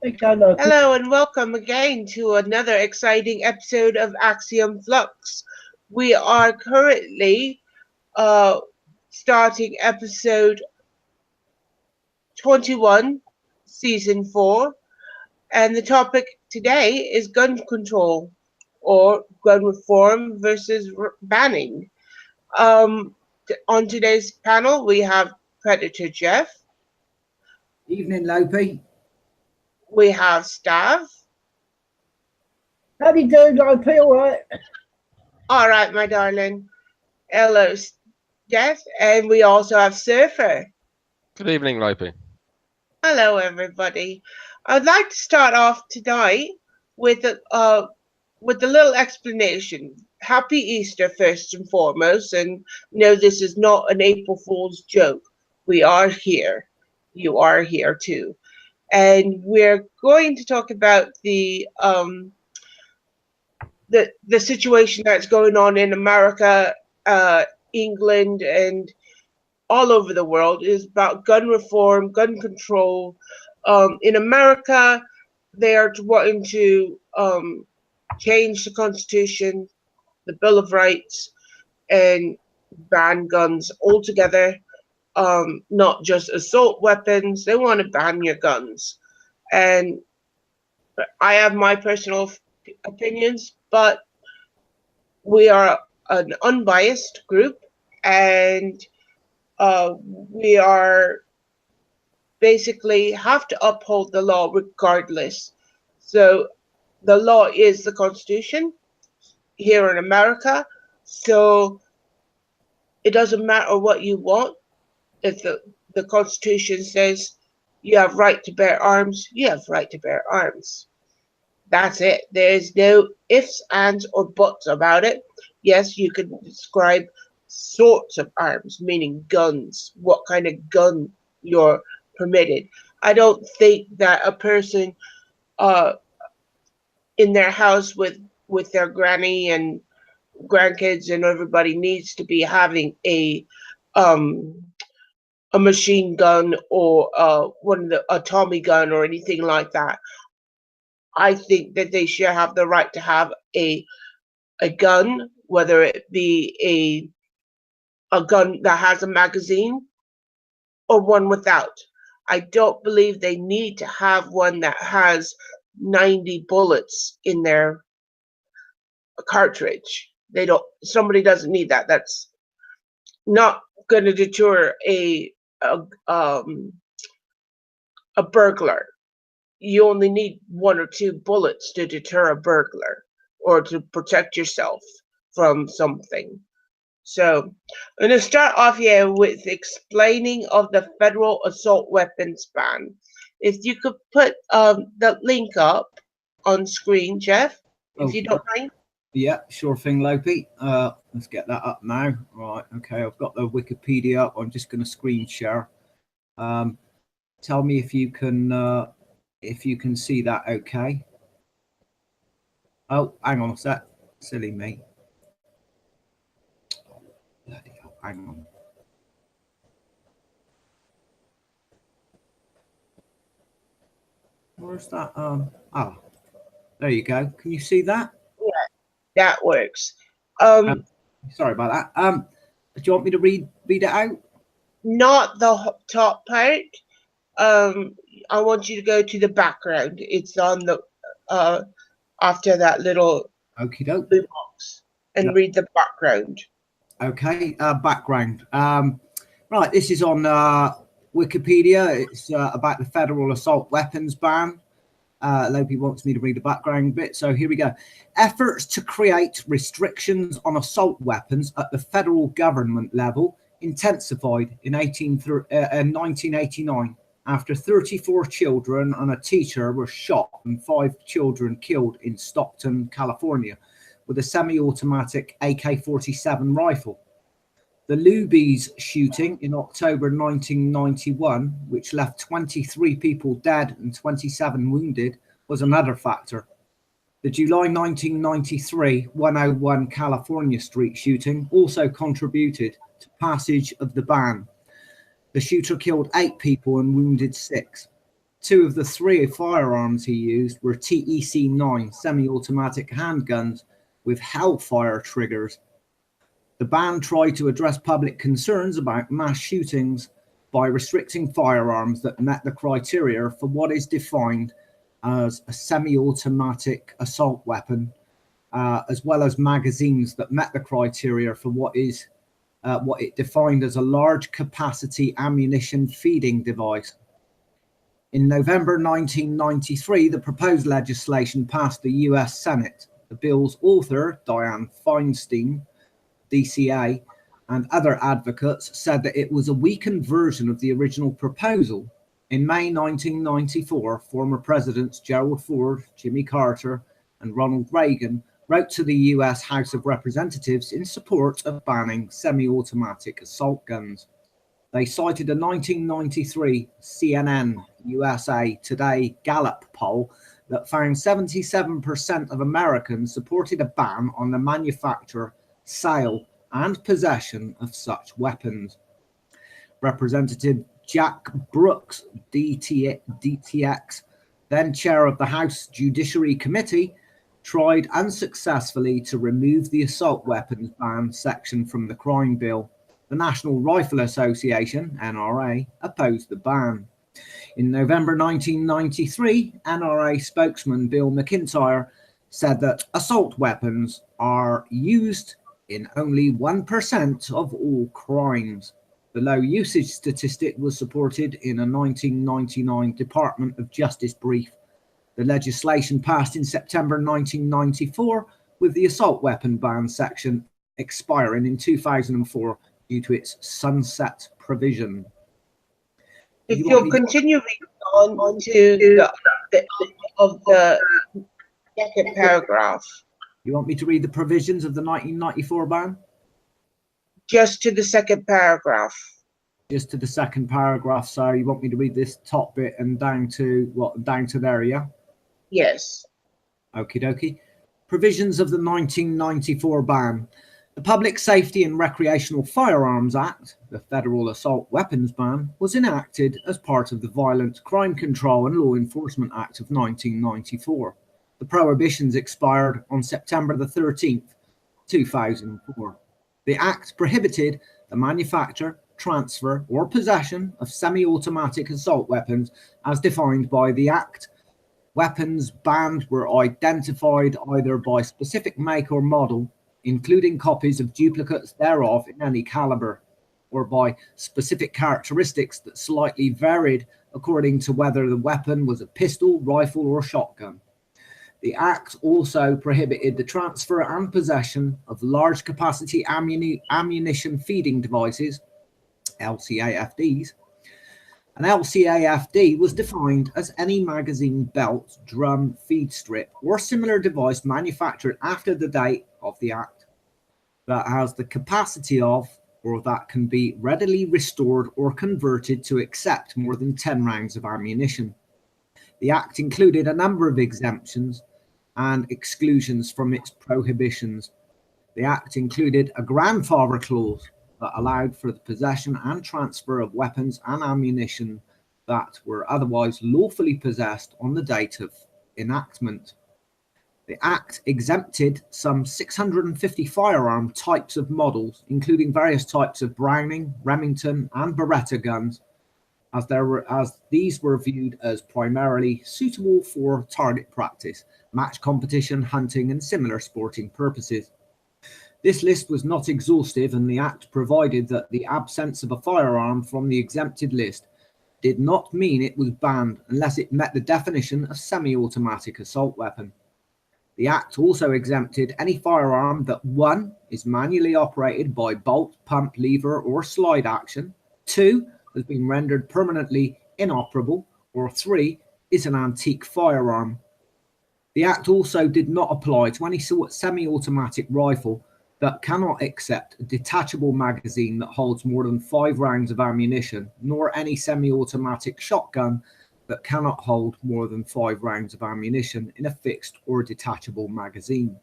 Hello and welcome again to another exciting episode of Axiom Flux. We are currently starting episode 21, season 4, and the topic today is gun control or gun reform versus banning. On today's panel, we have Predator Jeff. Evening, LOPI. We have STAV. How do you do, LOPI? All right. All right, my darling. Hello, Jeff. And we also have Surfer. Good evening, LOPI. Hello, everybody. I'd like to start off tonight with a little explanation. Happy Easter, first and foremost. And no, this is not an April Fool's joke. We are here. You are here too. And we're going to talk about the situation that's going on in America, England, and all over the world. Is about gun reform, gun control. In America, they are wanting to change the Constitution, the Bill of Rights, and ban guns altogether. Not just assault weapons. They want to ban your guns. And I have my personal opinions, but we are an unbiased group, and we are basically have to uphold the law regardless. So the law is the Constitution here in America. So it doesn't matter what you want. If the Constitution says you have right to bear arms, you have right to bear arms. That's it. There's no ifs, ands, or buts about it. Yes, you can describe sorts of arms, meaning guns, what kind of gun you're permitted. I don't think that a person in their house with their granny and grandkids and everybody needs to be having a machine gun or a Tommy gun or anything like that. I think that they should have the right to have a gun, whether it be a gun that has a magazine or one without. I don't believe they need to have one that has 90 bullets in their cartridge. Somebody doesn't need that. That's not going to deter a burglar. You only need 1 or 2 bullets to deter a burglar or to protect yourself from something. So I'm going to start off here with explaining of the federal assault weapons ban. If you could put the link up on screen, Jeff, if you don't mind. Yeah, sure thing, LOPI. Let's get that up now. Right, okay, I've got the Wikipedia up. I'm just going to screen share. Tell me if you can see that okay. Oh, hang on a sec. Silly me. Bloody hell, hang on. Where's that? There you go. Can you see that? Yeah, that works. Sorry about that. Do you want me to read it out? Not the top part. I want you to go to the background. It's on the after that little blue box, and read the background. Okay, background. Right, this is on Wikipedia. It's about the federal assault weapons ban. LOPI wants me to read the background bit, so here we go. Efforts to create restrictions on assault weapons at the federal government level intensified in 1989 after 34 children and a teacher were shot and 5 children killed in Stockton, California, with a semi-automatic AK-47 rifle. The Luby's shooting in October 1991, which left 23 people dead and 27 wounded, was another factor. The July 1993 101 California Street shooting also contributed to passage of the ban. The shooter killed 8 people and wounded 6. Two of the three firearms he used were TEC-9 semi-automatic handguns with Hellfire triggers. The ban tried to address public concerns about mass shootings by restricting firearms that met the criteria for what is defined as a semi-automatic assault weapon, as well as magazines that met the criteria for what it defined as a large capacity ammunition feeding device. In November 1993, the proposed legislation passed the US Senate. The bill's author, Dianne Feinstein, DCA, and other advocates said that it was a weakened version of the original proposal. In May 1994, former presidents Gerald Ford, Jimmy Carter, and Ronald Reagan wrote to the US House of Representatives in support of banning semi-automatic assault guns. They cited a 1993 CNN USA Today Gallup poll that found 77% of Americans supported a ban on the manufacture, sale, and possession of such weapons. Representative Jack Brooks, DTX, then chair of the House Judiciary Committee, tried unsuccessfully to remove the assault weapons ban section from the crime bill. The National Rifle Association, NRA, opposed the ban. In November 1993, NRA spokesman Bill McIntyre said that assault weapons are used in only 1% of all crimes. The low usage statistic was supported in a 1999 Department of Justice brief. The legislation passed in September 1994, with the assault weapon ban section expiring in 2004 due to its sunset provision. If you'll continue reading on to the second paragraph. You want me to read the provisions of the 1994 ban? Just to the second paragraph. Just to the second paragraph. So you want me to read this top bit and down to what? Down to there, yeah? Yes. Okie dokie. Provisions of the 1994 ban. The Public Safety and Recreational Firearms Act, the Federal Assault Weapons Ban, was enacted as part of the Violent Crime Control and Law Enforcement Act of 1994. The prohibitions expired on September the 13th, 2004. The Act prohibited the manufacture, transfer, or possession of semi-automatic assault weapons as defined by the Act. Weapons banned were identified either by specific make or model, including copies of duplicates thereof in any caliber, or by specific characteristics that slightly varied according to whether the weapon was a pistol, rifle, or shotgun. The Act also prohibited the transfer and possession of large capacity ammunition feeding devices, LCAFDs. An LCAFD was defined as any magazine, belt, drum, feed strip, or similar device manufactured after the date of the Act that has the capacity of, or that can be readily restored or converted to accept more than 10 rounds of ammunition. The Act included a number of exemptions and exclusions from its prohibitions. The Act included a grandfather clause that allowed for the possession and transfer of weapons and ammunition that were otherwise lawfully possessed on the date of enactment. The Act exempted some 650 firearm types of models, including various types of Browning, Remington, and Beretta guns, as these were viewed as primarily suitable for target practice, match competition, hunting, and similar sporting purposes. This list was not exhaustive, and the Act provided that the absence of a firearm from the exempted list did not mean it was banned unless it met the definition of semi-automatic assault weapon. The Act also exempted any firearm that 1. is manually operated by bolt, pump, lever, or slide action, 2. has been rendered permanently inoperable, or 3. is an antique firearm. The Act also did not apply to any semi-automatic rifle that cannot accept a detachable magazine that holds more than 5 rounds of ammunition, nor any semi-automatic shotgun that cannot hold more than 5 rounds of ammunition in a fixed or detachable magazine.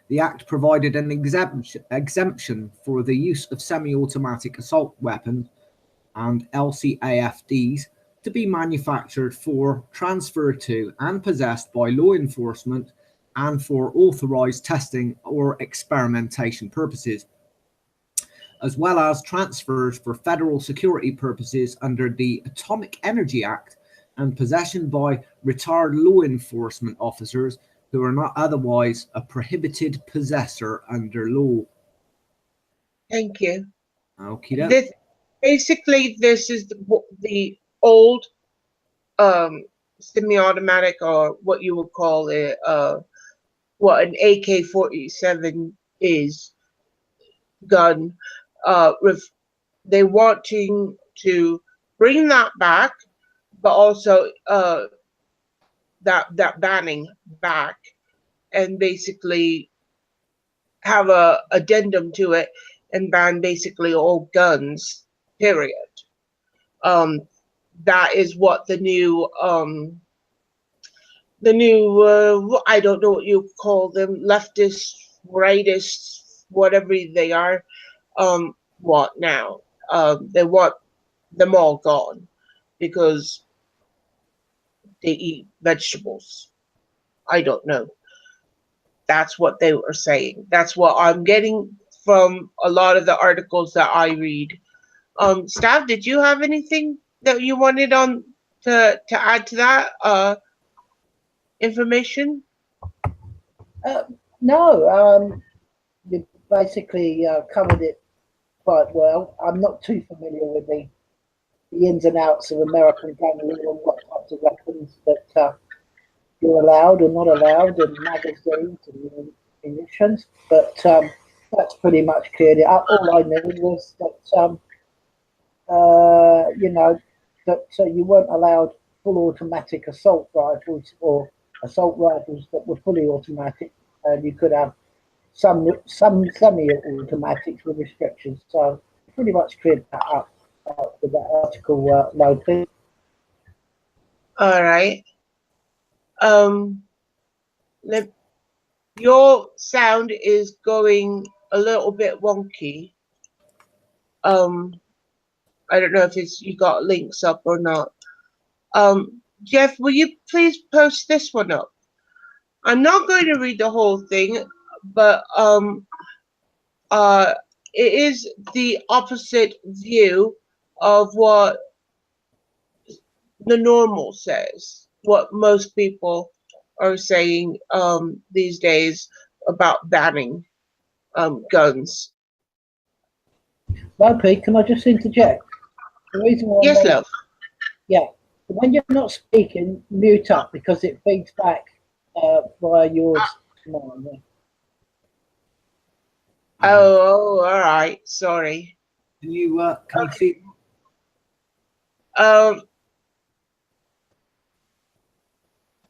The Act provided an exemption for the use of semi-automatic assault weapons and LCAFDs to be manufactured for, transferred to, and possessed by law enforcement and for authorized testing or experimentation purposes, as well as transfers for federal security purposes under the Atomic Energy Act and possession by retired law enforcement officers who are not otherwise a prohibited possessor under law. Thank you. Okay. This basically, this is the old semi-automatic, or what you would call it, what an AK-47 is, gun. They wanting to bring that back, but also that banning back, and basically have a addendum to it and ban basically all guns, period. That is what the new I don't know what you call them, leftists, rightists, whatever they are, want now. They want them all gone because they eat vegetables. I don't know. That's what they were saying. That's what I'm getting from a lot of the articles that I read. Stav, did you have anything that you wanted to add to that information? No, you basically covered it quite well. I'm not too familiar with the ins and outs of American gun law and what types of weapons that you're allowed or not allowed, and magazines and munitions. But that's pretty much cleared it up. All I knew was that you weren't allowed full automatic assault rifles or assault rifles that were fully automatic, and you could have some semi-automatics with restrictions. So pretty much cleared that up with that article, LOPI. All right. Your sound is going a little bit wonky. I don't know if you got links up or not. Jeff, will you please post this one up? I'm not going to read the whole thing, but it is the opposite view of what the normal says, what most people are saying these days about banning guns. LOPI, can I just interject? The reason why Yes, love. Yeah, when you're not speaking, mute up because it feeds back via yours. Oh, all right. Sorry. Can you see?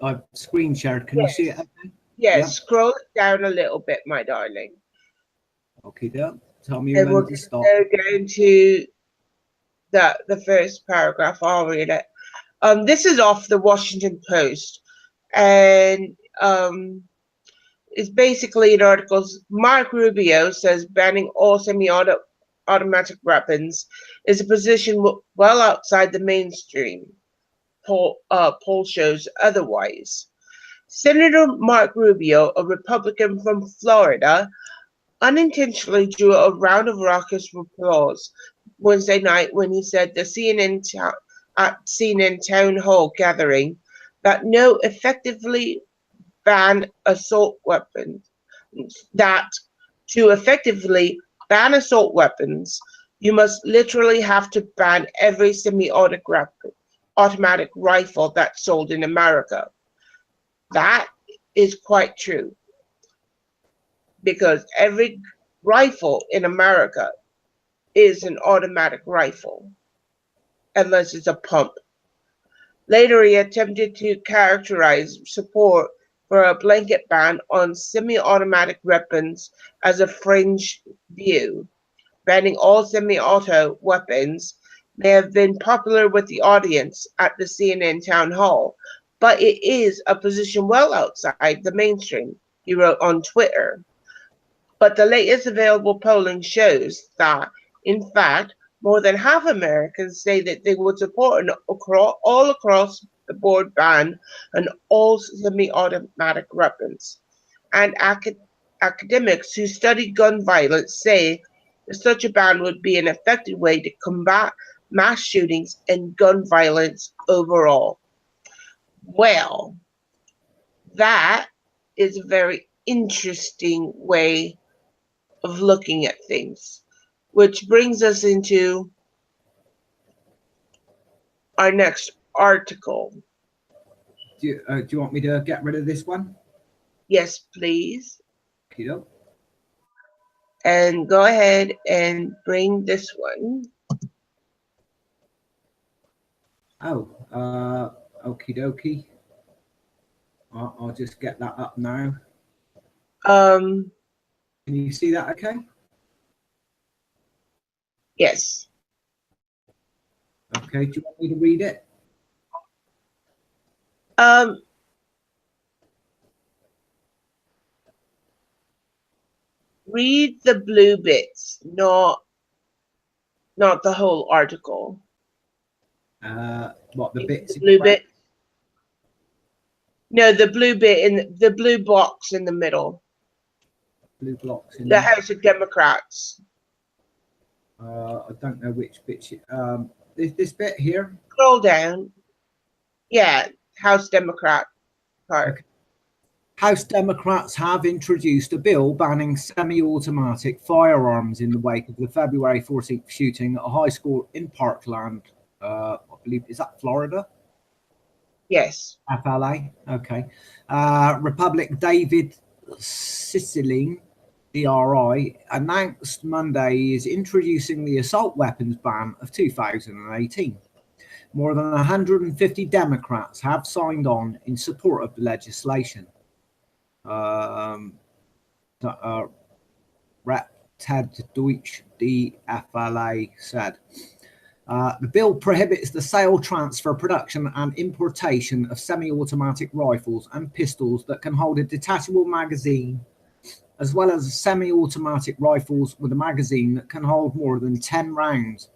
I've screen shared. Can you see it? Okay? Yes, yeah. Scroll it down a little bit, my darling. Okay, tell me when to stop. Go down to the first paragraph. I'll read it. This is off the Washington Post, and it's basically an article. Mark Rubio says banning all semi-automatic weapons is a position well outside the mainstream. Poll shows otherwise. Senator Mark Rubio, a Republican from Florida, unintentionally drew a round of raucous applause Wednesday night when he said the CNN town hall gathering that no effectively ban assault weapons, that to effectively ban assault weapons, you must literally have to ban every semi-automatic rifle that's sold in America. That is quite true, because every rifle in America is an automatic rifle, unless it's a pump. Later, he attempted to characterize support for a blanket ban on semi-automatic weapons as a fringe view. Banning all semi-auto weapons may have been popular with the audience at the CNN town hall, but it is a position well outside the mainstream, he wrote on Twitter. But the latest available polling shows that, in fact, more than half Americans say that they would support an all across the board ban on all semi-automatic weapons. And academics who study gun violence say that such a ban would be an effective way to combat mass shootings and gun violence overall. Well, that is a very interesting way of looking at things, which brings us into our next article. Do you want me to get rid of this one? Yes, please. Okay. And go ahead and bring this one. Oh, okie dokie. I'll just get that up now. Can you see that okay? Yes. Okay, do you want me to read it? Read the blue bits, not the whole article. What, the bits? The blue bit? No, the blue bit in the blue box in the middle. Blue blocks in the House of Democrats. I don't know which bit. This bit here. Scroll down. Yeah, House Democrat part. Okay. House Democrats have introduced a bill banning semi-automatic firearms in the wake of the February 14th shooting at a high school in Parkland. I believe, is that Florida? Yes. FLA. Okay. Republic David Cicilline, DRI, announced Monday he is introducing the assault weapons ban of 2018. More than 150 Democrats have signed on in support of the legislation. Rep Ted Deutsch, DFLA, said. The bill prohibits the sale, transfer, production and importation of semi-automatic rifles and pistols that can hold a detachable magazine, as well as semi-automatic rifles with a magazine that can hold more than 10 rounds.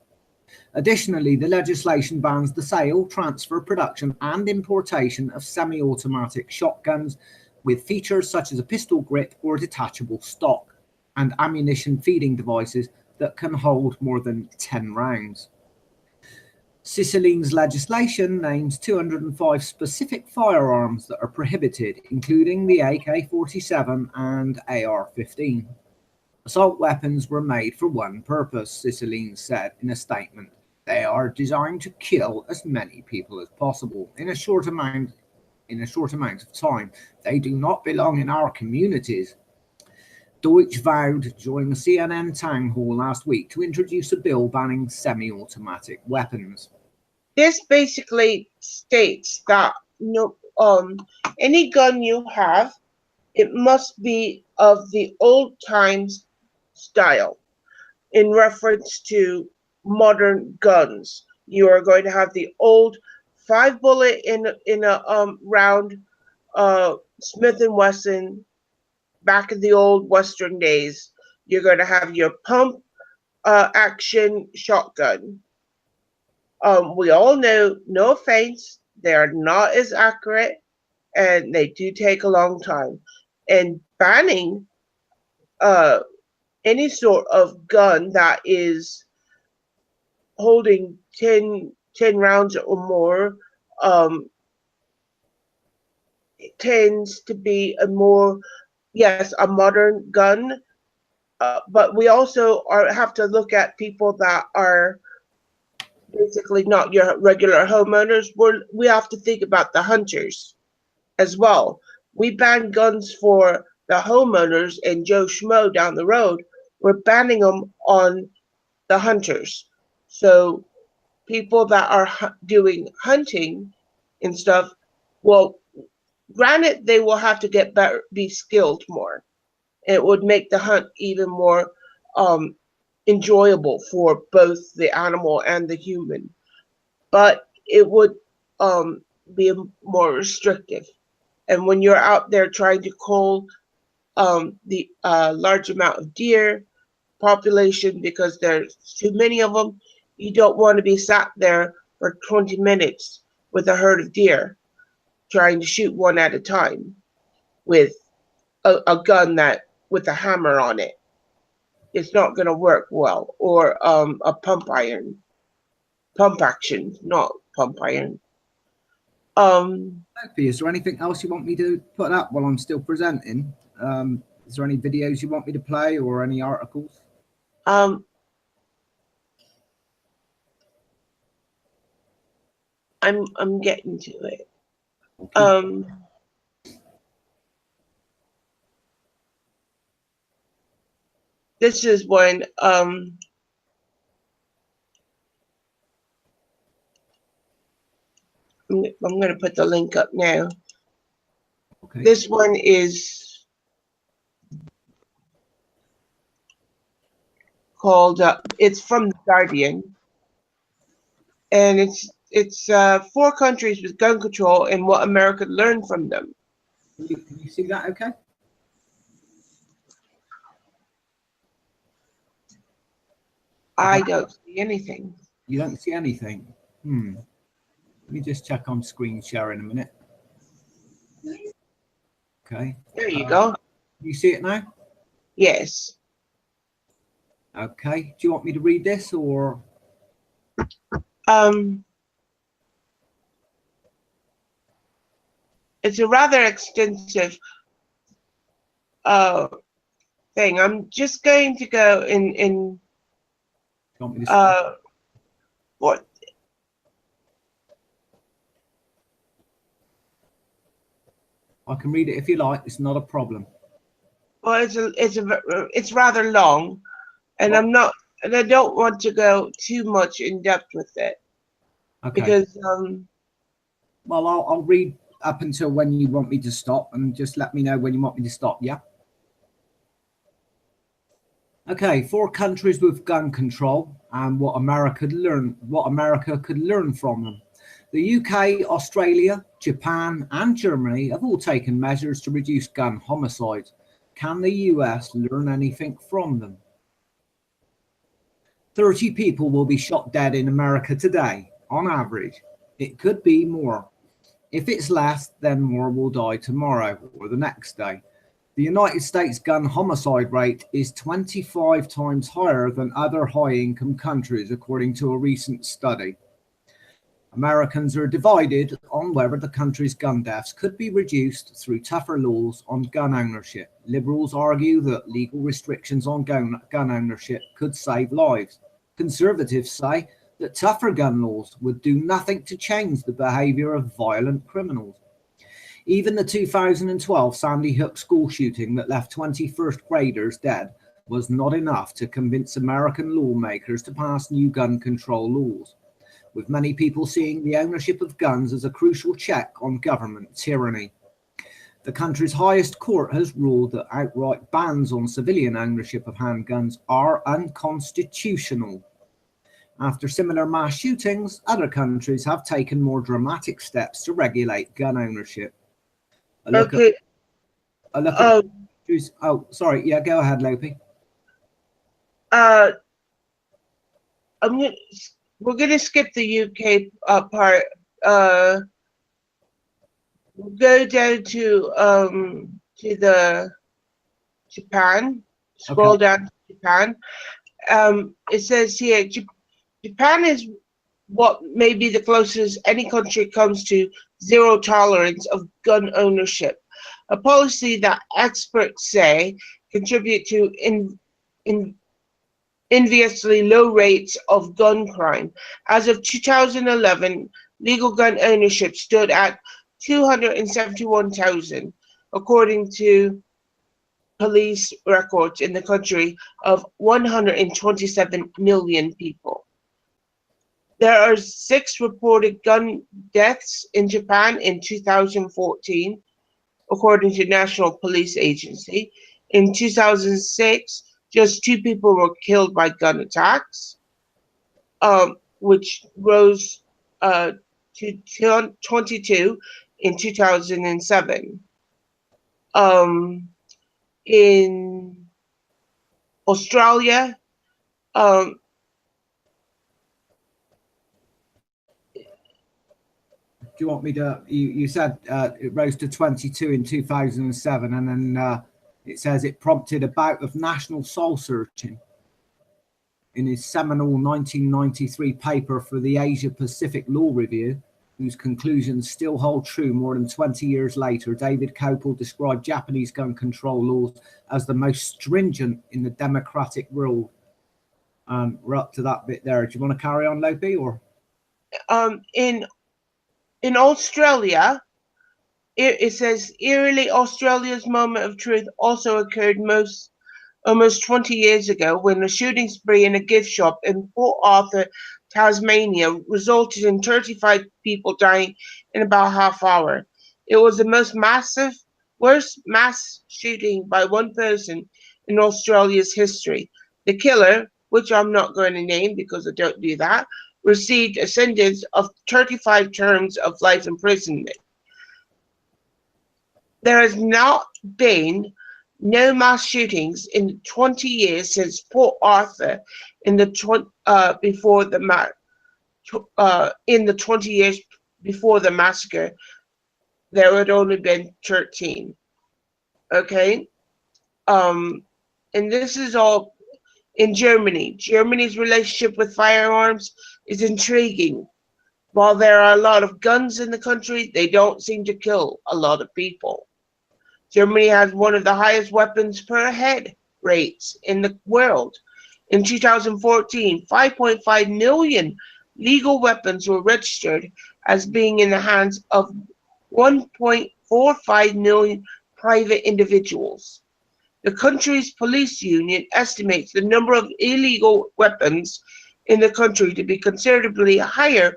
Additionally, the legislation bans the sale, transfer, production and importation of semi-automatic shotguns with features such as a pistol grip or detachable stock, and ammunition feeding devices that can hold more than 10 rounds. Cicilline's legislation names 205 specific firearms that are prohibited, including the AK-47 and AR-15. Assault weapons were made for one purpose, Cicilline said in a statement. They are designed to kill as many people as possible in a short amount of time. They do not belong in our communities. Deutsch vowed during the CNN town hall last week to introduce a bill banning semi-automatic weapons. This basically states that any gun you have, it must be of the old times style. In reference to modern guns, you are going to have the old 5-bullet in a round Smith & Wesson back in the old Western days. You're going to have your pump action shotgun. We all know, no offense, they are not as accurate and they do take a long time. And banning any sort of gun that is holding 10 rounds or more tends to be a modern gun. But we also have to look at people that are basically not your regular homeowners. We have to think about the hunters as well. We ban guns for the homeowners and Joe Schmo down the road. We're banning them on the hunters. So people that are doing hunting and stuff, well, granted, they will have to be skilled more. It would make the hunt even more enjoyable for both the animal and the human, but it would be more restrictive. And when you're out there trying to cull the large amount of deer population because there's too many of them, You don't want to be sat there for 20 minutes with a herd of deer trying to shoot one at a time with a gun that with a hammer on it. It's not going to work well. Or a pump action, not pump iron. Is there anything else you want me to put up while I'm still presenting? Is there any videos you want me to play or any articles? I'm getting to it. Okay. This is when I'm going to put the link up now. Okay. This one is called it's from The Guardian, and it's 4 countries with gun control and what America learned from them. Can you see that okay? I don't see anything. You don't see anything? Let me just check on screen share in a minute. Okay. There you go. You see it now? Yes. Okay. Do you want me to read this or? It's a rather extensive thing. I'm just going to go in what? I can read it if you like. It's not a problem. Well, it's rather long, and I don't want to go too much in depth with it. Okay. Because well, I'll read up until when you want me to stop, and just let me know when you want me to stop. Yeah. Okay. 4 countries with gun control and what America could learn from them. The UK, Australia, Japan, and Germany have all taken measures to reduce gun homicides. Can the US learn anything from them? 30 people will be shot dead in America today, on average. It could be more. If it's less, then more will die tomorrow or the next day. The United States gun homicide rate is 25 times higher than other high-income countries, according to a recent study. Americans are divided on whether the country's gun deaths could be reduced through tougher laws on gun ownership. Liberals argue that legal restrictions on gun ownership could save lives. Conservatives say that tougher gun laws would do nothing to change the behavior of violent criminals. Even the 2012 Sandy Hook school shooting that left 20 first graders dead was not enough to convince American lawmakers to pass new gun control laws, with many people seeing the ownership of guns as a crucial check on government tyranny. The country's highest court has ruled that outright bans on civilian ownership of handguns are unconstitutional. After similar mass shootings, other countries have taken more dramatic steps to regulate gun ownership. okay. Oh, sorry. Yeah, go ahead, Lopi. We're gonna skip the UK part. We'll go down to the Japan. Scroll down to Japan. It says here, Japan is what may be the closest any country comes to zero tolerance of gun ownership, a policy that experts say contribute to enviously low rates of gun crime. As of 2011, legal gun ownership stood at 271,000, according to police records in the country of 127 million people. There are 6 reported gun deaths in Japan in 2014, according to National Police Agency. In 2006, just 2 people were killed by gun attacks, which rose to 22 in 2007. In Australia, you want me to? You said it rose to 22 in 2007, and then it says it prompted a bout of national soul searching. In his seminal 1993 paper for the Asia Pacific Law Review, whose conclusions still hold true more than 20 years later, David Kopel described Japanese gun control laws as the most stringent in the democratic world. We're up to that bit there. Do you want to carry on, Lopi, or? In Australia, it says eerily, Australia's moment of truth also occurred almost 20 years ago, when a shooting spree in a gift shop in Port Arthur, Tasmania, resulted in 35 people dying in about half hour. It was the worst mass shooting by one person in Australia's history. The killer, which I'm not going to name because I don't do that, received a sentence of 35 terms of life imprisonment. There has not been no mass shootings in 20 years since Port Arthur in the 20 years before the massacre. There had only been 13. Okay, and this is all in Germany. Germany's relationship with firearms is intriguing. While there are a lot of guns in the country, they don't seem to kill a lot of people. Germany has one of the highest weapons per head rates in the world. In 2014, 5.5 million legal weapons were registered as being in the hands of 1.45 million private individuals. The country's police union estimates the number of illegal weapons in the country to be considerably higher,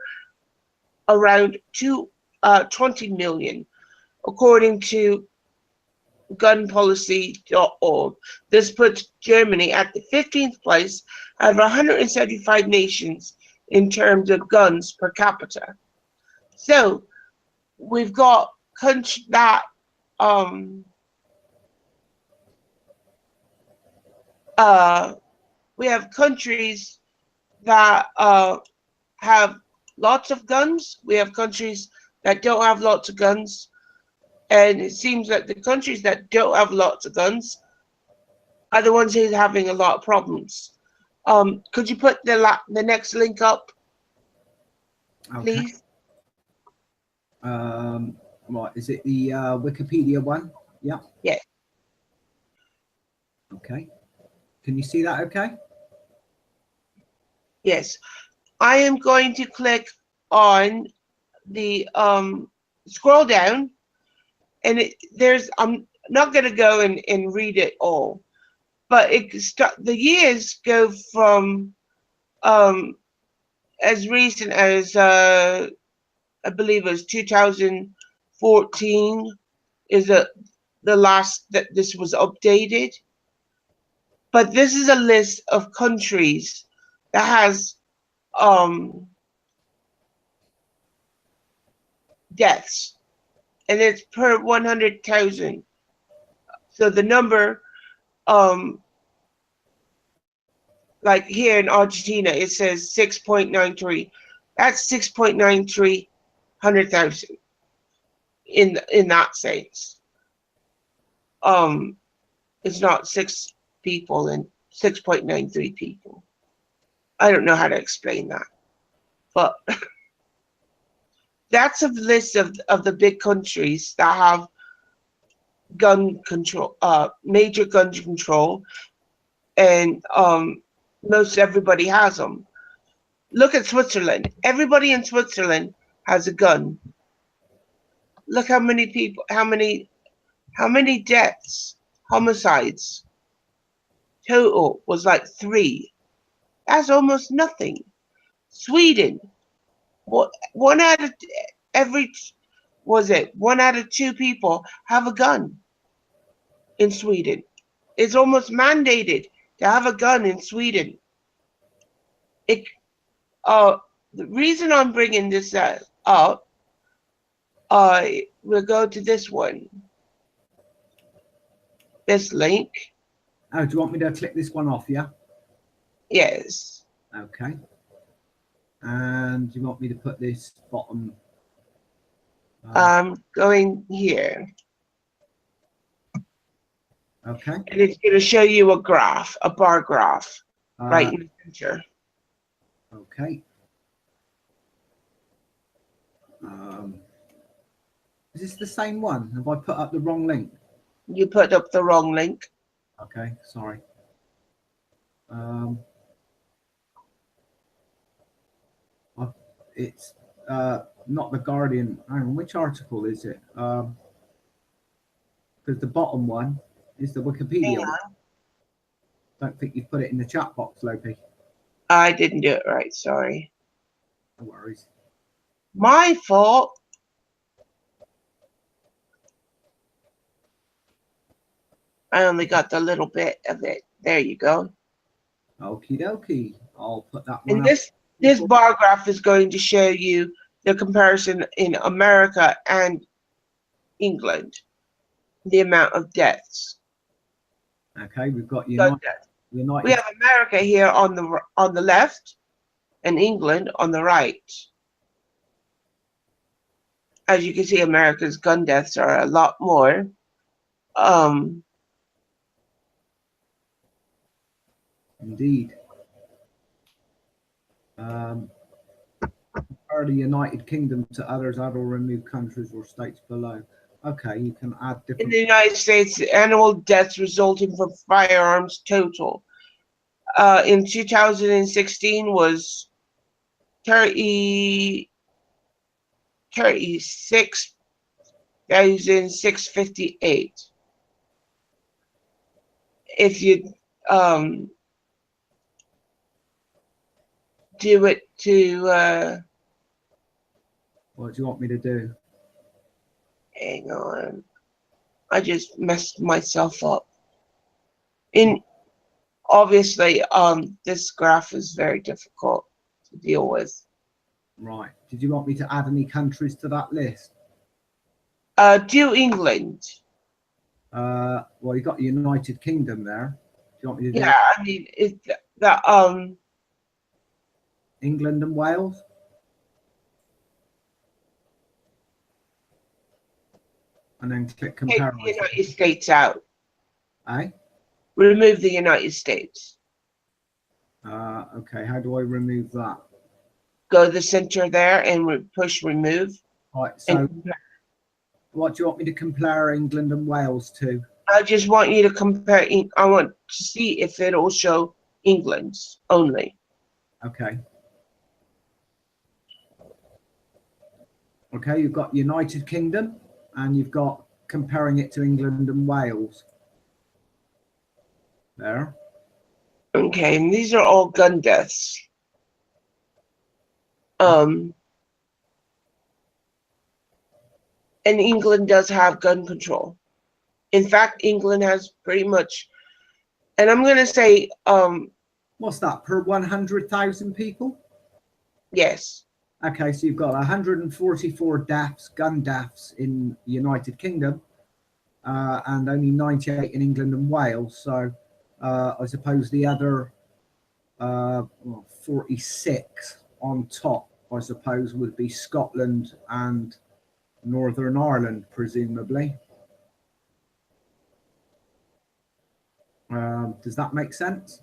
around 20 million, according to gunpolicy.org. This puts Germany at the 15th place out of 175 nations in terms of guns per capita. So we've got countries that we have countries that have lots of guns. We have countries that don't have lots of guns. And it seems that the countries that don't have lots of guns are the ones who's having a lot of problems. Could you put the next link up, please? Okay. Right, is it the Wikipedia one? Yeah. Yeah. Okay. Can you see that okay? Yes. I am going to click on the scroll down, and I'm not going to go and read it all, but the years go from as recent as I believe it was 2014 is the last that this was updated. But this is a list of countries that has deaths, and it's per 100,000. So the number, like here in Argentina, it says 6.93. That's 6.93 100,000 in that sense. It's not 6 people and 6.93 people. I don't know how to explain that, but that's a list of the big countries that have gun control, major gun control, and most everybody has them. Look at Switzerland. Everybody in Switzerland has a gun. Look how many people, how many deaths, homicides total was like 3. That's almost nothing. Sweden, one out of 2 people have a gun in Sweden. It's almost mandated to have a gun in Sweden. The reason I'm bringing this up, we'll go to this one. This link. Oh, do you want me to click this one off, yeah? Yes. Okay. And do you want me to put this bottom I'm going here. Okay. And it's going to show you a graph, a bar graph, right in the center. Okay. Is this the same one? Have I put up the wrong link? You put up the wrong link. Okay, sorry. It's not the Guardian. Hang on, which article is it? Because the bottom one is the Wikipedia one. Don't think you've put it in the chat box, Lopi. I didn't do it right, sorry. No worries. My fault. I only got the little bit of it. There you go. Okie dokie. I'll put that one And up. this bar graph is going to show you the comparison in America and England, the amount of deaths. Okay, we've got United. We have America here on the left, and England on the right. As you can see, America's gun deaths are a lot more. Indeed. Compare the United Kingdom to others, add or remove countries or states below. Okay, you can add different. In the United States, the annual deaths resulting from firearms total in 2016 was 36,658. If you do it to what do you want me to do? Hang on, I just messed myself up. Obviously, this graph is very difficult to deal with. Right. Did you want me to add any countries to that list? Do England. Well, you got the United Kingdom there. Do you want me to do? Yeah, I mean, it's that England and Wales. And then click compare. Take the United States out. Aye. Remove the United States. Okay, how do I remove that? Go to the center there and push remove. Right, so what do you want me to compare England and Wales to? I just want you to compare. I want to see if it'll show England's only. Okay. Okay, you've got United Kingdom and you've got comparing it to England and Wales. There. Okay, and these are all gun deaths. And England does have gun control. In fact, England has pretty much, and I'm going to say, what's that, per 100,000 people? Yes. Okay, so you've got 144 deaths, gun deaths in the United Kingdom, and only 98 in England and Wales. So I suppose the other 46 on top, I suppose, would be Scotland and Northern Ireland, presumably. Does that make sense?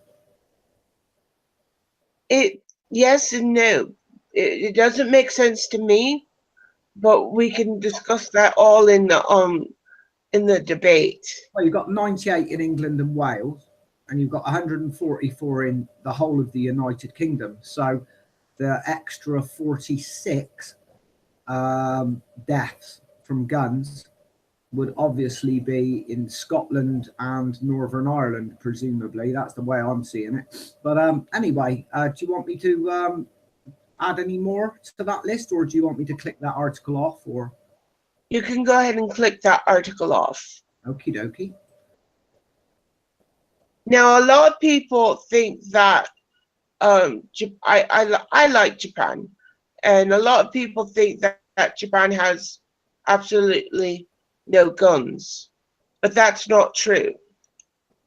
Yes and no. It doesn't make sense to me, but we can discuss that all in the debate. Well, you've got 98 in England and Wales, and you've got 144 in the whole of the United Kingdom. So the extra 46 deaths from guns would obviously be in Scotland and Northern Ireland, presumably. That's the way I'm seeing it. But anyway, do you want me to add any more to that list, or do you want me to click that article off? Or you can go ahead and click that article off. Okie dokie. Now, a lot of people think that I like Japan, and a lot of people think that Japan has absolutely no guns, but that's not true.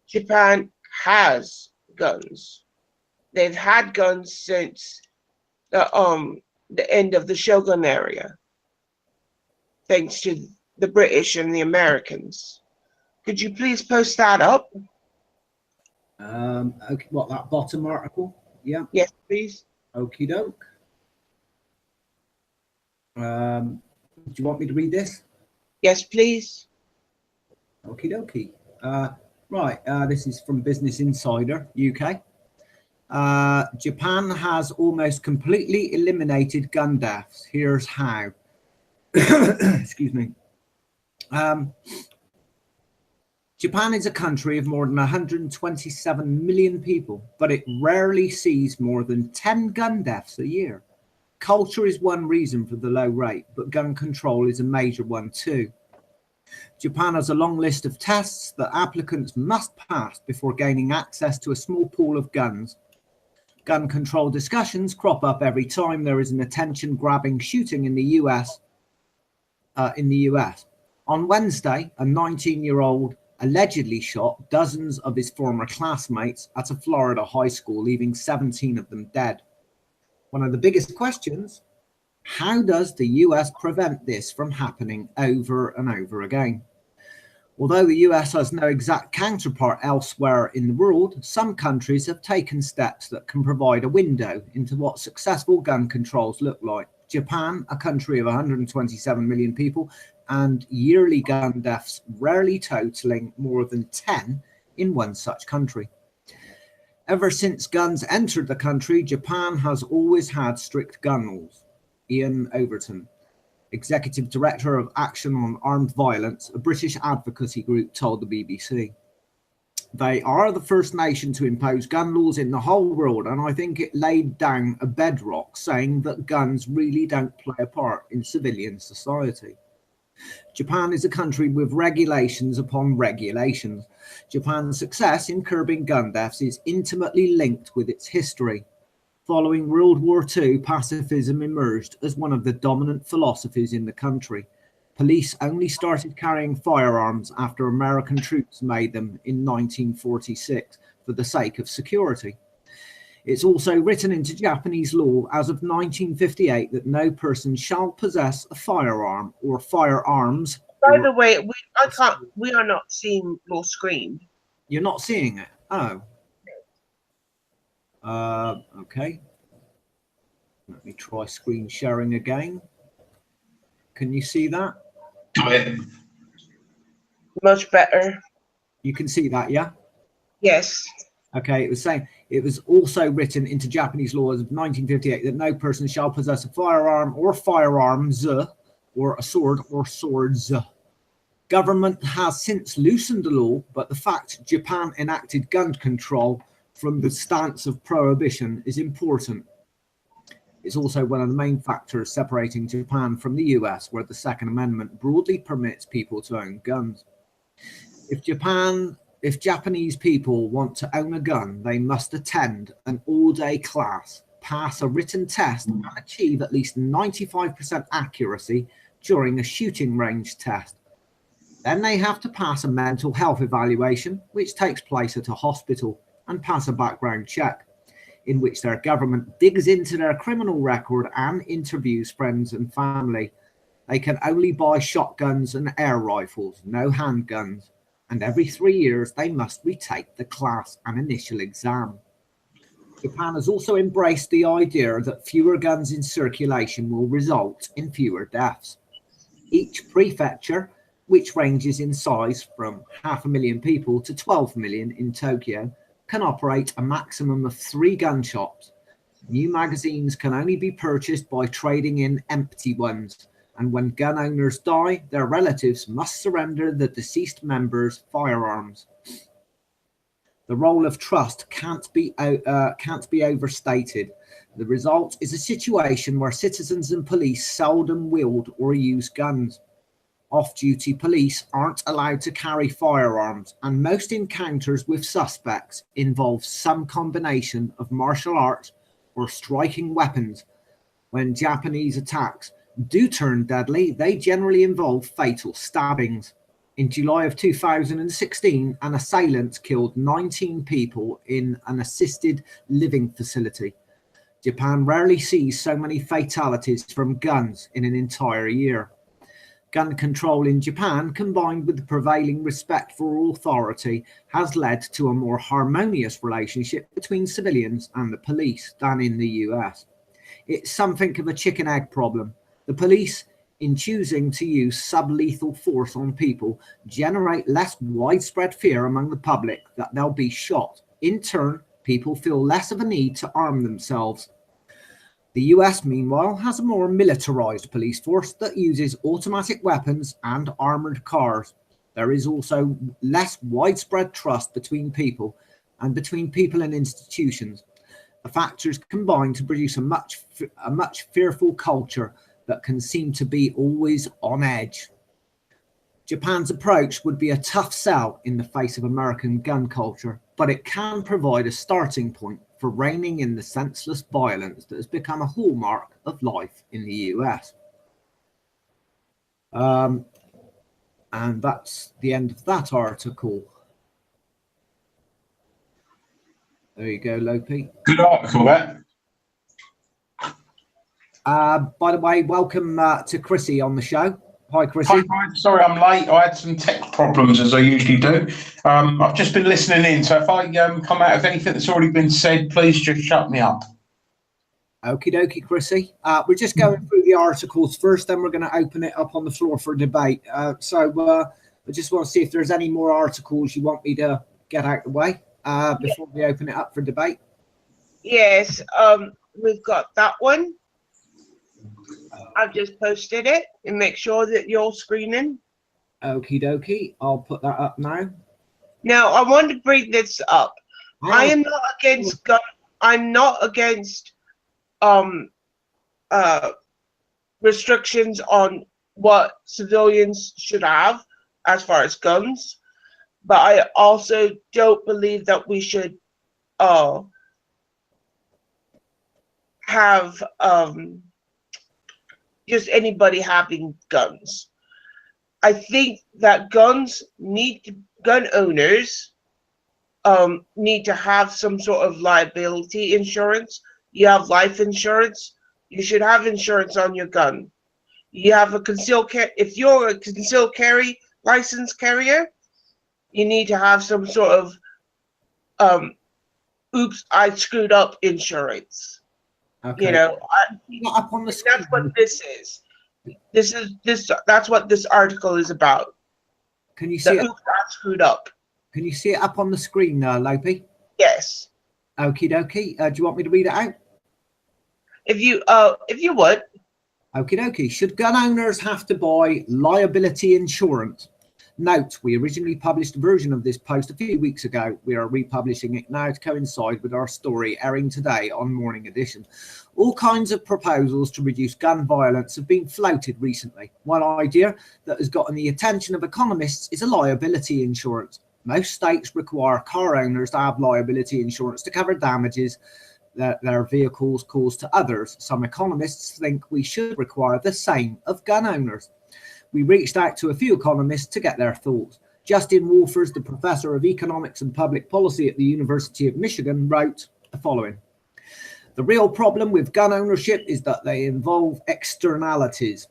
Japan has guns. They've had guns since the end of the Shogun era. thanks to the British and the Americans. Could you please post that up? Okay, what, that bottom article? Yeah. Yes, please. Okie doke. Do you want me to read this? Yes, please. Okie dokie. Right, this is from Business Insider, UK. Japan has almost completely eliminated gun deaths. Here's how. Excuse me. Japan is a country of more than 127 million people, but it rarely sees more than 10 gun deaths a year. Culture is one reason for the low rate, but gun control is a major one too. Japan has a long list of tests that applicants must pass before gaining access to a small pool of guns. Gun control discussions crop up every time there is an attention-grabbing shooting in the US. On Wednesday, a 19-year-old allegedly shot dozens of his former classmates at a Florida high school, leaving 17 of them dead. One of the biggest questions: how does the US prevent this from happening over and over again? Although the US has no exact counterpart elsewhere in the world, some countries have taken steps that can provide a window into what successful gun controls look like. Japan, a country of 127 million people, and yearly gun deaths rarely totaling more than 10 in one such country. Ever since guns entered the country, Japan has always had strict gun laws. Ian Overton, Executive Director of Axiom on Armed Violence, a British advocacy group, told the BBC. They are the first nation to impose gun laws in the whole world, and I think it laid down a bedrock saying that guns really don't play a part in civilian society. Japan is a country with regulations upon regulations. Japan's success in curbing gun deaths is intimately linked with its history. Following World War II, pacifism emerged as one of the dominant philosophies in the country. Police only started carrying firearms after American troops made them in 1946 for the sake of security. It's also written into Japanese law as of 1958 that no person shall possess a firearm or firearms. By the way, we are not seeing your screen. You're not seeing it? Oh. Okay. Let me try screen sharing again. Can you see that? Much better. You can see that, yeah? Yes. Okay, it was saying it was also written into Japanese law of 1958 that no person shall possess a firearm or firearms or a sword or swords. Government has since loosened the law, but the fact Japan enacted gun control from the stance of prohibition is important. It's also one of the main factors separating Japan from the US, where the Second Amendment broadly permits people to own guns. If Japanese people want to own a gun, they must attend an all-day class, pass a written test, and achieve at least 95% accuracy during a shooting range test. Then they have to pass a mental health evaluation, which takes place at a hospital, and pass a background check, in which their government digs into their criminal record and interviews friends and family. They can only buy shotguns and air rifles, no handguns. And every 3 years, they must retake the class and initial exam. Japan has also embraced the idea that fewer guns in circulation will result in fewer deaths. Each prefecture, which ranges in size from 500,000 people to 12 million in Tokyo, can operate a maximum of 3 gun shops. New magazines can only be purchased by trading in empty ones, and when gun owners die, their relatives must surrender the deceased members' firearms. The role of trust can't be overstated. The result is a situation where citizens and police seldom wield or use guns. Off-duty police aren't allowed to carry firearms, and most encounters with suspects involve some combination of martial arts or striking weapons. When Japanese attacks do turn deadly, they generally involve fatal stabbings. In July of 2016, an assailant killed 19 people in an assisted living facility. Japan rarely sees so many fatalities from guns in an entire year. Gun control in Japan, combined with the prevailing respect for authority, has led to a more harmonious relationship between civilians and the police than in the US. It's something of a chicken-egg problem. The police, in choosing to use sublethal force on people, generate less widespread fear among the public that they'll be shot. In turn, people feel less of a need to arm themselves. The US, meanwhile, has a more militarized police force that uses automatic weapons and armored cars. There is also less widespread trust between people and between people and institutions. The factors combine to produce a much fearful culture that can seem to be always on edge. Japan's approach would be a tough sell in the face of American gun culture, but it can provide a starting point for reining in the senseless violence that has become a hallmark of life in the US. And that's the end of that article. There you go, Lopi. Good article, that. By the way, welcome to CHRISY on the show. Hi, CHRISY. Hi, Brian. Sorry I'm late. I had some tech problems, as I usually do. I've just been listening in, so if I come out of anything that's already been said, please just shut me up. Okie dokie, CHRISY. We're just going through the articles first, then we're going to open it up on the floor for debate. So I just want to see if there's any more articles you want me to get out of the way before we open it up for debate. Yes, we've got that one. I've just posted it and make sure that you're screening. Okie dokie. I'll put that up now. Now, I want to bring this up. I am not against gun. I'm not against restrictions on what civilians should have as far as guns, but I also don't believe that we should have just anybody having guns. I think that gun owners need to have some sort of liability insurance. You have life insurance. You should have insurance on your gun. You have a concealed carry. If you're a concealed carry license carrier, you need to have some sort of oops, I screwed up insurance. Okay. You know, Up on the screen. that's what this is. That's what this article is about. Can you see it? Oops, I screwed up. Can you see it up on the screen, Lopi? Yes. Okie dokie. Do you want me to read it out? If you would. Okie dokie. Should gun owners have to buy liability insurance? Note, we originally published a version of this post a few weeks ago. We are republishing it now to coincide with our story airing today on Morning Edition. All kinds of proposals to reduce gun violence have been floated recently. One idea that has gotten the attention of economists is a liability insurance. Most states require car owners to have liability insurance to cover damages that their vehicles cause to others. Some economists think we should require the same of gun owners. We reached out to a few economists to get their thoughts. Justin Wolfers, the professor of economics and public policy at the University of Michigan, wrote the following. The real problem with gun ownership is that they involve externalities,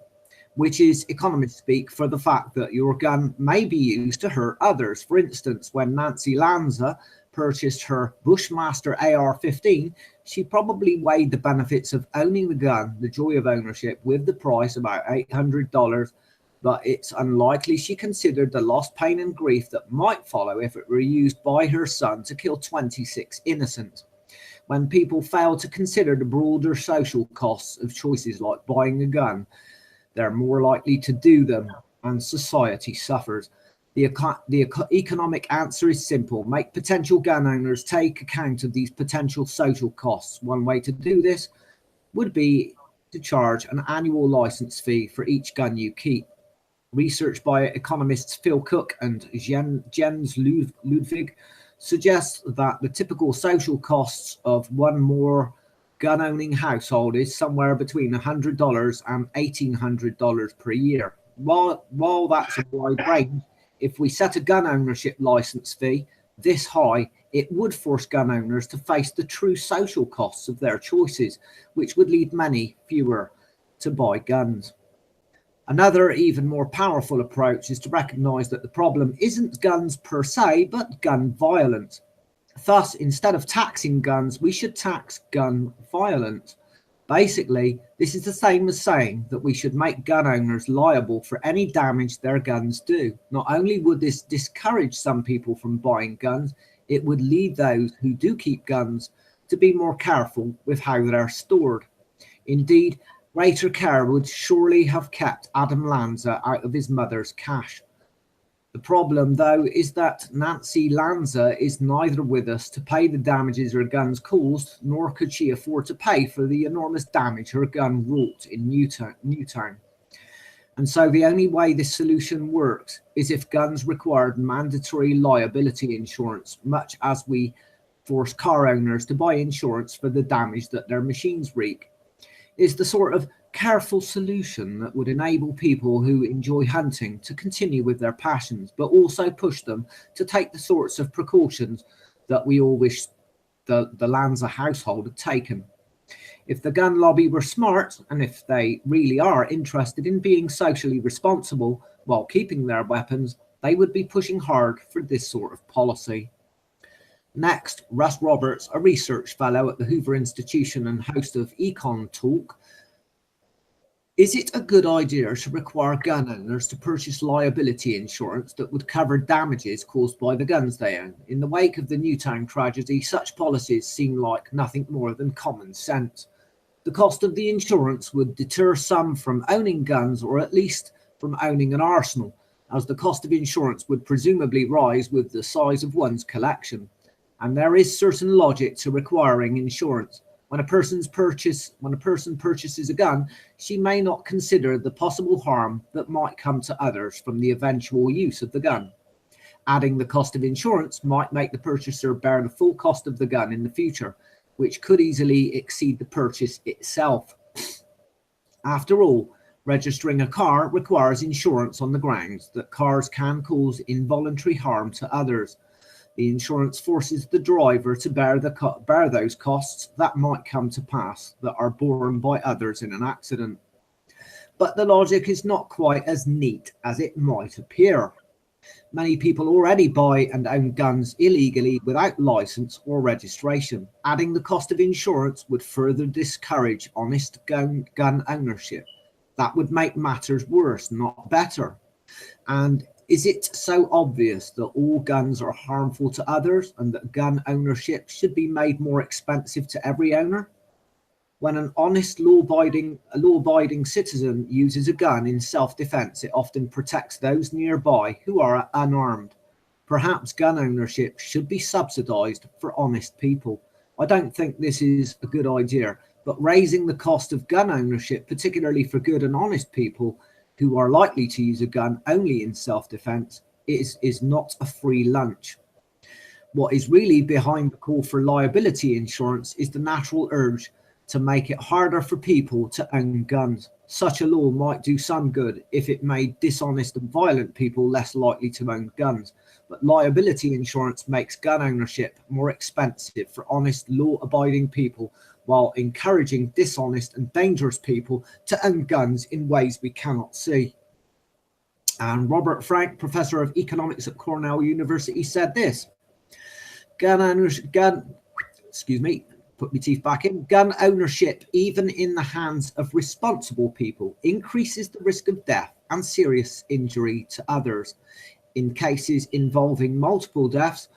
which is economist speak for the fact that your gun may be used to hurt others. For instance, when Nancy Lanza purchased her Bushmaster AR-15, she probably weighed the benefits of owning the gun, the joy of ownership, with the price about $800, but it's unlikely she considered the loss, pain and grief that might follow if it were used by her son to kill 26 innocents. When people fail to consider the broader social costs of choices like buying a gun, they're more likely to do them, and society suffers. The economic answer is simple. Make potential gun owners take account of these potential social costs. One way to do this would be to charge an annual license fee for each gun you keep. Research by economists Phil Cook and Jens Ludwig suggests that the typical social costs of one more gun-owning household is somewhere between $100 and $1,800 per year. While that's a wide range, if we set a gun ownership license fee this high, it would force gun owners to face the true social costs of their choices, which would lead many fewer to buy guns. Another, even more powerful approach is to recognise that the problem isn't guns per se, but gun violence. Thus, instead of taxing guns, we should tax gun violence. Basically, this is the same as saying that we should make gun owners liable for any damage their guns do. Not only would this discourage some people from buying guns, it would lead those who do keep guns to be more careful with how they're stored. Indeed, greater care would surely have kept Adam Lanza out of his mother's cash. The problem, though, is that Nancy Lanza is neither with us to pay the damages her guns caused, nor could she afford to pay for the enormous damage her gun wrought in Newtown. And so the only way this solution works is if guns required mandatory liability insurance, much as we force car owners to buy insurance for the damage that their machines wreak. Is the sort of careful solution that would enable people who enjoy hunting to continue with their passions, but also push them to take the sorts of precautions that we all wish the Lanza household had taken. If the gun lobby were smart, and if they really are interested in being socially responsible while keeping their weapons, they would be pushing hard for this sort of policy. Next, Russ Roberts, a research fellow at the Hoover Institution and host of Econ Talk. Is it a good idea to require gun owners to purchase liability insurance that would cover damages caused by the guns they own? In the wake of the Newtown tragedy, such policies seem like nothing more than common sense. The cost of the insurance would deter some from owning guns, or at least from owning an arsenal, as the cost of insurance would presumably rise with the size of one's collection. And there is certain logic to requiring insurance. When a person purchases a gun, she may not consider the possible harm that might come to others from the eventual use of the gun. Adding the cost of insurance might make the purchaser bear the full cost of the gun in the future, which could easily exceed the purchase itself. After all, registering a car requires insurance on the grounds that cars can cause involuntary harm to others. The insurance forces the driver to bear those costs that might come to pass that are borne by others in an accident. But the logic is not quite as neat as it might appear. Many people already buy and own guns illegally without license or registration. Adding the cost of insurance would further discourage honest gun ownership. That would make matters worse, not better. And is it so obvious that all guns are harmful to others and that gun ownership should be made more expensive to every owner? When an honest, law-abiding citizen uses a gun in self-defense, it often protects those nearby who are unarmed. Perhaps gun ownership should be subsidized for honest people. I don't think this is a good idea, but raising the cost of gun ownership, particularly for good and honest people who are likely to use a gun only in self-defense, is not a free lunch. What is really behind the call for liability insurance is the natural urge to make it harder for people to own guns. Such a law might do some good if it made dishonest and violent people less likely to own guns, but liability insurance makes gun ownership more expensive for honest, law-abiding people, while encouraging dishonest and dangerous people to own guns in ways we cannot see. And Robert Frank, professor of economics at Cornell University, said this: gun ownership, even in the hands of responsible people, increases the risk of death and serious injury to others. In cases involving multiple deaths,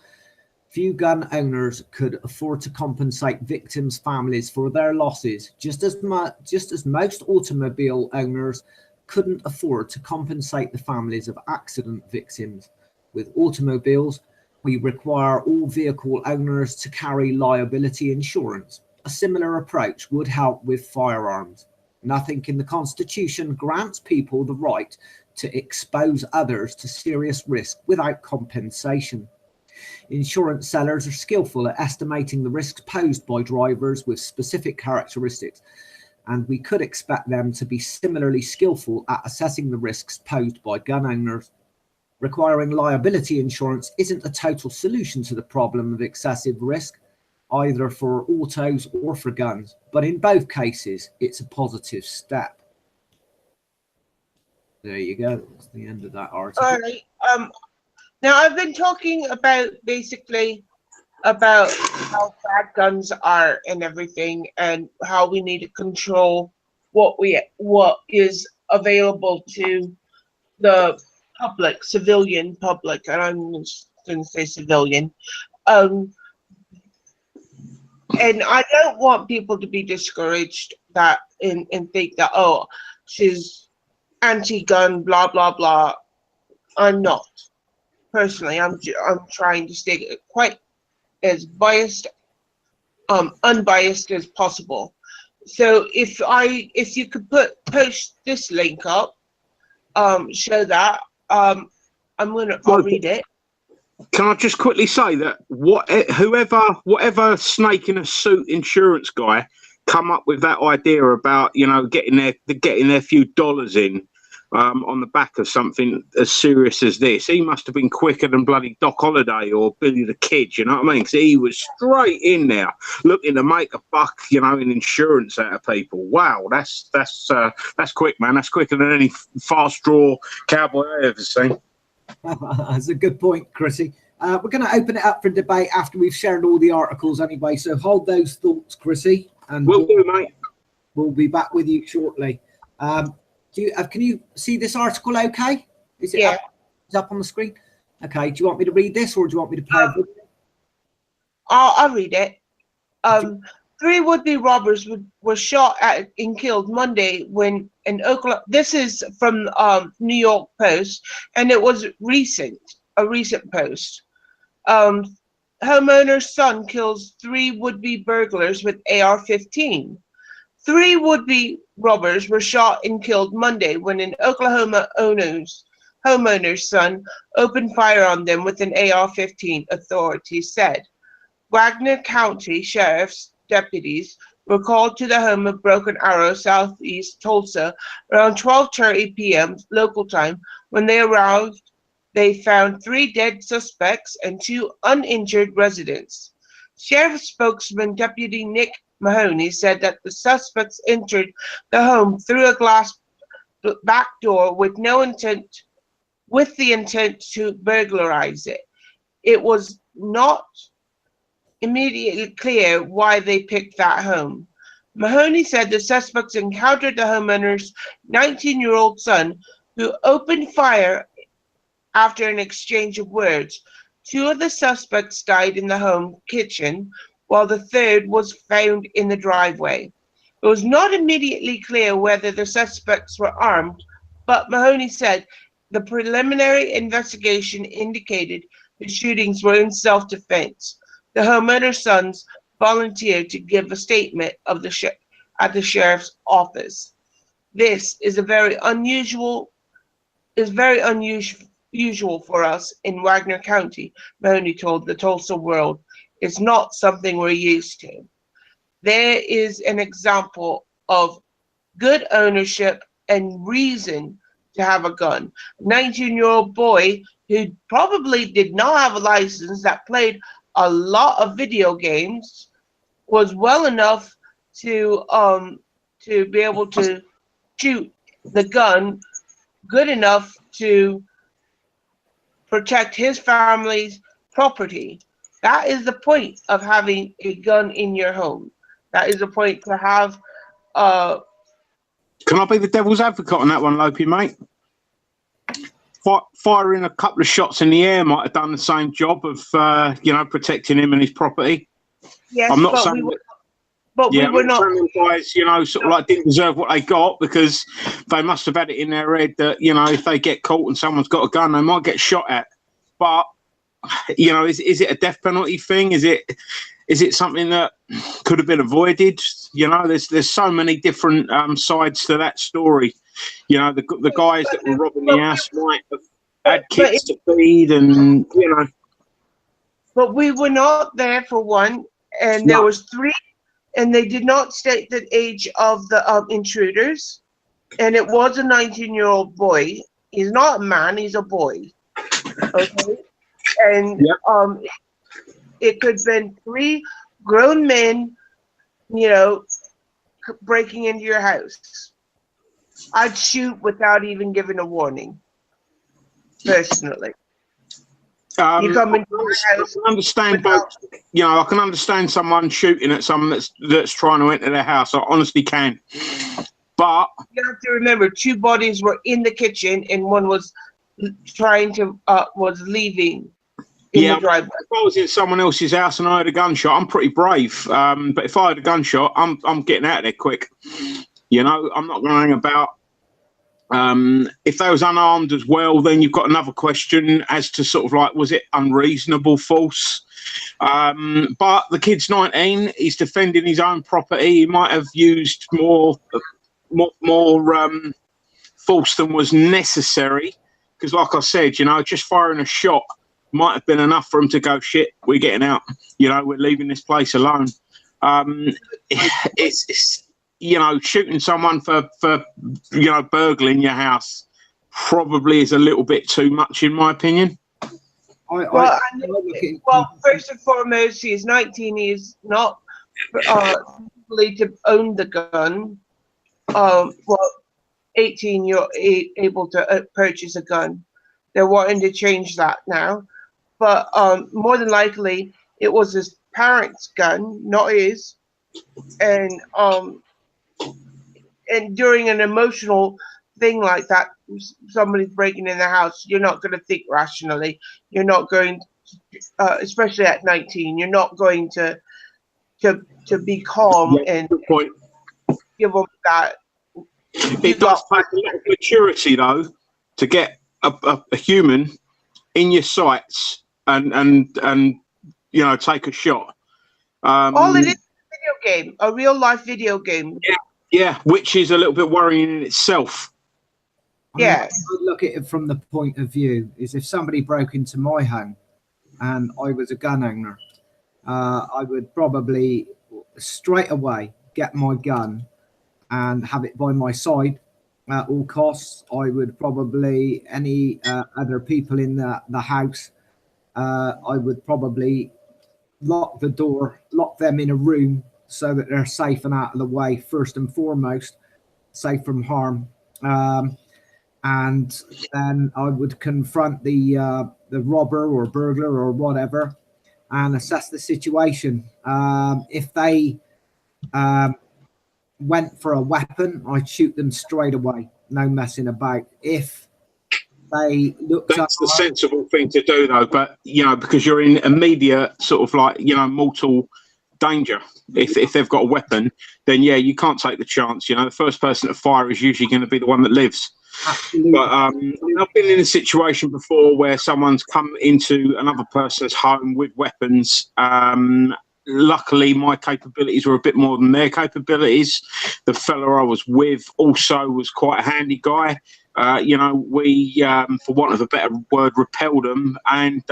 few gun owners could afford to compensate victims' families for their losses, just as most automobile owners couldn't afford to compensate the families of accident victims. With automobiles, we require all vehicle owners to carry liability insurance. A similar approach would help with firearms. Nothing in the Constitution grants people the right to expose others to serious risk without compensation. Insurance sellers are skillful at estimating the risks posed by drivers with specific characteristics, and we could expect them to be similarly skillful at assessing the risks posed by gun owners. Requiring liability insurance isn't a total solution to the problem of excessive risk, either for autos or for guns, but in both cases, it's a positive step. There you go. That's the end of that article. All right. Now I've been talking about basically about how bad guns are and everything, and how we need to control what is available to the public, civilian public, and I'm just going to say civilian. And I don't want people to be discouraged that and think that, oh, she's anti-gun, blah blah blah. I'm not. Personally, I'm trying to stay quite as unbiased as possible. So if you could post this link up, show that. I'll read it. Can I just quickly say that whatever snake in a suit insurance guy come up with that idea about, you know, getting their few dollars in on the back of something as serious as this, he must have been quicker than bloody Doc Holliday or Billy the Kid, you know what I mean? Because he was straight in there looking to make a buck, you know, in insurance out of people. Wow, that's quick, man. That's quicker than any fast draw cowboy I ever seen. That's a good point, Chrissy. We're going to open it up for debate after we've shared all the articles anyway, so hold those thoughts, Chrissy, and we'll do, mate. We'll be back with you shortly. Can you see this article okay? Is it up on the screen? Okay, do you want me to read this, or do you want me to play it? I'll read it. 3 would-be robbers were shot at and killed Monday when in Oklahoma. This is from New York Post, and it was a recent post. Homeowner's son kills 3 would-be burglars with AR-15. 3 would-be robbers were shot and killed Monday when an Oklahoma homeowner's son opened fire on them with an AR-15, authorities said. Wagner County Sheriff's deputies were called to the home of Broken Arrow, southeast Tulsa, around 12:30 p.m. local time. When they arrived, they found 3 dead suspects and 2 uninjured residents. Sheriff spokesman Deputy Nick Mahoney said that the suspects entered the home through a glass back door with the intent to burglarize it. It was not immediately clear why they picked that home. Mahoney said the suspects encountered the homeowner's 19-year-old son, who opened fire after an exchange of words. 2 of the suspects died in the home kitchen, while the 3rd was found in the driveway. It was not immediately clear whether the suspects were armed, but Mahoney said the preliminary investigation indicated the shootings were in self-defense. The homeowner's sons volunteered to give a statement at the sheriff's office. This is very unusual for us in Wagner County, Mahoney told the Tulsa World. It's not something we're used to. There is an example of good ownership and reason to have a gun. A 19-year-old boy who probably did not have a license, that played a lot of video games, was well enough to be able to shoot the gun good enough to protect his family's property. That is the point of having a gun in your home. That is the point to have. Can I be the devil's advocate on that one, Lopi, mate? Firing a couple of shots in the air might have done the same job of, protecting him and his property. Yes, I'm not saying we were not. Some guys, sort of like didn't deserve what they got, because they must have had it in their head that, if they get caught and someone's got a gun, they might get shot at. But, is it a death penalty thing? Is it something that could have been avoided? There's so many different sides to that story. The guys that were robbing the house might have had kids to feed, and But we were not there for one, and there was 3, and they did not state the age of the intruders, and it was a 19-year-old boy. He's not a man; he's a boy. Okay, and it could have been 3 grown men, breaking into your house. I'd shoot without even giving a warning. Personally, you come into my house. I can understand without, both. You know, I can understand someone shooting at someone that's trying to enter their house. I honestly can. But you have to remember, 2 bodies were in the kitchen, and one was trying to was leaving in the driveway. If I was in someone else's house and I heard a gunshot, I'm pretty brave. But if I heard a gunshot, I'm getting out of there quick. You know, I'm not going to hang about. If they was unarmed as well, then you've got another question as to sort of like, was it unreasonable force? But the kid's 19. He's defending his own property. He might have used more force than was necessary. Because, like I said, you know, just firing a shot might have been enough for him to go, shit, we're getting out. You know, we're leaving this place alone. It's you know, shooting someone for you know, burgling your house probably is a little bit too much, in my opinion. Well, first and foremost, he is 19. He is not legally to own the gun. Well, 18, you're able to purchase a gun. They're wanting to change that now, but more than likely, it was his parents' gun, not his, and during an emotional thing like that, somebody's breaking in the house, you're not going to think rationally. You're not going to, especially at 19, you're not going to be calm and give them that. It does take a lot of maturity, though, to get a human in your sights and you know, take a shot. All it is a video game, a real life video game. Yeah, which is a little bit worrying in itself. Yeah. I look at it from the point of view is if somebody broke into my home and I was a gun owner, I would probably straight away get my gun and have it by my side at all costs. I would probably, any other people in the house, I would probably lock the door, lock them in a room so that they're safe and out of the way, first and foremost, safe from harm. And then I would confront the robber or burglar or whatever and assess the situation. If they went for a weapon, I'd shoot them straight away, no messing about. If they looked, that's the sensible thing to do, though. But you know, because you're in immediate sort of like, you know, mortal danger. If they've got a weapon, then yeah, you can't take the chance. You know, the first person to fire is usually going to be the one that lives. Absolutely. But I've been in a situation before where someone's come into another person's home with weapons. Luckily, my capabilities were a bit more than their capabilities. The fella I was with also was quite a handy guy. You know, we, for want of a better word, repelled them and,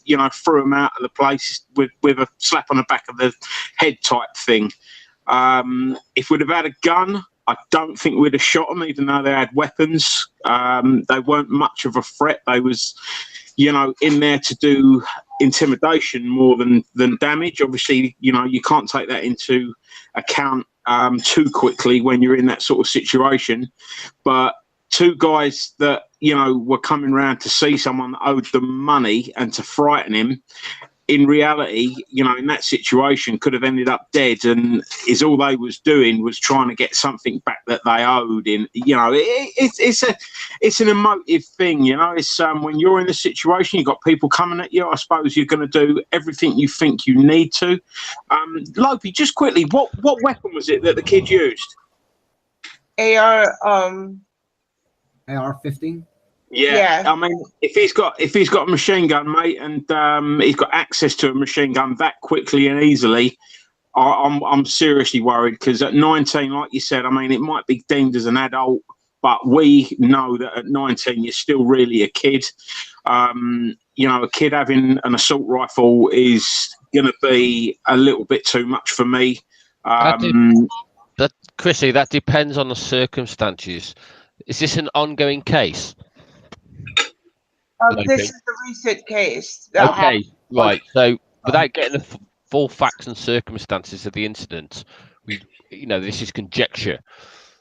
you know, threw them out of the place with a slap on the back of the head type thing. If we'd have had a gun, I don't think we'd have shot them, even though they had weapons. They weren't much of a threat. They was, you know, in there to do intimidation more than damage. Obviously, you know, you can't take that into account too quickly when you're in that sort of situation. But 2 guys that, you know, were coming round to see someone that owed them money and to frighten him, in reality, you know, in that situation could have ended up dead, and is all they was doing was trying to get something back that they owed. In, you know, it's an emotive thing. You know, it's when you're in a situation, you've got people coming at you. I suppose you're going to do everything you think you need to. Lopi, just quickly, what weapon was it that the kid used? AR-15. Yeah. I mean, if he's got a machine gun, mate, and he's got access to a machine gun that quickly and easily, I'm seriously worried, because at 19, like you said, I mean, it might be deemed as an adult, but we know that at 19 you're still really a kid. You know, a kid having an assault rifle is going to be a little bit too much for me. Chrissy, that depends on the circumstances. Is this an ongoing case? This is a recent case. Okay, right. So without getting the full facts and circumstances of the incident, you know, this is conjecture.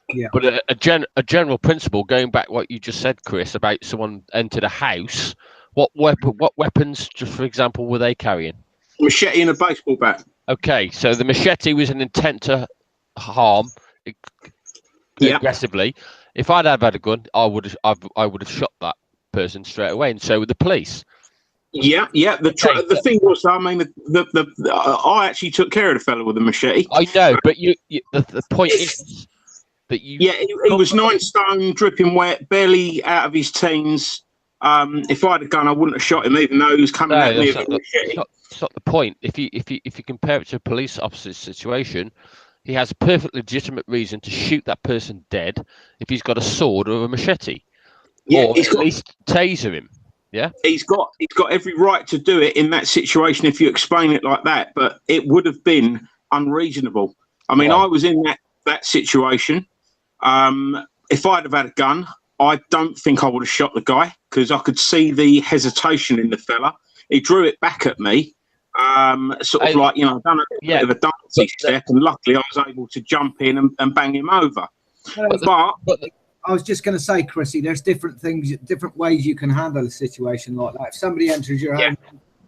Yeah. But a general principle, going back what you just said, Chris, about someone entered a house. What weapons, just for example, were they carrying? Machete and a baseball bat. Okay, so the machete was an intent to harm aggressively. If I'd have had a gun, I would have shot that person straight away, and so would the police. Yeah. The thing was, I mean, I actually took care of the fellow with the machete. I know, but the point is that you. Yeah, he was 9 stone, dripping wet, barely out of his teens. If I had a gun, I wouldn't have shot him, even though he was coming at me with a machete. It's not the point. If you compare it to a police officer's situation, he has a perfectly legitimate reason to shoot that person dead if he's got a sword or a machete, or at least taser him. Yeah, he's got every right to do it in that situation if you explain it like that. But it would have been unreasonable. I mean, I was in that situation. If I'd have had a gun, I don't think I would have shot the guy, because I could see the hesitation in the fella. He drew it back at me, sort of like, done a bit of a dancing step, and luckily I was able to jump in and bang him over. But I was just going to say, Chrissy, there's different things, different ways you can handle a situation like that. If somebody enters your home,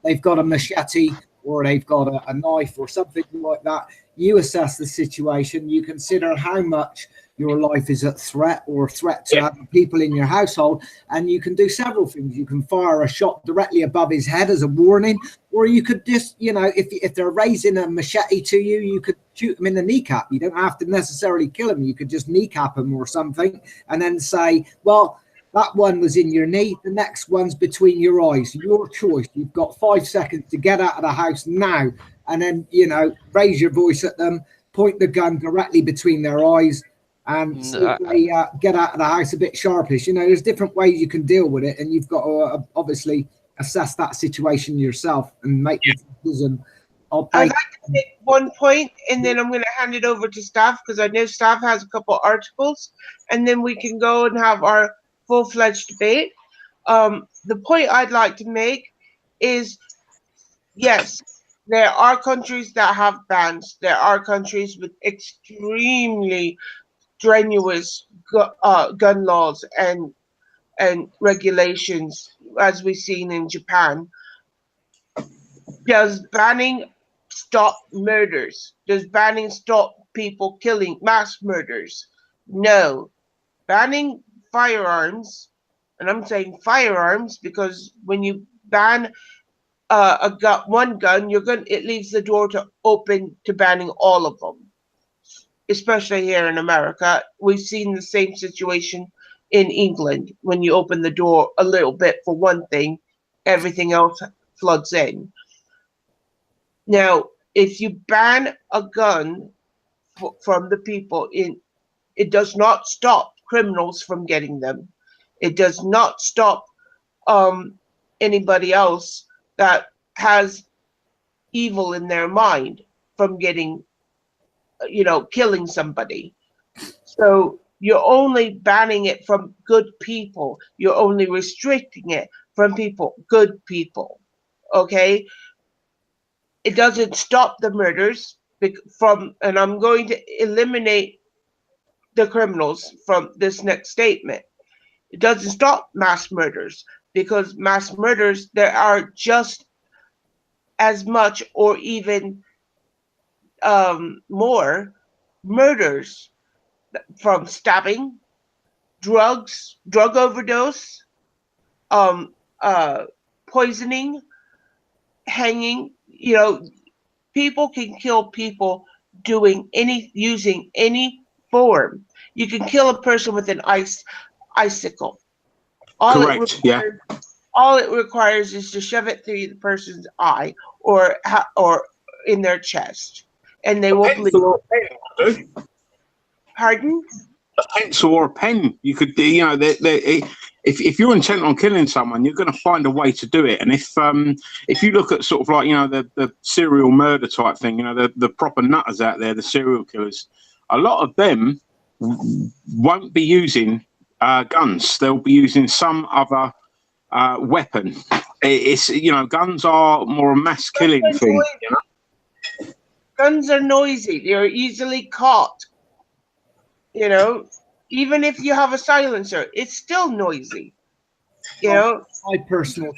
they've got a machete or they've got a knife or something like that, you assess the situation. You consider how much your life is at threat or threat to other people in your household, and you can do several things. You can fire a shot directly above his head as a warning, or you could just, if they're raising a machete to you, you could shoot them in the kneecap. You don't have to necessarily kill him. You could just kneecap him or something, and then say, well, that one was in your knee, the next one's between your eyes. Your choice. You've got 5 seconds to get out of the house now, and then, raise your voice at them, point the gun directly between their eyes, and so they get out of the house a bit sharpish. There's different ways you can deal with it, and you've got to obviously assess that situation yourself and make the decision. I'd like to make one point, and then I'm going to hand it over to staff, because I know staff has a couple articles, and then we can go and have our full-fledged debate. The point I'd like to make is, yes, there are countries that have bans. There are countries with extremely strenuous gun laws and regulations, as we've seen in Japan. Does banning stop murders? Does banning stop people killing, mass murders? No. Banning firearms, and I'm saying firearms because when you ban one gun, it leaves the door open to banning all of them. Especially here in America, we've seen the same situation in England. When you open the door a little bit for one thing, everything else floods in. Now, if you ban a gun from the people, it does not stop criminals from getting them. It does not stop anybody else that has evil in their mind from getting, killing somebody. So you're only banning it from good people. You're only restricting it from good people. Okay? It doesn't stop the murders and I'm going to eliminate the criminals from this next statement. It doesn't stop mass murders, because mass murders, there are just as much or even more murders from stabbing, drug overdose, poisoning, hanging. People can kill people using any form. You can kill a person with an icicle. Correct. All it requires is to shove it through the person's eye or in their chest, and they will bleed. Pardon? A pencil or a pen. You could, if you're intent on killing someone, you're going to find a way to do it. And if you look at sort of like the serial murder type thing, the proper nutters out there, the serial killers, a lot of them won't be using guns. They'll be using some other weapon. It's guns are more a mass killing thing. Guns are noisy. They're easily caught. You know, even if you have a silencer, it's still noisy. You know, my personal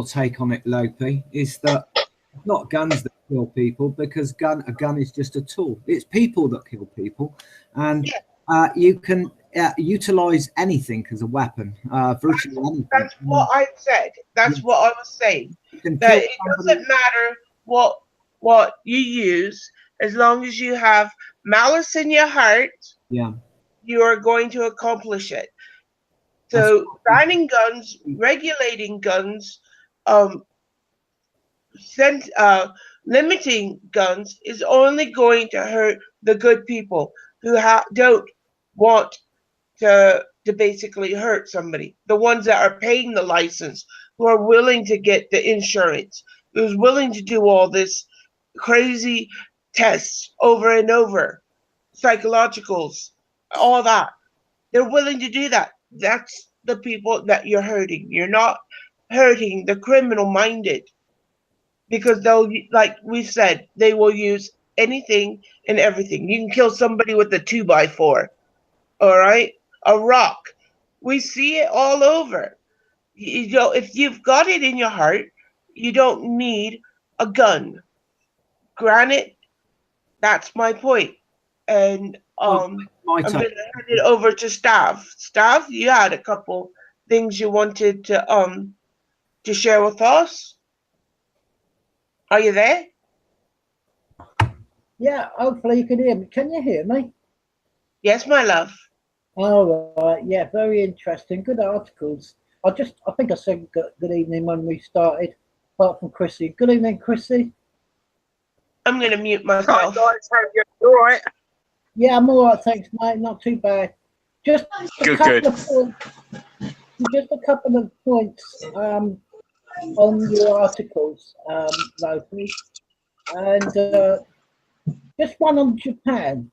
take on it, Lopi, is that it's not guns that kill people, because a gun is just a tool. It's people that kill people, and you can utilize anything as a weapon, virtually anything. That's what I said. That's what I was saying. That it doesn't matter what you use, as long as you have malice in your heart. Yeah, you are going to accomplish it. So banning guns, regulating guns, limiting guns is only going to hurt the good people who don't want to basically hurt somebody. The ones that are paying the license, who are willing to get the insurance, who's willing to do all this crazy tests over and over, psychologicals, all that. They're willing to do that. That's the people that you're hurting. You're not hurting the criminal minded, because they'll, like we said, they will use anything and everything. You can kill somebody with a 2x4, all right? A rock. We see it all over. You know, if you've got it in your heart, you don't need a gun. Granted, that's my point. And I'm going to hand it over to Stav. Stav, you had a couple things you wanted to share with us. Are you there? Yeah, hopefully you can hear me. Can you hear me? Yes, my love. All right. Yeah, very interesting. Good articles. I think I said good evening when we started, apart from CHRISY. Good evening, CHRISY. I'm going to mute myself. Hi guys, how are you? All right? Yeah, I'm all right, thanks, mate. Not too bad. Just a couple of points on your articles, Lopi, and just one on Japan.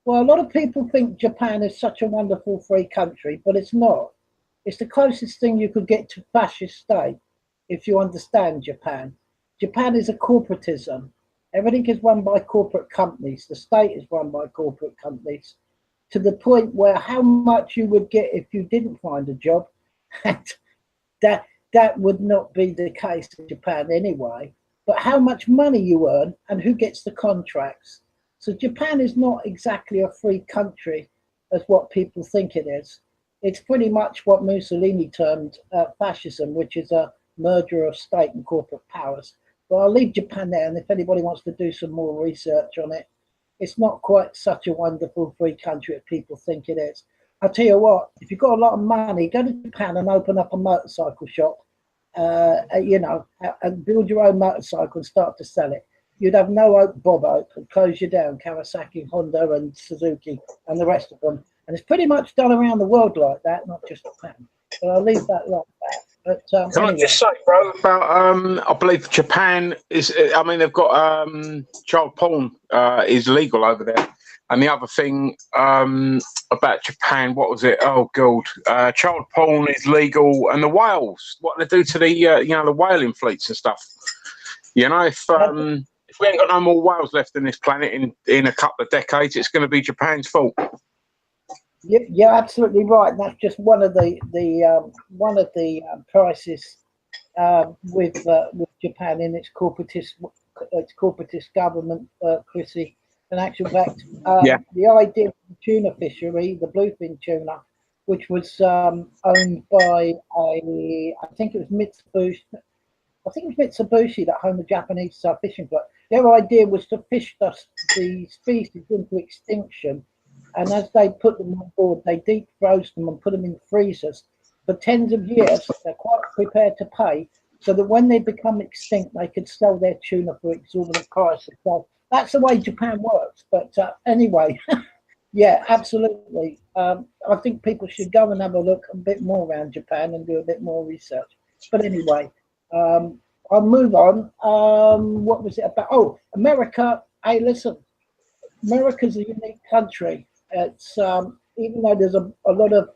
Well, a lot of people think Japan is such a wonderful free country, but it's not. It's the closest thing you could get to fascist state, if you understand Japan. Japan is a corporatism. Everything is run by corporate companies. The state is run by corporate companies, to the point where how much you would get if you didn't find a job, and that would not be the case in Japan anyway. But how much money you earn and who gets the contracts. So Japan is not exactly a free country as what people think it is. It's pretty much what Mussolini termed fascism, which is a merger of state and corporate powers. But I'll leave Japan there, and if anybody wants to do some more research on it, it's not quite such a wonderful free country as people think it is. I'll tell you what, if you've got a lot of money, go to Japan and open up a motorcycle shop, you know, and build your own motorcycle and start to sell it. You'd have no hope, Bob Hope, and close you down, Kawasaki, Honda, and Suzuki, and the rest of them. And it's pretty much done around the world like that, not just Japan. But I'll leave that like that. But, can I just say, bro, about I believe Japan is. I mean, they've got child porn is legal over there, and the other thing about Japan, what was it? Oh God, child porn is legal, and the whales, what they do to the you know, the whaling fleets and stuff. You know, if we ain't got no more whales left on this planet in a couple of decades, it's going to be Japan's fault. You're absolutely right. And that's just one of the prices with Japan in its corporatist government, CHRISY. In actual fact, the idea of the tuna fishery, the bluefin tuna, which was owned by I think it was Mitsubishi. I think it was Mitsubishi that owned the Japanese fishing club. Their idea was to fish the species into extinction. And as they put them on board, they deep froze them and put them in freezers for tens of years. They're quite prepared to pay, so that when they become extinct, they could sell their tuna for exorbitant prices. So that's the way Japan works. But anyway, yeah, absolutely. I think people should go and have a look a bit more around Japan and do a bit more research. But anyway, I'll move on. What was it about? Oh, America. Hey, listen, America's a unique country. It's even though there's a lot of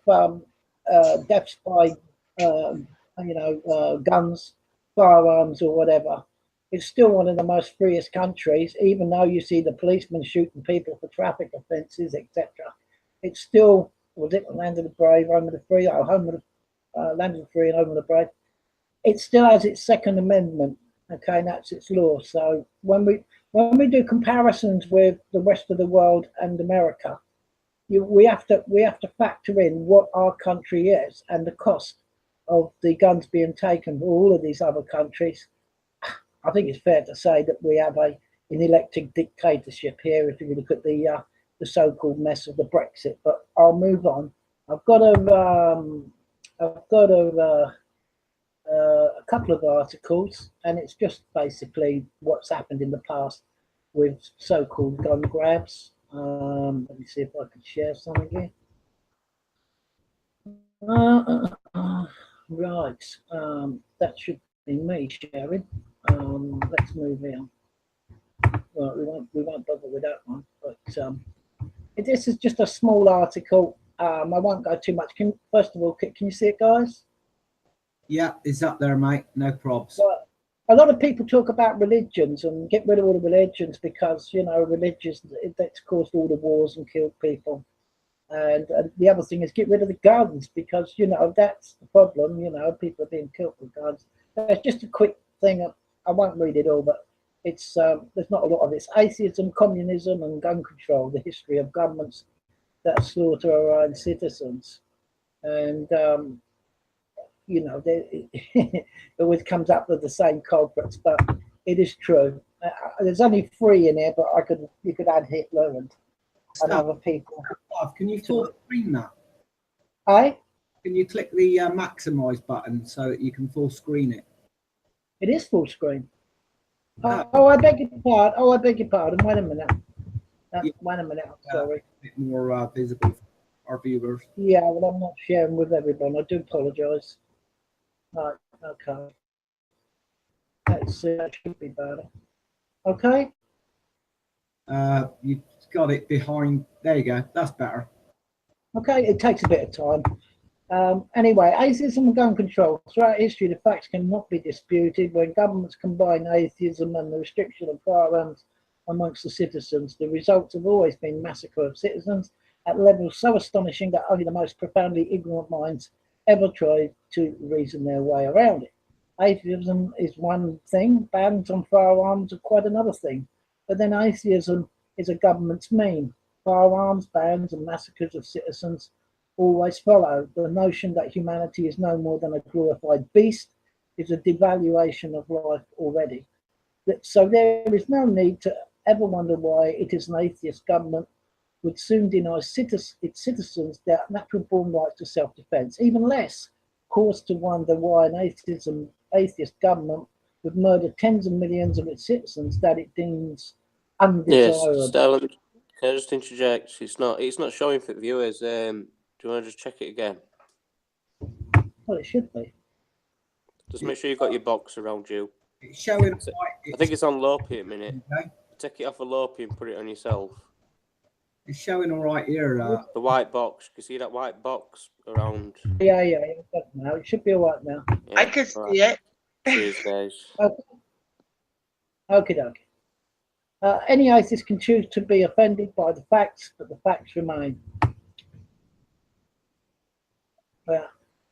deaths by guns, firearms, or whatever. it's still one of the most freest countries, even though you see the policemen shooting people for traffic offences, etc. It's still, was it land of the brave, home of the free, or home of the land of the free and home of the brave? It still has its Second Amendment, okay, and that's its law. So when we do comparisons with the rest of the world and America, we have to factor in what our country is and the cost of the guns being taken for all of these other countries. I think it's fair to say that we have an elected dictatorship here if you look at the so-called mess of the Brexit. But I'll move on. I've got a couple of articles, and it's just basically what's happened in the past with so-called gun grabs. Let me see if I can share something here. Right, that should be me sharing. Let's move on. Well, we won't bother with that one. But this is just a small article. I won't go too much. First of all, can you see it, guys? Yeah, it's up there, mate. No probs. Well, a lot of people talk about religions and get rid of all the religions because, you know, religions, that's caused all the wars and killed people. And the other thing is get rid of the guns because, you know, that's the problem. You know, people are being killed with guns. It's just a quick thing. I won't read it all, but it's there's not a lot of it. It's atheism, communism, and gun control, the history of governments that slaughter our own citizens. And, you know, it always comes up with the same culprits, but it is true. There's only 3 in here, but you could add Hitler and other people. Can you full screen that? Aye? Can you click the maximize button so that you can full screen it? It is full screen. Oh, I beg your pardon. Oh, I beg your pardon. Wait a minute. Yeah. Wait a minute. I'm sorry. A bit more visible for our viewers. Yeah, well, I'm not sharing with everyone. I do apologise. Right, okay. That should be better. Okay. You got it behind. There you go. That's better. Okay, it takes a bit of time. Anyway, atheism and gun control. Throughout history, the facts cannot be disputed. When governments combine atheism and the restriction of firearms amongst the citizens, the results have always been massacre of citizens at levels so astonishing that only the most profoundly ignorant minds ever tried to reason their way around it. Atheism is one thing, bans on firearms are quite another thing. But then atheism is a government's meme. Firearms, bans, and massacres of citizens always follow. The notion that humanity is no more than a glorified beast is a devaluation of life already. So there is no need to ever wonder why it is an atheist government would soon deny its citizens their natural born right to self-defense. Even less cause to wonder why an atheist government would murder tens of millions of its citizens that it deems undesirable. Yes, Stalin, can I just interject? It's not showing for the viewers. Do you want to just check it again? Well, it should be. Just make sure you've got your box around you. It's showing. I think it's on LOPI at a minute. Okay. Take it off of LOPI and put it on yourself. It's showing all right here. The white box. Can you see that white box around? Yeah. Now it should be all right now. Yeah, I can see it. Cheers, guys. Okay. Any atheist can choose to be offended by the facts, but the facts remain.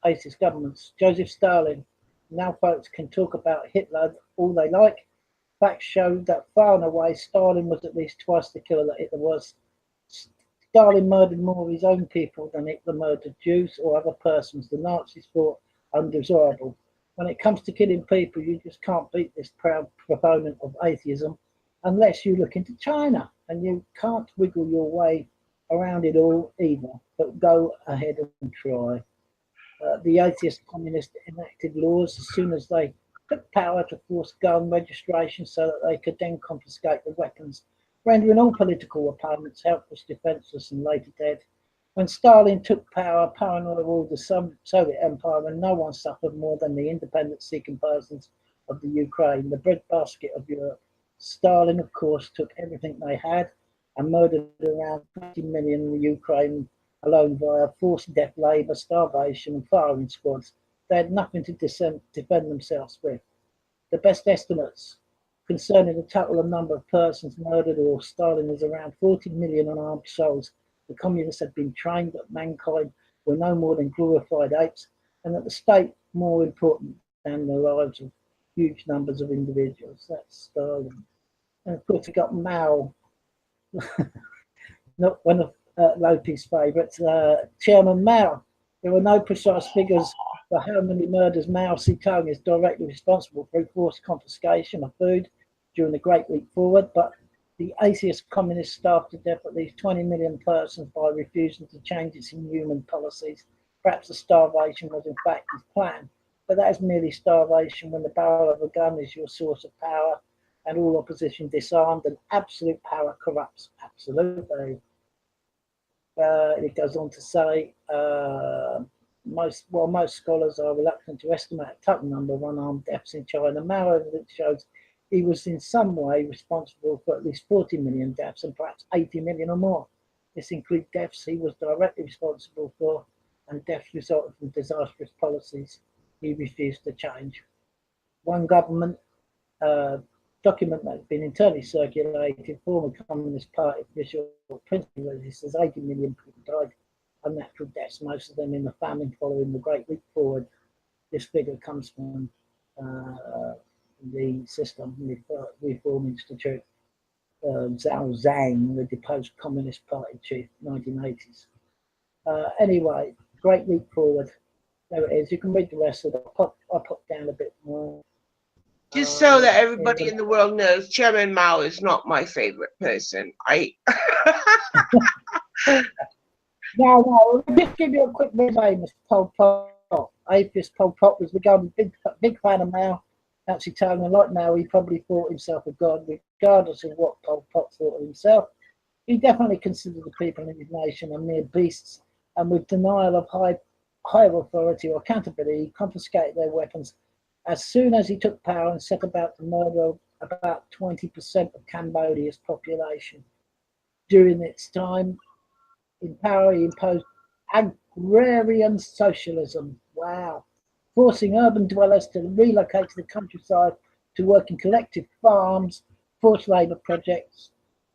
Atheist governments. Joseph Stalin. Now folks can talk about Hitler all they like. Facts show that far and away Stalin was at least twice the killer that Hitler was. Stalin murdered more of his own people than Hitler murdered Jews or other persons the Nazis thought undesirable. When it comes to killing people, you just can't beat this proud proponent of atheism unless you look into China, and you can't wiggle your way around it all either, but go ahead and try. The atheist communists enacted laws as soon as they took power to force gun registration so that they could then confiscate the weapons, rendering all political opponents helpless, defenseless, and later dead. When Stalin took power, paranoia ruled the Soviet Empire, and no one suffered more than the independence-seeking persons of the Ukraine, the breadbasket of Europe. Stalin, of course, took everything they had and murdered around 20 million in the Ukraine alone via forced death labour, starvation, and firing squads. They had nothing to defend themselves with. The best estimates concerning the total number of persons murdered or stolen is around 40 million unarmed souls. The communists had been trained that mankind were no more than glorified apes, and that the state more important than the lives of huge numbers of individuals. That's Stalin. And of course, we got Mao, not one of LOPI's favourites, Chairman Mao. There were no precise figures for how many murders Mao Zedong is directly responsible for forced confiscation of food during the Great Leap Forward, but the atheist communist starved to death at least 20 million persons by refusing to change its inhuman policies. Perhaps the starvation was in fact his plan, but that is merely starvation when the barrel of a gun is your source of power and all opposition disarmed and absolute power corrupts. Absolutely. It goes on to say, most scholars are reluctant to estimate a total number of unarmed deaths in China. Mao evidence shows he was in some way responsible for at least 40 million deaths and perhaps 80 million or more. This includes deaths he was directly responsible for and deaths resulting from disastrous policies he refused to change. One government document that's been internally circulated, former Communist Party official principally says 80 million people died of natural deaths, most of them in the famine following the Great Leap Forward. This figure comes from the System Reform Institute. Zhao Zhang, the deposed Communist Party chief, 1980s. Anyway, Great Leap Forward. There it is. You can read the rest of it. I'll pop down a bit more. Just so that everybody in the world knows, Chairman Mao is not my favorite person. No, just give you a quick resume of Pol Pot. Atheist Pol Pot was regarded big fan of Mao. Actually, telling a lot now, he probably thought himself a god, regardless of what Pol Pot thought of himself. He definitely considered the people in his nation a mere beasts, and with denial of higher authority or accountability, he confiscated their weapons as soon as he took power and set about to murder about 20% of Cambodia's population. During its time in power, he imposed agrarian socialism. Wow. Forcing urban dwellers to relocate to the countryside to work in collective farms, forced labour projects.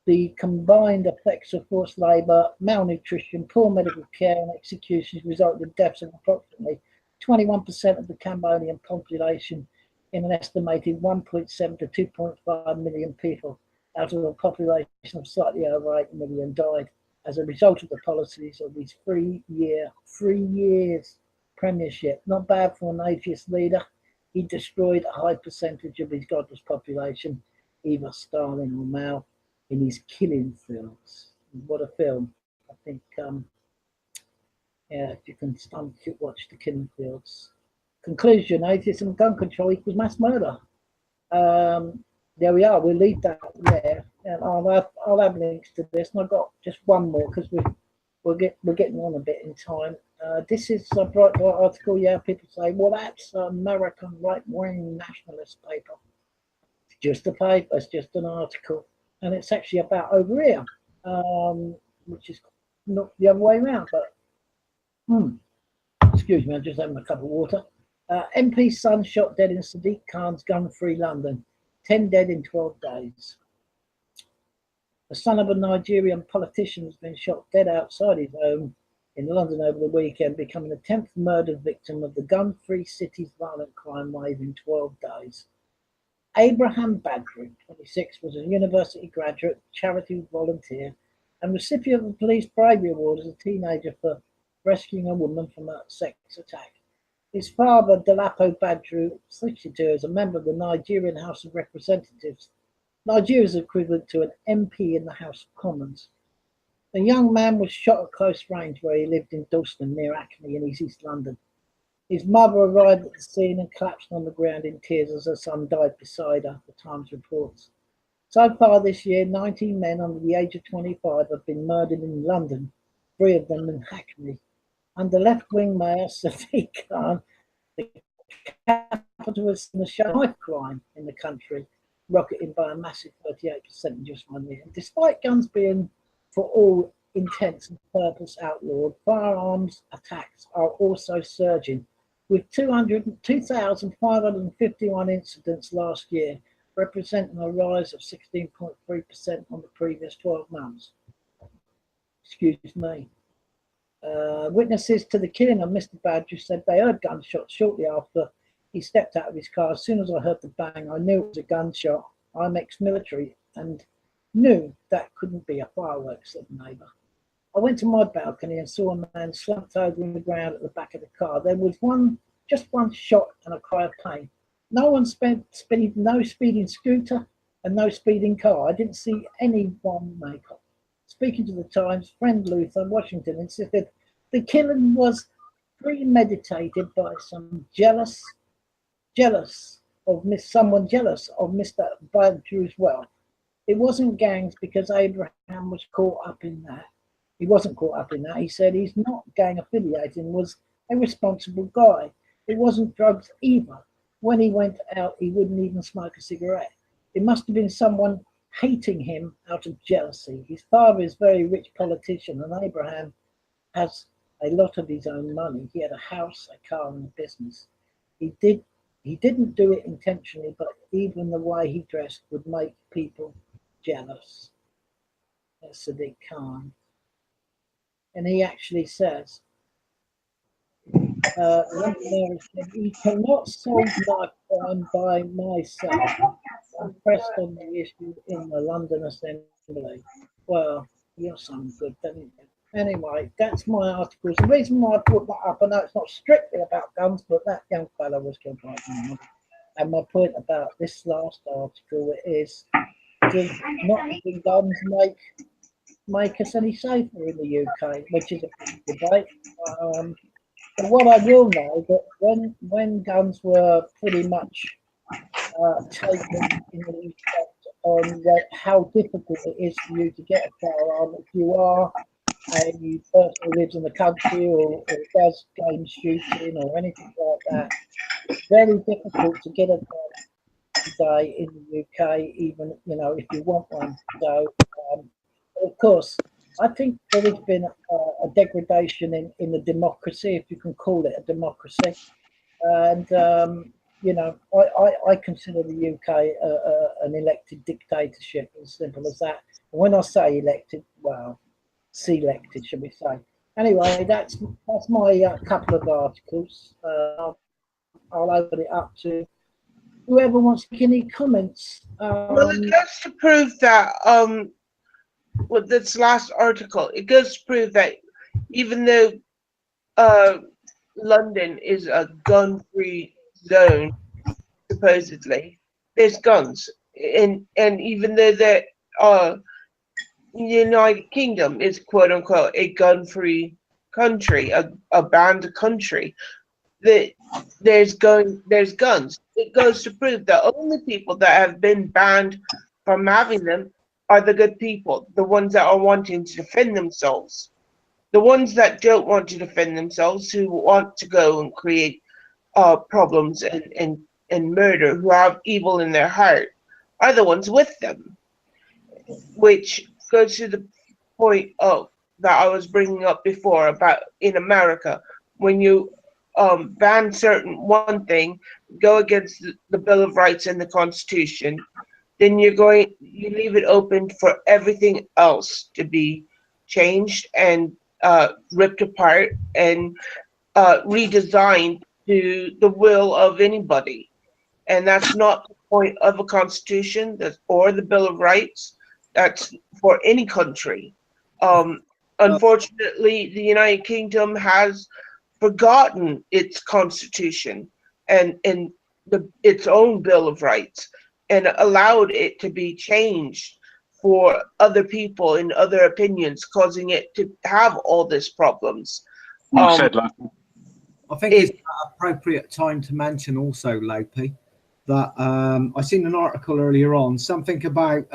The combined effects of forced labour, malnutrition, poor medical care and executions resulted in deaths of approximately 21% of the Cambodian population in an estimated 1.7 to 2.5 million people out of a population of slightly over 8 million died as a result of the policies of his 3 years premiership. Not bad for an atheist leader. He destroyed a high percentage of his godless population, either Stalin or Mao, in his killing films. What a film. I think, if you can watch The Killing Fields. Conclusion, atheism and gun control equals mass murder. There we are, we'll leave that there. And I'll have links to this, and I've got just one more because we're getting on a bit in time. This is a Breitbart article. Yeah, people say, well, that's American right-wing nationalist paper. It's just a paper, it's just an article. And it's actually about over here, which is not the other way around. But, excuse me, I'm just having a cup of water. MP's son shot dead in Sadiq Khan's gun-free London. 10 dead in 12 days. The son of a Nigerian politician has been shot dead outside his home in London over the weekend, becoming the 10th murdered victim of the gun-free city's violent crime wave in 12 days. Abraham Badru, 26, was a university graduate, charity volunteer, and recipient of the Police Bravery Award as a teenager for rescuing a woman from a sex attack. His father, Dolapo Badru, 62, is a member of the Nigerian House of Representatives. Nigeria's equivalent to an MP in the House of Commons. The young man was shot at close range where he lived in Dalston, near Acme in East London. His mother arrived at the scene and collapsed on the ground in tears as her son died beside her, the Times reports. So far this year, 19 men under the age of 25 have been murdered in London, 3 of them in Hackney. Under left-wing mayor Sadiq Khan, the capital has seen the sharpest crime in the country, rocketing by a massive 38% in just 1 year. And despite guns being, for all intents and purposes, outlawed, firearms attacks are also surging, with 2,551 incidents last year, representing a rise of 16.3% on the previous 12 months. Excuse me. Witnesses to the killing of Mr. Badger said they heard gunshots shortly after he stepped out of his car. As soon as I heard the bang, I knew it was a gunshot. I'm ex-military and knew that couldn't be a firework, said the neighbour. I went to my balcony and saw a man slumped over in the ground at the back of the car. There was just one shot and a cry of pain. No one no speeding scooter and no speeding car. I didn't see anyone make off. Speaking to the Times, friend Luther Washington insisted the killing was premeditated by someone jealous of Mr. Badger's wealth. It wasn't gangs because Abraham was caught up in that. He wasn't caught up in that. He said he's not gang affiliated and was a responsible guy. It wasn't drugs either. When he went out, he wouldn't even smoke a cigarette. It must have been someone hating him out of jealousy. His father is a very rich politician and Abraham has a lot of his own money. He had a house, a car and a business. He didn't do it intentionally, but even the way he dressed would make people jealous. That's Sadiq Khan. And he actually says, he cannot solve my crime by myself. I'm pressed on the issue in the London Assembly. Well, you're some good, don't you? Anyway, that's my article. The reason why I put that up, I know it's not strictly about guns, but that young fellow was killed by a. And my point about this last article is, does not having guns make us any safer in the UK, which is a big debate. But what I will know that when guns were pretty much taken in the respect on how difficult it is for you to get a firearm if you are a person who lives in the country or does game shooting or anything like that, it's very difficult to get a gun today in the UK, even if you want one. So of course, I think there has been a degradation in the democracy, if you can call it a democracy. And, I consider the UK an elected dictatorship, as simple as that. And when I say elected, well, selected, should we say. Anyway, that's my couple of articles. I'll open it up to whoever wants to make any comments. Well, it goes to prove that with this last article, it goes to prove that even though London is a gun-free zone, supposedly, there's guns, and even though the United Kingdom is quote unquote a gun-free country, a banned country, that there's guns. It goes to prove that only people that have been banned from having them are the good people, the ones that are wanting to defend themselves. The ones that don't want to defend themselves, who want to go and create problems and murder, who have evil in their heart, are the ones with them. Which goes to the point of that I was bringing up before about in America, when you ban one thing, go against the Bill of Rights and the Constitution, then you leave it open for everything else to be changed and ripped apart and redesigned to the will of anybody. And that's not the point of a constitution or the Bill of Rights. That's for any country. Unfortunately, the United Kingdom has forgotten its constitution and its own Bill of Rights, and allowed it to be changed for other people and other opinions, causing it to have all these problems. I think it's an appropriate time to mention also, Lopi, that I seen an article earlier on, something about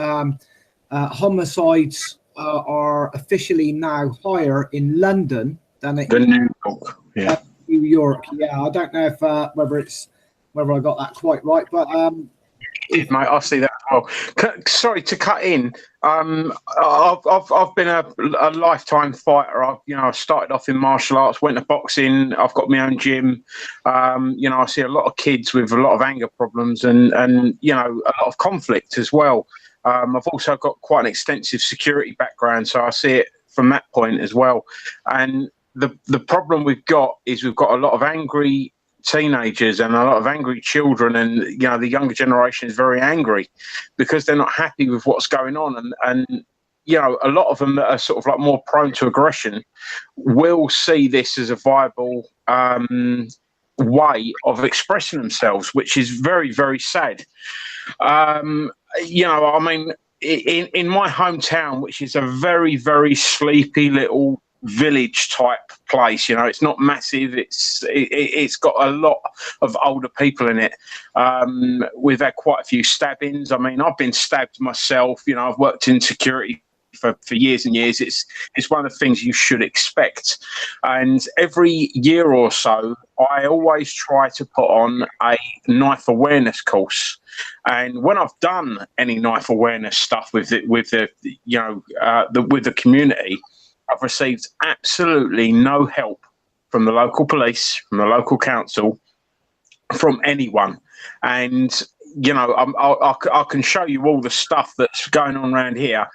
homicides are officially now higher in London than New York. Yeah. New York. Yeah, I don't know if whether I got that quite right, but mate, I see that well. Sorry to cut in. I've been a lifetime fighter. I started off in martial arts, went to boxing. I've got my own gym. I see a lot of kids with a lot of anger problems and a lot of conflict as well. I've also got quite an extensive security background, so I see it from that point as well. And the problem we've got is we've got a lot of angry teenagers and a lot of angry children, and the younger generation is very angry because they're not happy with what's going on, and a lot of them that are sort of like more prone to aggression will see this as a viable way of expressing themselves, which is very, very sad. I mean, in my hometown, which is a very, very sleepy little village type place, it's not massive, it's got a lot of older people in it. We've had quite a few stabbings. I mean, I've been stabbed myself. I've worked in security for years and years. It's one of the things you should expect. And every year or so I always try to put on a knife awareness course. And when I've done any knife awareness stuff with the community, I've received absolutely no help from the local police, from the local council, from anyone. And I can show you all the stuff that's going on around here.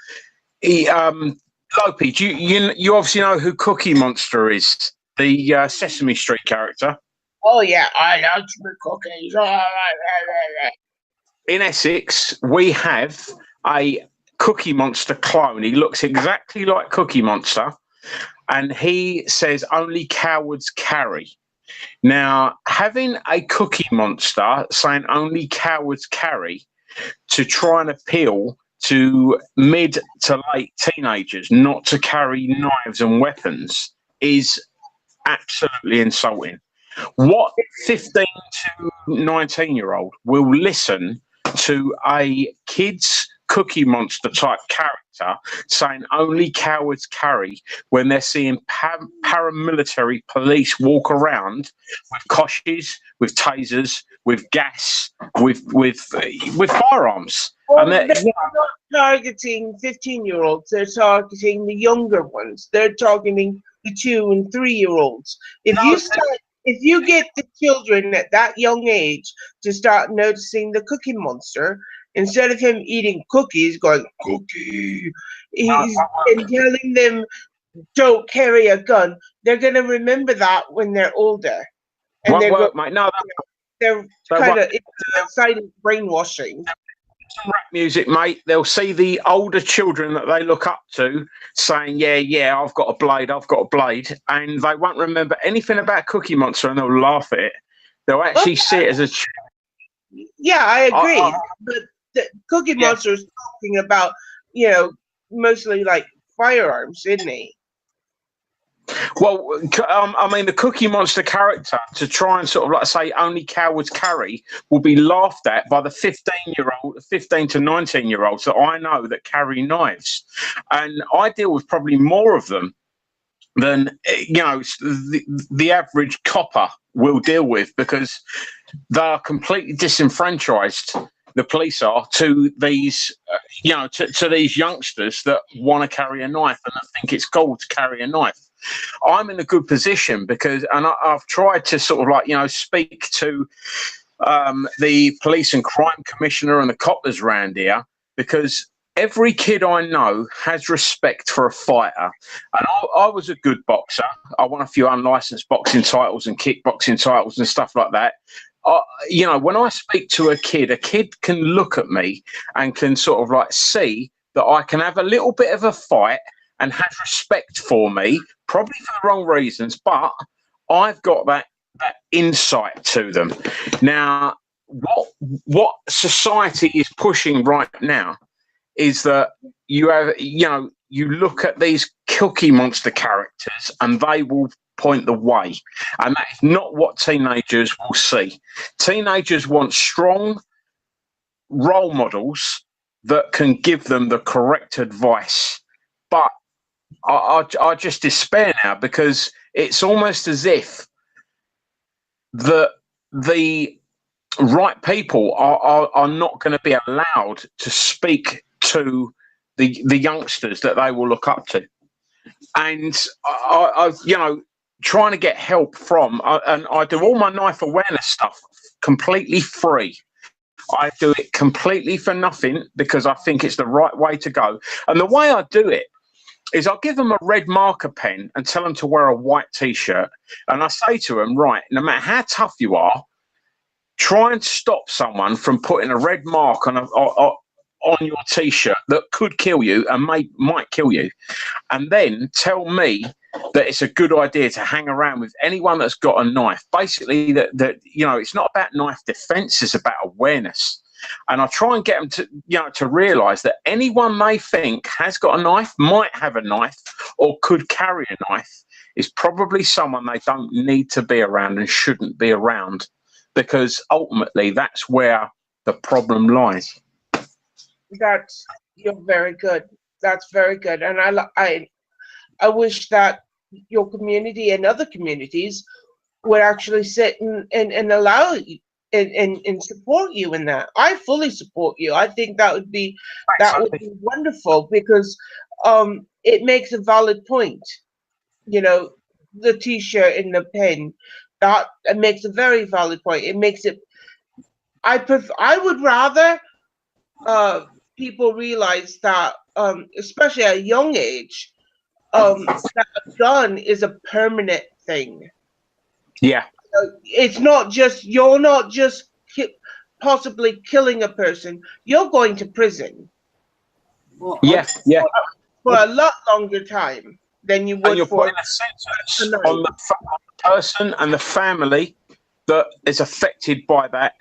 LOPI, do you obviously know who Cookie Monster is, the Sesame Street character? Oh yeah, I love the cookies. In Essex, we have a Cookie Monster clone. He looks exactly like Cookie Monster, and he says only cowards carry. Now, having a Cookie Monster saying only cowards carry to try and appeal to mid to late teenagers not to carry knives and weapons is absolutely insulting. What 15 to 19-year-old will listen to a kid's Cookie Monster type character saying only cowards carry when they're seeing paramilitary police walk around with koshes, with tasers, with gas, with firearms? Well, they're not targeting 15-year-olds. They're targeting the younger ones. They're targeting the 2- and 3-year-olds. If you get the children at that young age to start noticing the Cookie Monster, instead of him eating cookies, going cookie, and telling them don't carry a gun, they're going to remember that when they're older. And they're kind of silent brainwashing. Some rap music, mate. They'll see the older children that they look up to saying, yeah, I've got a blade, and they won't remember anything about Cookie Monster, and they'll laugh at it. They'll actually see it as a yeah, I agree. But the Cookie Monster is talking about, mostly like firearms, isn't he? Well, I mean, the Cookie Monster character, to try and sort of like say only cowards carry, will be laughed at by the 15 to 19-year-olds that I know that carry knives. And I deal with probably more of them than, the average copper will deal with, because they are completely disenfranchised. The police are to these, to these youngsters that want to carry a knife and that think it's cool to carry a knife. I'm in a good position because, and I've tried to sort of like, speak to the police and crime commissioner and the coppers around here, because every kid I know has respect for a fighter. And I was a good boxer. I won a few unlicensed boxing titles and kickboxing titles and stuff like that. When I speak to a kid can look at me and can sort of like see that I can have a little bit of a fight and has respect for me, probably for the wrong reasons, but I've got that insight to them. Now, what society is pushing right now is that you have, you look at these Cookie Monster characters and they will point the way, and that is not what teenagers will see. Teenagers want strong role models that can give them the correct advice. But I just despair now, because it's almost as if the right people are not going to be allowed to speak to the youngsters that they will look up to. And I you know, trying to get help from, and I do all my knife awareness stuff completely free. I do it completely for nothing because I think it's the right way to go. And the way I do it is I'll give them a red marker pen and tell them to wear a white T-shirt. And I say to them, right, no matter how tough you are, try and stop someone from putting a red mark on your T-shirt that could kill you and might kill you. And then tell me that it's a good idea to hang around with anyone that's got a knife. Basically, that you know, it's not about knife defense, it's about awareness. And I try and get them to, you know, to realize that anyone they think has got a knife, might have a knife, or could carry a knife is probably someone they don't need to be around and shouldn't be around, because ultimately that's where the problem lies. You're very good. That's very good. And I wish that your community and other communities would actually sit and allow you and support you in that. I fully support you. I think that would be wonderful, because it makes a valid point. You know, the T-shirt and the pen, that makes a very valid point. It makes it. I would rather people realize that, especially at a young age, that a gun is a permanent thing. Yeah. It's not just, you're not just possibly killing a person, you're going to prison. Well, yeah. For a lot longer time than you would. And you're putting a sentence on the person and the family that is affected by that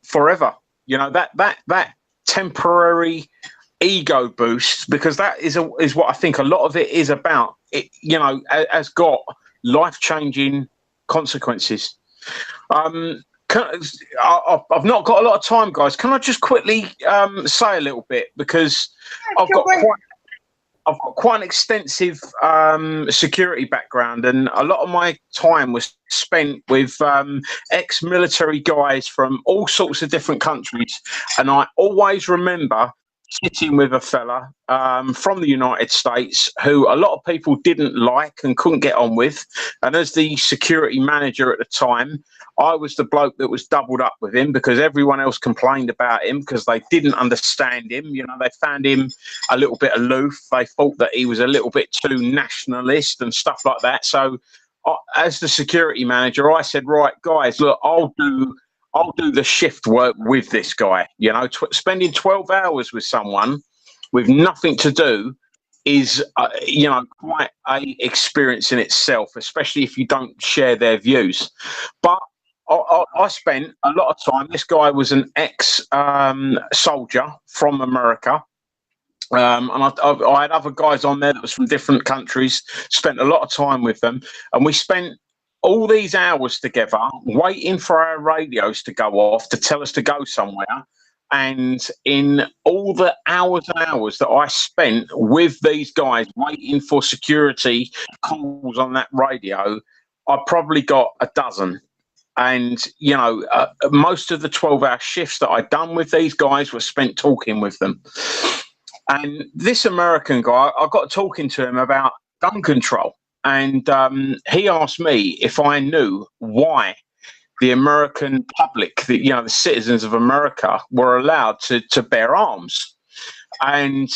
forever. You know, that temporary ego boost, because that is what I think a lot of it is about. It, you know, has got life-changing consequences. I've not got a lot of time, guys. Can I just quickly say a little bit, because I've got quite an extensive security background, and a lot of my time was spent with ex-military guys from all sorts of different countries, and I always remember sitting with a fella from the United States who a lot of people didn't like and couldn't get on with, and as the security manager at the time, I was the bloke that was doubled up with him, because everyone else complained about him because they didn't understand him. You know, they found him a little bit aloof. They thought that he was a little bit too nationalist and stuff like that. So as the security manager, I said, right, guys, look, I'll do the shift work with this guy. You know, spending 12 hours with someone with nothing to do is, you know, quite a experience in itself, especially if you don't share their views. But I spent a lot of time. This guy was an ex-soldier from America. And I had other guys on there that was from different countries, spent a lot of time with them. And we spent all these hours together waiting for our radios to go off to tell us to go somewhere. And in all the hours and hours that I spent with these guys waiting for security calls on that radio, I probably got a dozen. And, you know, most of the 12-hour shifts that I'd done with these guys were spent talking with them. And this American guy, I got talking to him about gun control. And he asked me if I knew why the American public, the citizens of America, were allowed to bear arms. And,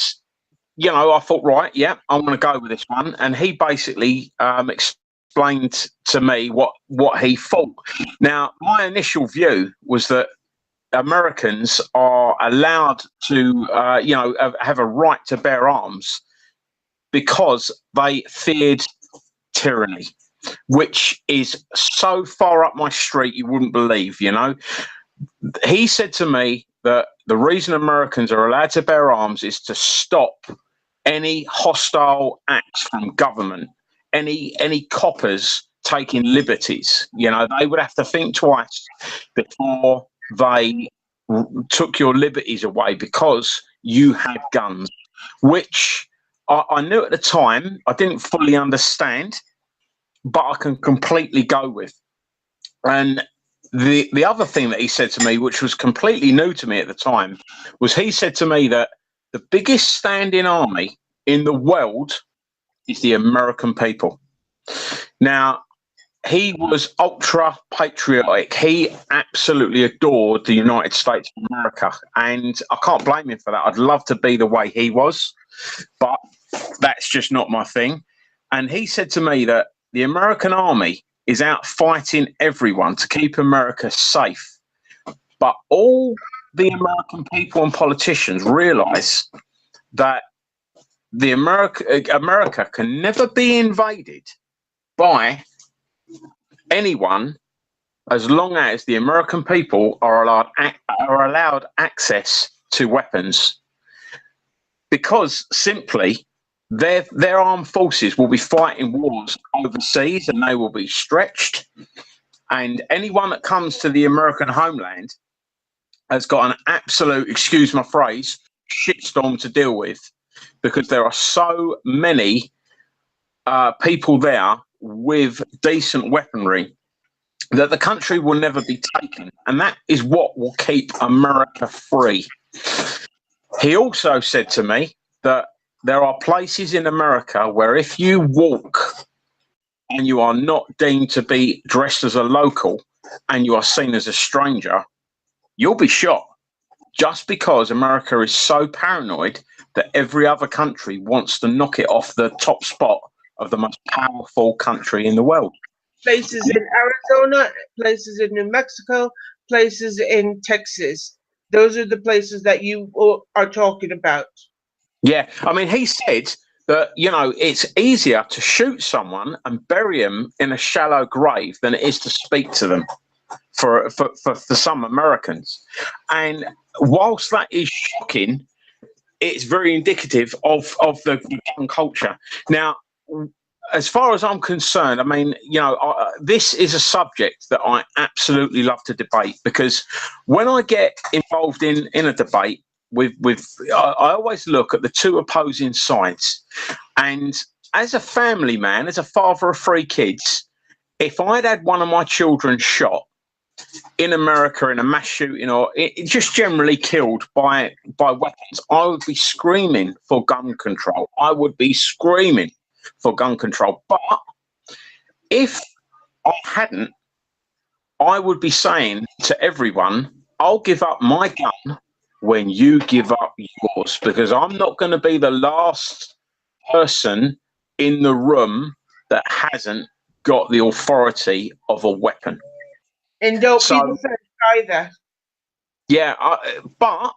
you know, I thought, right, yeah, I'm going to go with this one. And he basically explained to me what he thought. Now, my initial view was that Americans are allowed to, have a right to bear arms because they feared tyranny, which is so far up my street you wouldn't believe. You know, he said to me that the reason Americans are allowed to bear arms is to stop any hostile acts from government, any coppers taking liberties. You know, they would have to think twice before they took your liberties away because you had guns, which I knew at the time. I didn't fully understand, but I can completely go with. And the other thing that he said to me, which was completely new to me at the time, was he said to me that the biggest standing army in the world is the American people. Now, he was ultra patriotic. He absolutely adored the United States of America, and I can't blame him for that. I'd love to be the way he was, but that's just not my thing. And he said to me that the American army is out fighting everyone to keep America safe. But all the American people and politicians realize that the America can never be invaded by anyone as long as the American people are allowed access to weapons, because simply their armed forces will be fighting wars overseas and they will be stretched, and anyone that comes to the American homeland has got an absolute, excuse my phrase, shitstorm to deal with, because there are so many people there with decent weaponry that the country will never be taken, and that is what will keep America free. He also said to me that there are places in America where if you walk and you are not deemed to be dressed as a local and you are seen as a stranger, you'll be shot, just because America is so paranoid that every other country wants to knock it off the top spot of the most powerful country in the world. Places in Arizona, places in New Mexico, places in Texas. Those are the places that you are talking about. Yeah, I mean, he said that, you know, it's easier to shoot someone and bury them in a shallow grave than it is to speak to them for some Americans. And whilst that is shocking, it's very indicative of the gun culture. Now, as far as I'm concerned, I mean, you know, this is a subject that I absolutely love to debate, because when I get involved in a debate I always look at the two opposing sides. And as a family man, as a father of 3 kids, if I'd had one of my children shot in America in a mass shooting, or it just generally killed by weapons, I would be screaming for gun control. I would be screaming for gun control. But if I hadn't, I would be saying to everyone, I'll give up my gun when you give up yours, because I'm not going to be the last person in the room that hasn't got the authority of a weapon. And don't be the first either. Yeah, but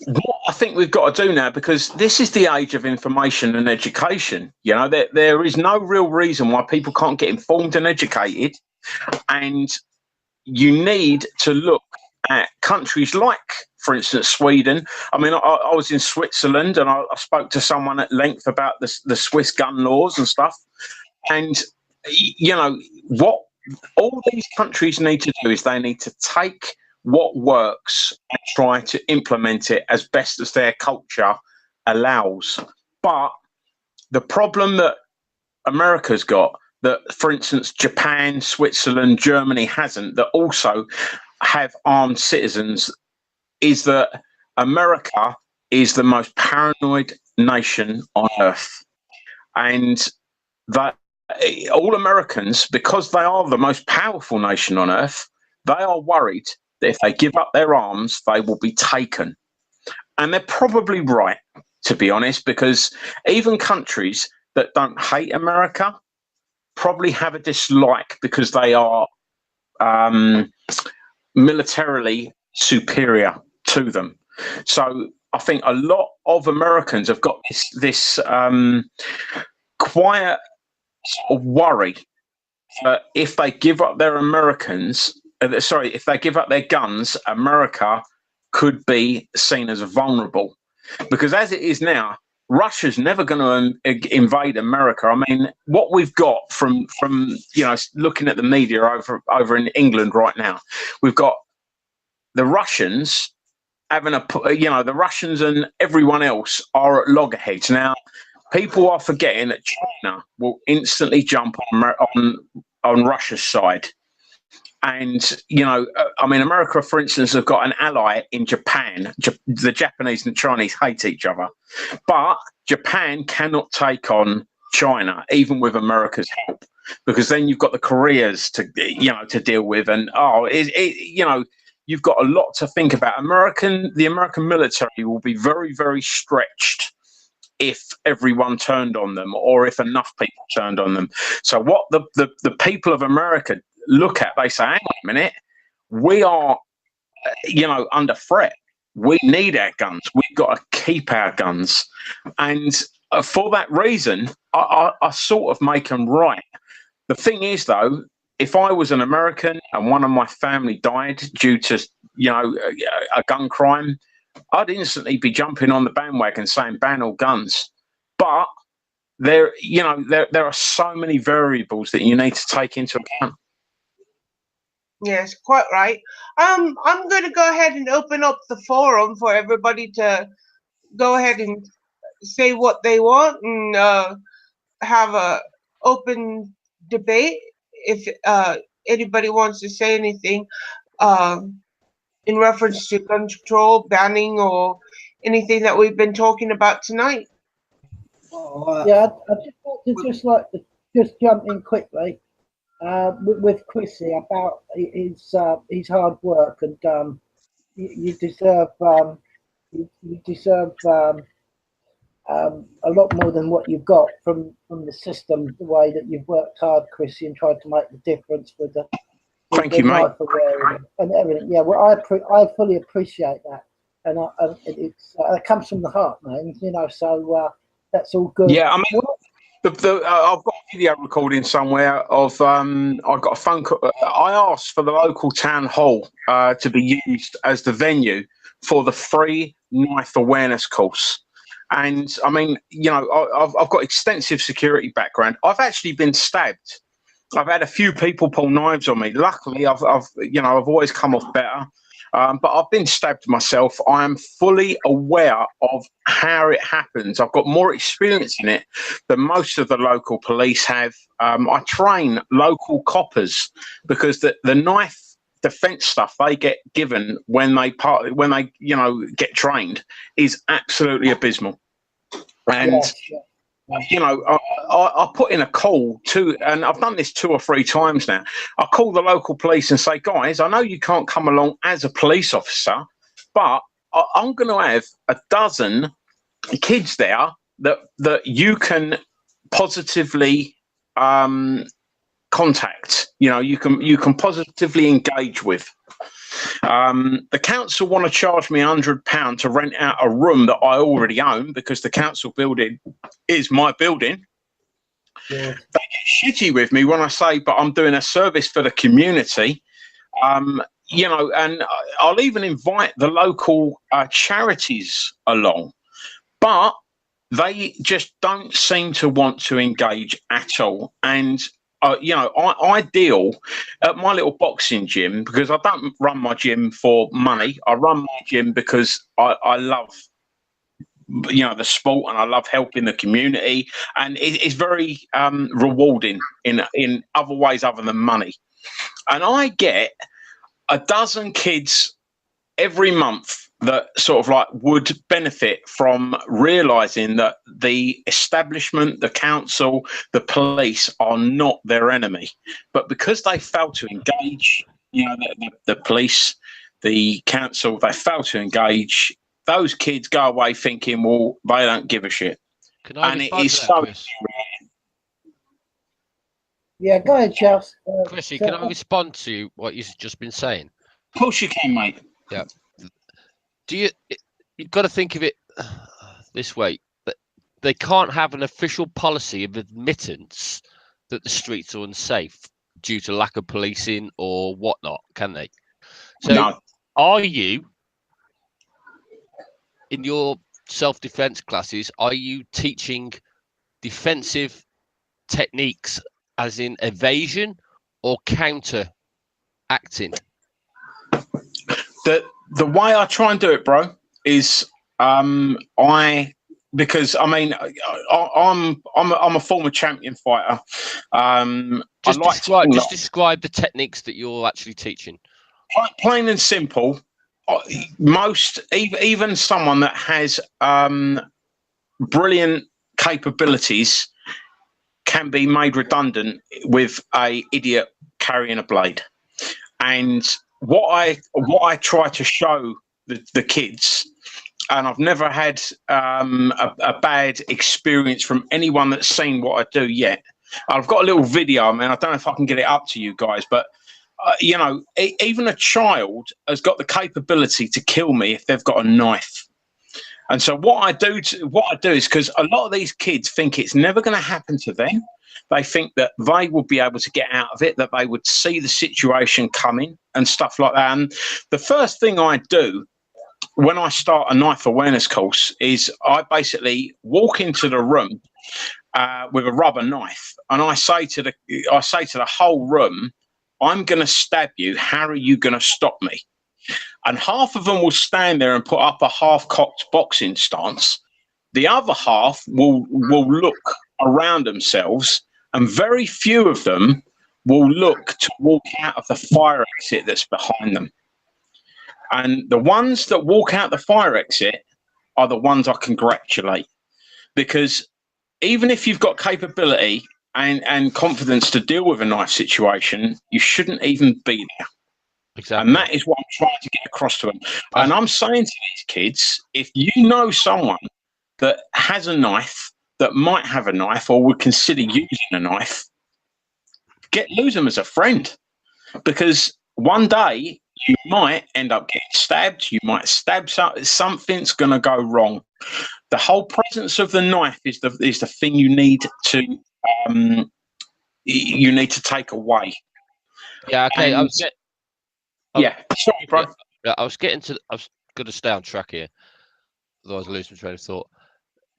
what I think we've got to do now, because this is the age of information and education, you know, there is no real reason why people can't get informed and educated, and you need to look at countries like, for instance, Sweden. I mean, I was in Switzerland, and I spoke to someone at length about the Swiss gun laws and stuff. And, you know, what all these countries need to do is they need to take what works and try to implement it as best as their culture allows. But the problem that America's got, that, for instance, Japan, Switzerland, Germany hasn't, that also have armed citizens, is that America is the most paranoid nation on earth. And that all Americans, because they are the most powerful nation on earth, they are worried that if they give up their arms, they will be taken. And they're probably right, to be honest, because even countries that don't hate America probably have a dislike because they are militarily superior to them. So I think a lot of Americans have got this quiet sort of worry that if they give up their if they give up their guns, America could be seen as vulnerable. Because as it is now, Russia's never going to invade America. I mean, what we've got from you know, looking at the media over in England right now, we've got the Russians having the Russians and everyone else are at loggerheads. Now, people are forgetting that China will instantly jump on Russia's side. And, you know, I mean, America, for instance, have got an ally in Japan. The Japanese and the Chinese hate each other. But Japan cannot take on China, even with America's help, because then you've got the Koreas to, you know, to deal with. And, you know, you've got a lot to think about. The American military will be very, very stretched if everyone turned on them, or if enough people turned on them. So what the people of America look at, they say, hang on a minute, we are, you know, under threat. We need our guns. We've got to keep our guns. And for that reason, I sort of make them right. The thing is, though, if I was an American and one of my family died due to, you know, a gun crime, I'd instantly be jumping on the bandwagon saying ban all guns. But there are so many variables that you need to take into account. Yes, quite right. I'm going to go ahead and open up the forum for everybody to go ahead and say what they want and have a open debate. If anybody wants to say anything in reference to gun control, banning, or anything that we've been talking about tonight. Yeah, I just like to jump in quickly with CHRISY about his hard work, and you deserve a lot more than what you've got from the system, the way that you've worked hard, CHRISY, and tried to make the difference with the Thank you, mate. And everything. Yeah, well, I fully appreciate that, and it comes from the heart, man. You know, so that's all good. Yeah, I mean, I've got a video recording somewhere of I got a phone call. I asked for the local town hall to be used as the venue for the free knife awareness course. And I mean, you know, I've got extensive security background. I've actually been stabbed. I've had a few people pull knives on me. Luckily, I've always come off better. But I've been stabbed myself. I am fully aware of how it happens. I've got more experience in it than most of the local police have. I train local coppers because the knife defense stuff they get given when they get trained is absolutely abysmal. And you know, I put in a call to, and I've done this 2 or 3 times now. I call the local police and say, guys, I know you can't come along as a police officer, but I'm going to have a dozen kids there that you can positively contact. You know, you can positively engage with. The council want to charge me £100 to rent out a room that I already own because the council building is my building. Yeah. They get shitty with me when I say, but I'm doing a service for the community. You know, and I'll even invite the local charities along, but they just don't seem to want to engage at all. And you know, I deal at my little boxing gym because I don't run my gym for money. I run my gym because I love, you know, the sport, and I love helping the community, and it's very rewarding in other ways other than money. And I get a dozen kids every month that sort of like would benefit from realizing that the establishment, the council, the police are not their enemy, but because they fail to engage, you know, the police, the council, they fail to engage, those kids go away thinking, well, they don't give a shit. Can I and it respond is to that, so Chris? Yeah, go ahead, Charles. Chrissy, can I respond to what you've just been saying? Of course you can, mate. Yeah. You've got to think of it this way, that they can't have an official policy of admittance that the streets are unsafe due to lack of policing or whatnot, can they? So no. Are you, in your self-defense classes, are you teaching defensive techniques as in evasion or counter acting? The way I try and do it, bro, is I because I mean, I'm a former champion fighter. Just describe the techniques that you're actually teaching. Plain and simple. Even someone that has brilliant capabilities can be made redundant with a idiot carrying a blade. And what I try to show the kids, and I've never had a bad experience from anyone that's seen what I do yet. I've got a little video, man. I don't know if I can get it up to you guys, but you know, even a child has got the capability to kill me if they've got a knife. And so what I do is, because a lot of these kids think it's never going to happen to them. They think that they will be able to get out of it, that they would see the situation coming and stuff like that. And the first thing I do when I start a knife awareness course is I basically walk into the room with a rubber knife, and I say to the whole room, I'm going to stab you. How are you going to stop me? And half of them will stand there and put up a half-cocked boxing stance. The other half will look around themselves, and very few of them will look to walk out of the fire exit that's behind them. And the ones that walk out the fire exit are the ones I congratulate, because even if you've got capability and confidence to deal with a knife situation, you shouldn't even be there. Exactly. And that is what I'm trying to get across to them. And I'm saying to these kids, if you know someone that has a knife, that might have a knife or would consider using a knife, lose them as a friend. Because one day you might end up getting stabbed, you might stab something's going to go wrong. The whole presence of the knife is the thing you need to take away. Yeah, okay. And, sorry, bro. Yeah, I was going to stay on track here, otherwise I lose my train of thought.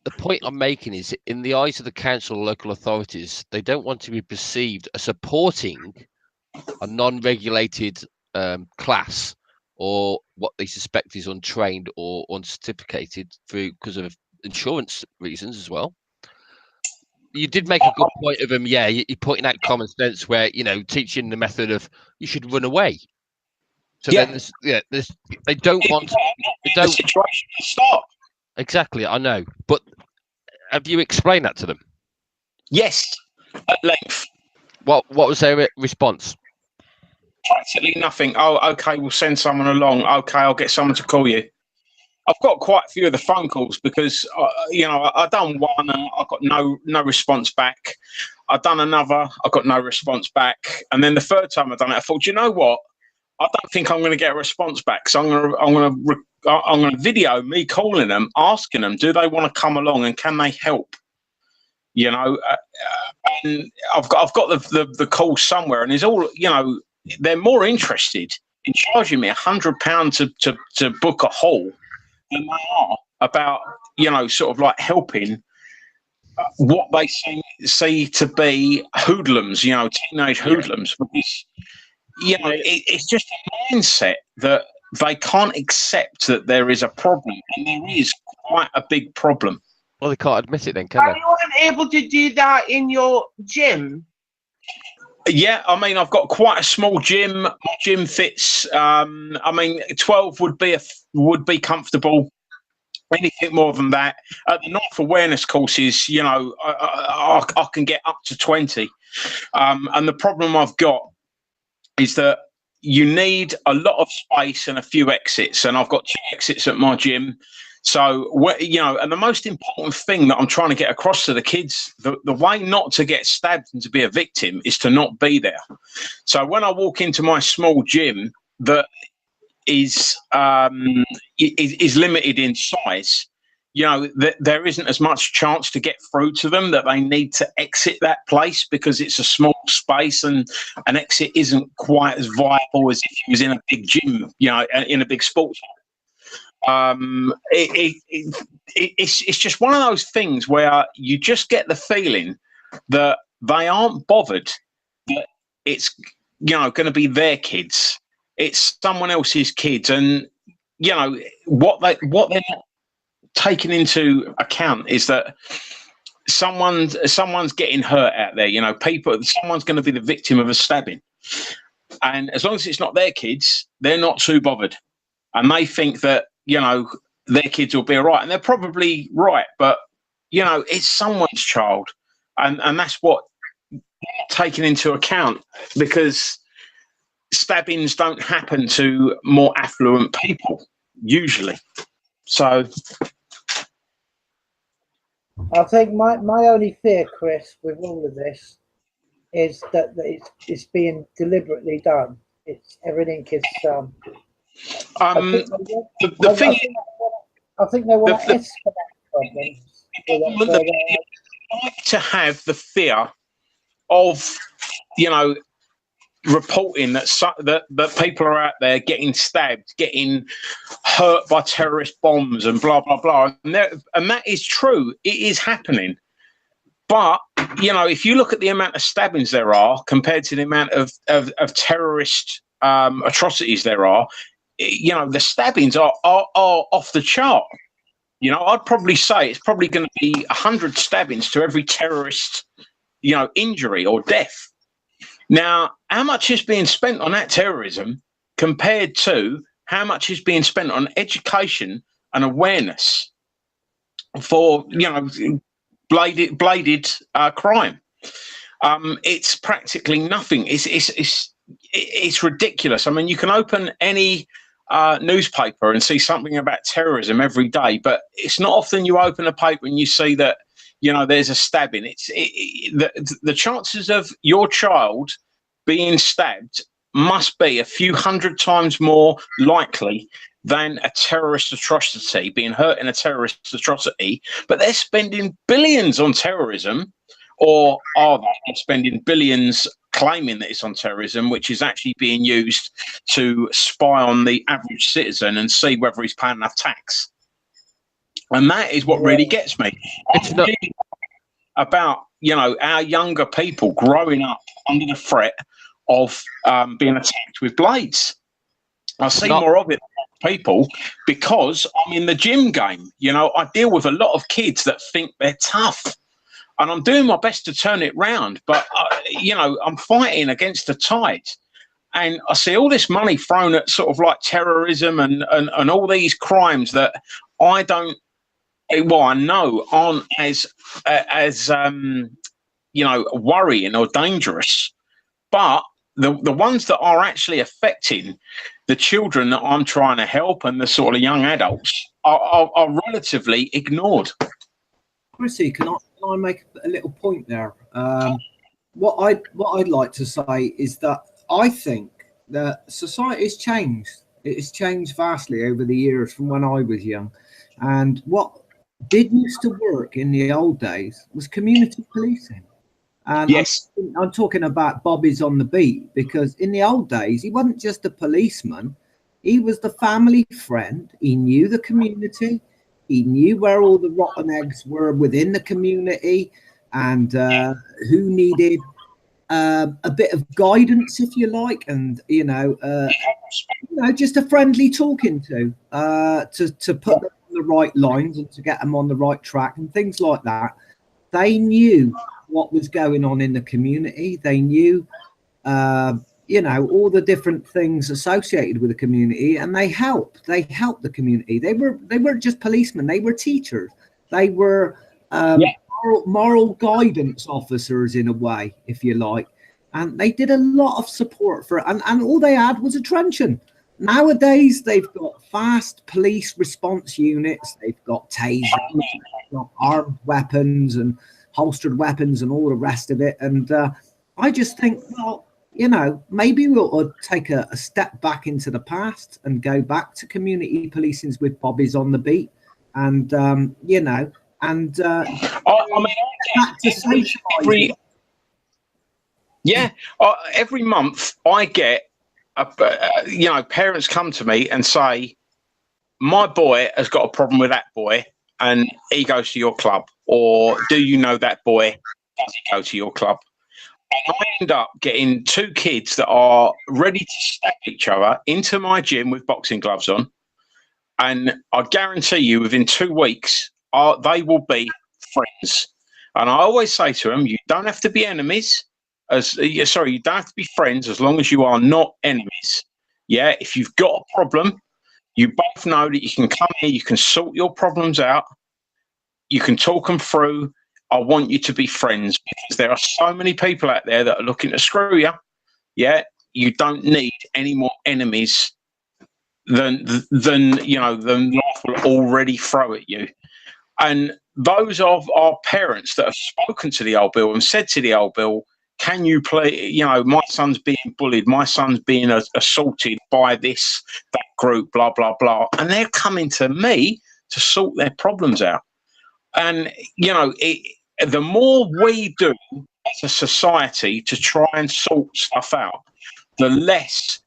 The point I'm making is, in the eyes of the council or local authorities, they don't want to be perceived as supporting a non-regulated class, or what they suspect is untrained or uncertificated because of insurance reasons as well. You did make a good point of them. Yeah, you're pointing out common sense where, you know, teaching the method of you should run away. So then they don't want the situation to stop. Exactly, I know. But have you explained that to them? Yes, at length. What was their response? Practically nothing. Oh, okay, we'll send someone along. Okay, I'll get someone to call you. I've got quite a few of the phone calls because, you know, I've done one and I got no response back. I've done another, I got no response back. And then the third time I've done it, I thought, you know what? I don't think I'm going to get a response back. So I'm going to video me calling them, asking them, do they want to come along and can they help? You know, and I've got the call somewhere, and it's all, you know, they're more interested in charging me £100 to book a hall than they are about, you know, sort of like helping what they see to be hoodlums, you know, teenage hoodlums. Because, you know, it's just a mindset that they can't accept that there is a problem, and there is quite a big problem. Well, they can't admit it then, can they? Are you able to do that in your gym? Yeah, I mean, I've got quite a small gym. My gym fits. I mean, 12 would be comfortable. Anything more than that, at the knife awareness courses, you know, I can get up to 20. And the problem I've got is that you need a lot of space and a few exits, and I've got 2 exits at my gym. So, you know, and the most important thing that I'm trying to get across to the kids, the way not to get stabbed and to be a victim is to not be there. So when I walk into my small gym that is limited in size, you know, there isn't as much chance to get through to them, that they need to exit that place because it's a small space and an exit isn't quite as viable as if you was in a big gym, you know, in a big sports hall. It's just one of those things where you just get the feeling that they aren't bothered, that it's, you know, going to be their kids. It's someone else's kids, and you know what they're not taken into account is that someone's getting hurt out there. You know, someone's going to be the victim of a stabbing, and as long as it's not their kids, they're not too bothered, and they think that, you know, their kids will be all right, and they're probably right, but you know, it's someone's child, and that's what taken into account, because stabbings don't happen to more affluent people usually. So I think my only fear, Chris, with all of this is that it's being deliberately done. Everything is. I think they want to escalate problems. Like to have the fear of, you know, reporting that people are out there getting stabbed, getting hurt by terrorist bombs and blah blah blah, and that is true. It is happening, but you know, if you look at the amount of stabbings there are compared to the amount of terrorist atrocities there are, you know, the stabbings are off the chart. You know, I'd probably say it's probably going to be 100 stabbings to every terrorist, you know, injury or death. Now, how much is being spent on that terrorism compared to how much is being spent on education and awareness for, you know, bladed crime? It's practically nothing. It's ridiculous. I mean, you can open any newspaper and see something about terrorism every day, but it's not often you open a paper and you see that, you know, there's a stabbing. The chances of your child being stabbed must be a few hundred times more likely than a terrorist atrocity, being hurt in a terrorist atrocity. But they're spending billions on terrorism, or are they spending billions claiming that it's on terrorism, which is actually being used to spy on the average citizen and see whether he's paying enough tax? And that is what really gets me. It's not about, you know, our younger people growing up under the threat of being attacked with blades. I see more of it than people because I'm in the gym game. You know, I deal with a lot of kids that think they're tough, and I'm doing my best to turn it round. But, you know, I'm fighting against the tide. And I see all this money thrown at sort of like terrorism and all these crimes that I know aren't as you know, worrying or dangerous, but the ones that are actually affecting the children that I'm trying to help and the sort of young adults are relatively ignored. CHRISY, can I make a little point there? What I'd like to say is that I think that society has changed. It has changed vastly over the years from when I was young, and what did used to work in the old days was community policing. And yes, I'm talking about Bobby's on the beat, because in the old days, he wasn't just a policeman. He was the family friend. He knew the community. He knew where all the rotten eggs were within the community and who needed a bit of guidance, if you like, and, you know, just a friendly talking to put them on the right lines and to get them on the right track and things like that. They knew what was going on in the community. They knew, you know, all the different things associated with the community, and they helped the community. They weren't just policemen. They were teachers. They were moral guidance officers in a way, if you like. And they did a lot of support for it. And all they had was a truncheon. Nowadays, they've got fast police response units. They've got tasers, they've got armed weapons and holstered weapons and all the rest of it. And I just think, well, you know, maybe we'll take a step back into the past and go back to community policings with Bobby's on the beat. And, you know, and every month I get, you know, parents come to me and say, my boy has got a problem with that boy and he goes to your club. Or do you know that boy? Does he go to your club? And I end up getting two kids that are ready to stab each other into my gym with boxing gloves on. And I guarantee you, within 2 weeks, they will be friends. And I always say to them, you don't have to be enemies. You don't have to be friends as long as you are not enemies. Yeah, if you've got a problem, you both know that you can come here, you can sort your problems out, you can talk them through. I want you to be friends, because there are so many people out there that are looking to screw you. Yeah, you don't need any more enemies than life will already throw at you. And those of our parents that have spoken to the old Bill and said to the old Bill, can you play, my son's being bullied, my son's being assaulted by that group, blah, blah, blah. And they're coming to me to sort their problems out. And, the more we do as a society to try and sort stuff out, the less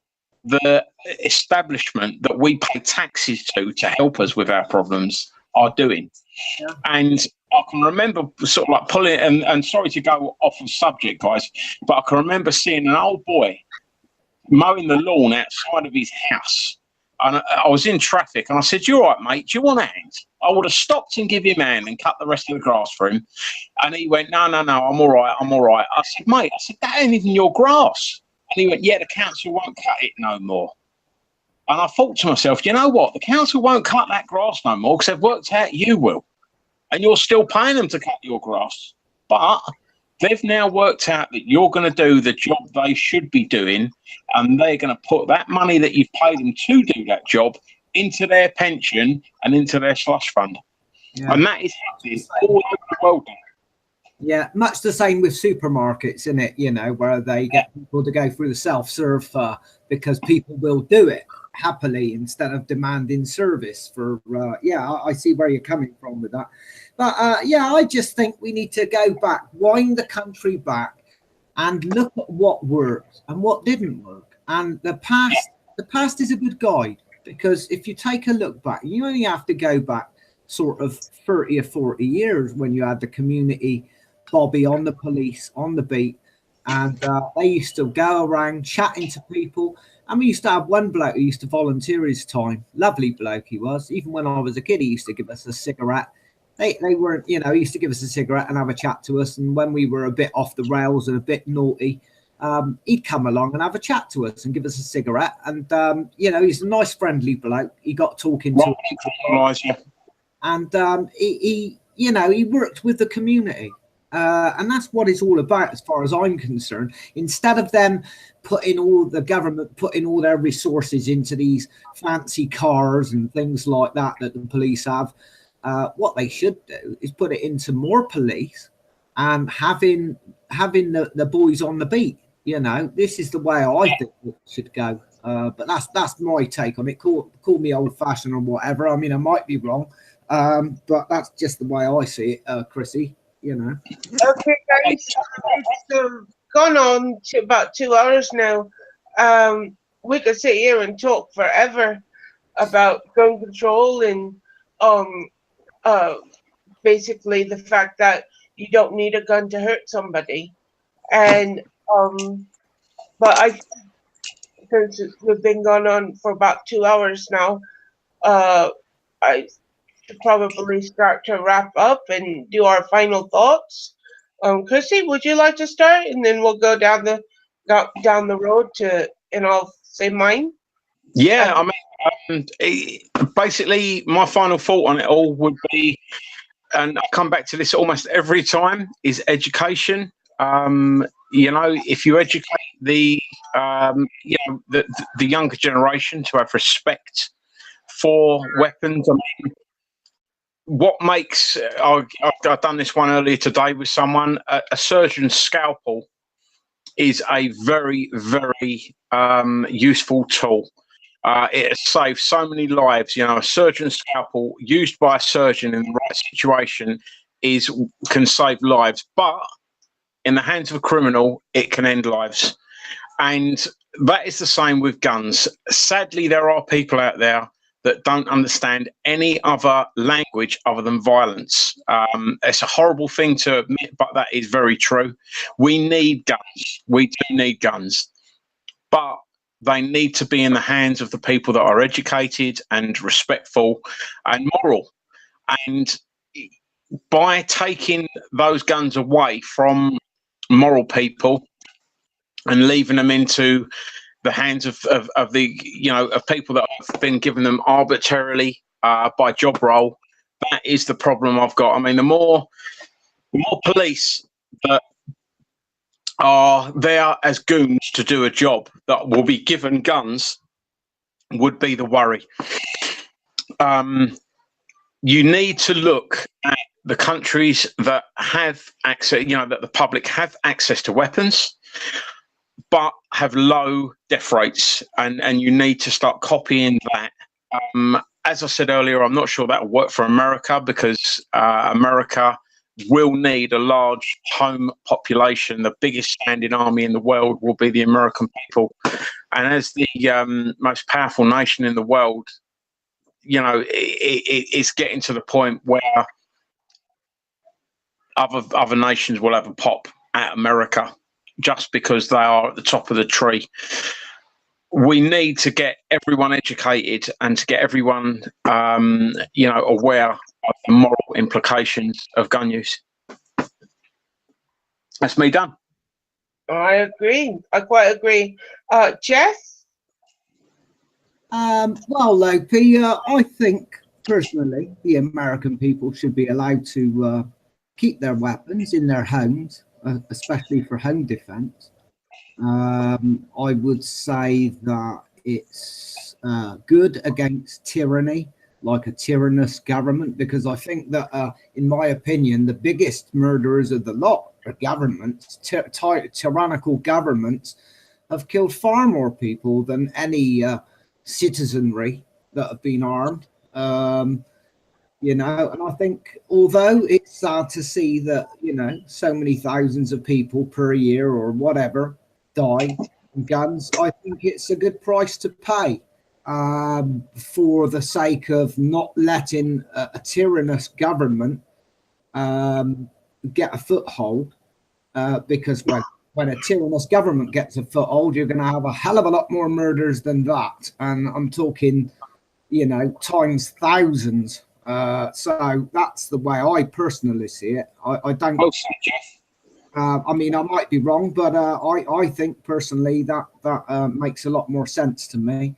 the establishment that we pay taxes to help us with our problems are doing. Yeah. And I can remember sort of like pulling, and sorry to go off of subject, guys, but I can remember seeing an old boy mowing the lawn outside of his house. And I was in traffic, and I said, "You all right, mate? Do you want a hand?" I would have stopped and give him a hand and cut the rest of the grass for him. And he went, no, I'm all right, I'm all right. I said, "Mate," that ain't even your grass. And he went, "Yeah, the council won't cut it no more." And I thought to myself, you know what? The council won't cut that grass no more, because they've worked out you will. And you're still paying them to cut your grass. But they've now worked out that you're going to do the job they should be doing, and they're going to put that money that you've paid them to do that job into their pension and into their slush fund. Yeah. And that is happening all over the world now. Yeah, much the same with supermarkets, isn't it? Where they get people to go through the self-serve because people will do it happily instead of demanding service for I see where you're coming from with that. But I just think we need to go back, wind the country back, and look at what worked and what didn't work. And the past is a good guide, because if you take a look back, you only have to go back sort of 30 or 40 years when you had the community Bobby on the police on the beat, and they used to go around chatting to people. And we used to have one bloke who used to volunteer his time. Lovely bloke he was. Even when I was a kid, he used to give us a cigarette. They weren't, he used to give us a cigarette and have a chat to us. And when we were a bit off the rails and a bit naughty, he'd come along and have a chat to us and give us a cigarette. And, he's a nice, friendly bloke. He got talking to us. And he worked with the community. And that's what it's all about, as far as I'm concerned. Instead of them putting all their resources into these fancy cars and things like that the police have, what they should do is put it into more police and having the boys on the beat. This is the way I think it should go. But that's my take on it. Call me old-fashioned or whatever. I mean, I might be wrong, but that's just the way I see it, Chrissy. Okay, guys, it's gone on to about 2 hours now. We could sit here and talk forever about gun control and basically the fact that you don't need a gun to hurt somebody. And but since we've been going on for about 2 hours now, I probably start to wrap up and do our final thoughts. Chrissy, would you like to start, and then we'll go down the road and I'll say mine. Yeah, I mean, basically, my final thought on it all would be, and I come back to this almost every time, is education. If you educate the younger generation to have respect for weapons, I mean, what makes I've done this one earlier today with someone. A surgeon's scalpel is a very, very useful tool. It has saved so many lives. A surgeon's scalpel used by a surgeon in the right situation can save lives, but in the hands of a criminal, it can end lives. And that is the same with guns. Sadly, there are people out there that don't understand any other language other than violence. It's a horrible thing to admit, but that is very true. We need guns. We do need guns. But they need to be in the hands of the people that are educated and respectful and moral. And by taking those guns away from moral people and leaving them into the hands of the, you know, of people that have been given them arbitrarily by job role, that is the problem I've got. I mean, the more police that are there as goons to do a job that will be given guns would be the worry. You need to look at the countries that have access, you know, that the public have access to weapons, but have low death rates, and you need to start copying that. As I said earlier, I'm not sure that will work for America, because America will need a large home population. The biggest standing army in the world will be the American people. And as the most powerful nation in the world, you know, it's getting to the point where other nations will have a pop at America just because they are at the top of the tree. We need to get everyone educated and to get everyone, you know, aware of the moral implications of gun use. That's me done. I agree. I quite agree. Jeff? Well, Lopi, I think personally the American people should be allowed to keep their weapons in their homes, especially for home defense. I would say that it's good against tyranny, like a tyrannous government, because I think that, in my opinion, the biggest murderers of the lot are governments. Tyrannical governments have killed far more people than any citizenry that have been armed. You know, and I think although it's sad to see that, you know, so many thousands of people per year or whatever die from guns, I think it's a good price to pay for the sake of not letting a tyrannous government get a foothold, because when a tyrannous government gets a foothold, you're going to have a hell of a lot more murders than that. And I'm talking, you know, times thousands. So that's the way I personally see it. I don't. I mean, I might be wrong, but I think personally that makes a lot more sense to me.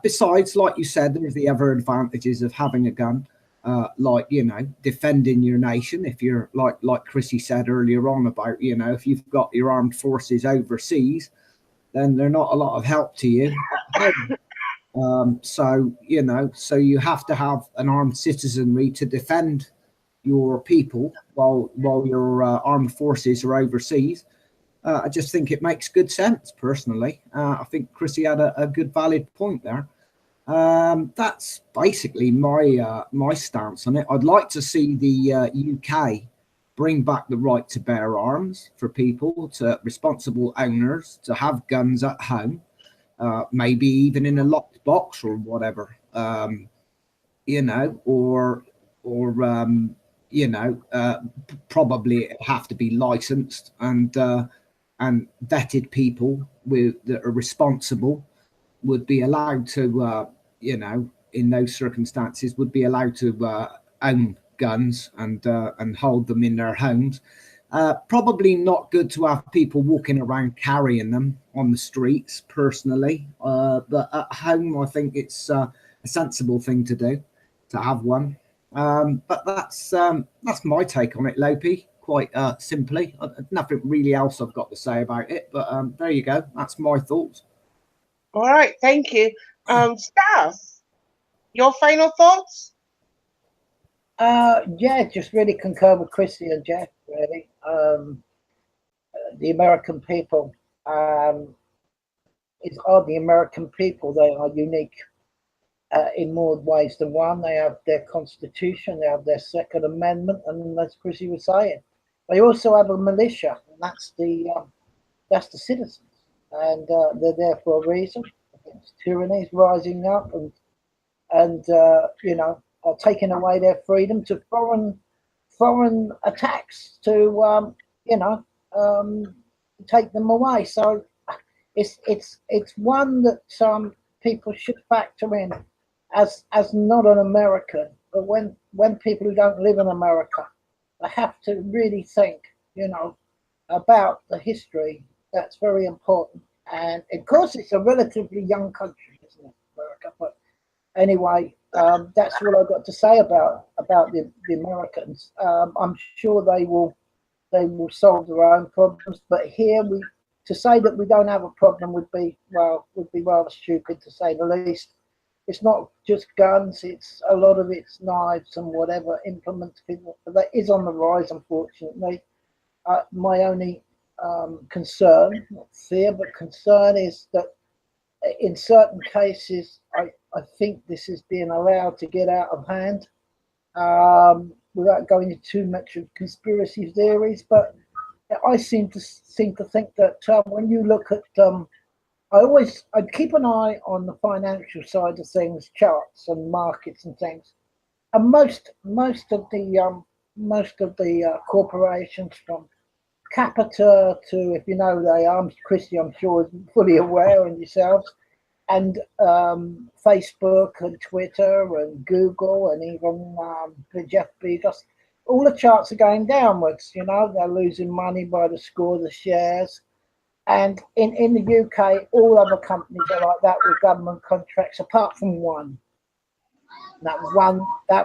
Besides, like you said, there's the other advantages of having a gun, like, you know, defending your nation. If you're like Chrissy said earlier on about, you know, if you've got your armed forces overseas, then they're not a lot of help to you. So, you know, so you have to have an armed citizenry to defend your people while your armed forces are overseas. I just think it makes good sense, personally. I think Chrissy had a good, valid point there. That's basically my stance on it. I'd like to see the UK bring back the right to bear arms for people, to responsible owners, to have guns at home. Maybe even in a locked box or whatever, you know, or you know, probably it have to be licensed and vetted people that are responsible would be allowed to, you know, in those circumstances, would be allowed to own guns and hold them in their homes. Probably not good to have people walking around carrying them on the streets, personally. But at home, I think it's a sensible thing to do, to have one. But that's my take on it, Lopi. Quite simply, nothing really else I've got to say about it. But there you go. That's my thoughts. All right, thank you. Stav, your final thoughts? Yeah, just really concur with Chrissy and Jeff, really. The American people, are the American people. They are unique in more ways than one. They have their constitution, they have their Second Amendment, and as Chrissy was saying, they also have a militia, and that's the citizens, and they're there for a reason. Against tyrannies rising up and you know, taking away their freedom to foreign attacks to you know, take them away. So it's one that some people should factor in as not an American, but when people who don't live in America, they have to really think, you know, about the history. That's very important. And of course, it's a relatively young country, isn't it, America? But anyway, that's all I've got to say about the Americans. I'm sure they will solve their own problems. But here, to say that we don't have a problem would be rather stupid, to say the least. It's not just guns; it's a lot of it's knives and whatever implements. But that is on the rise, unfortunately. My only concern, not fear, but concern, is that in certain cases, I think this is being allowed to get out of hand, without going into too much of conspiracy theories. But I seem to think that when you look at, I keep an eye on the financial side of things, charts and markets and things, and most of the corporations, from Capita to, if you know they are, CHRISY, I'm sure is fully aware, and yourselves, and Facebook and Twitter and Google and even Jeff Bezos, all the charts are going downwards. You know, they're losing money by the score of the shares. And in the UK, all other companies are like that with government contracts, apart from one. That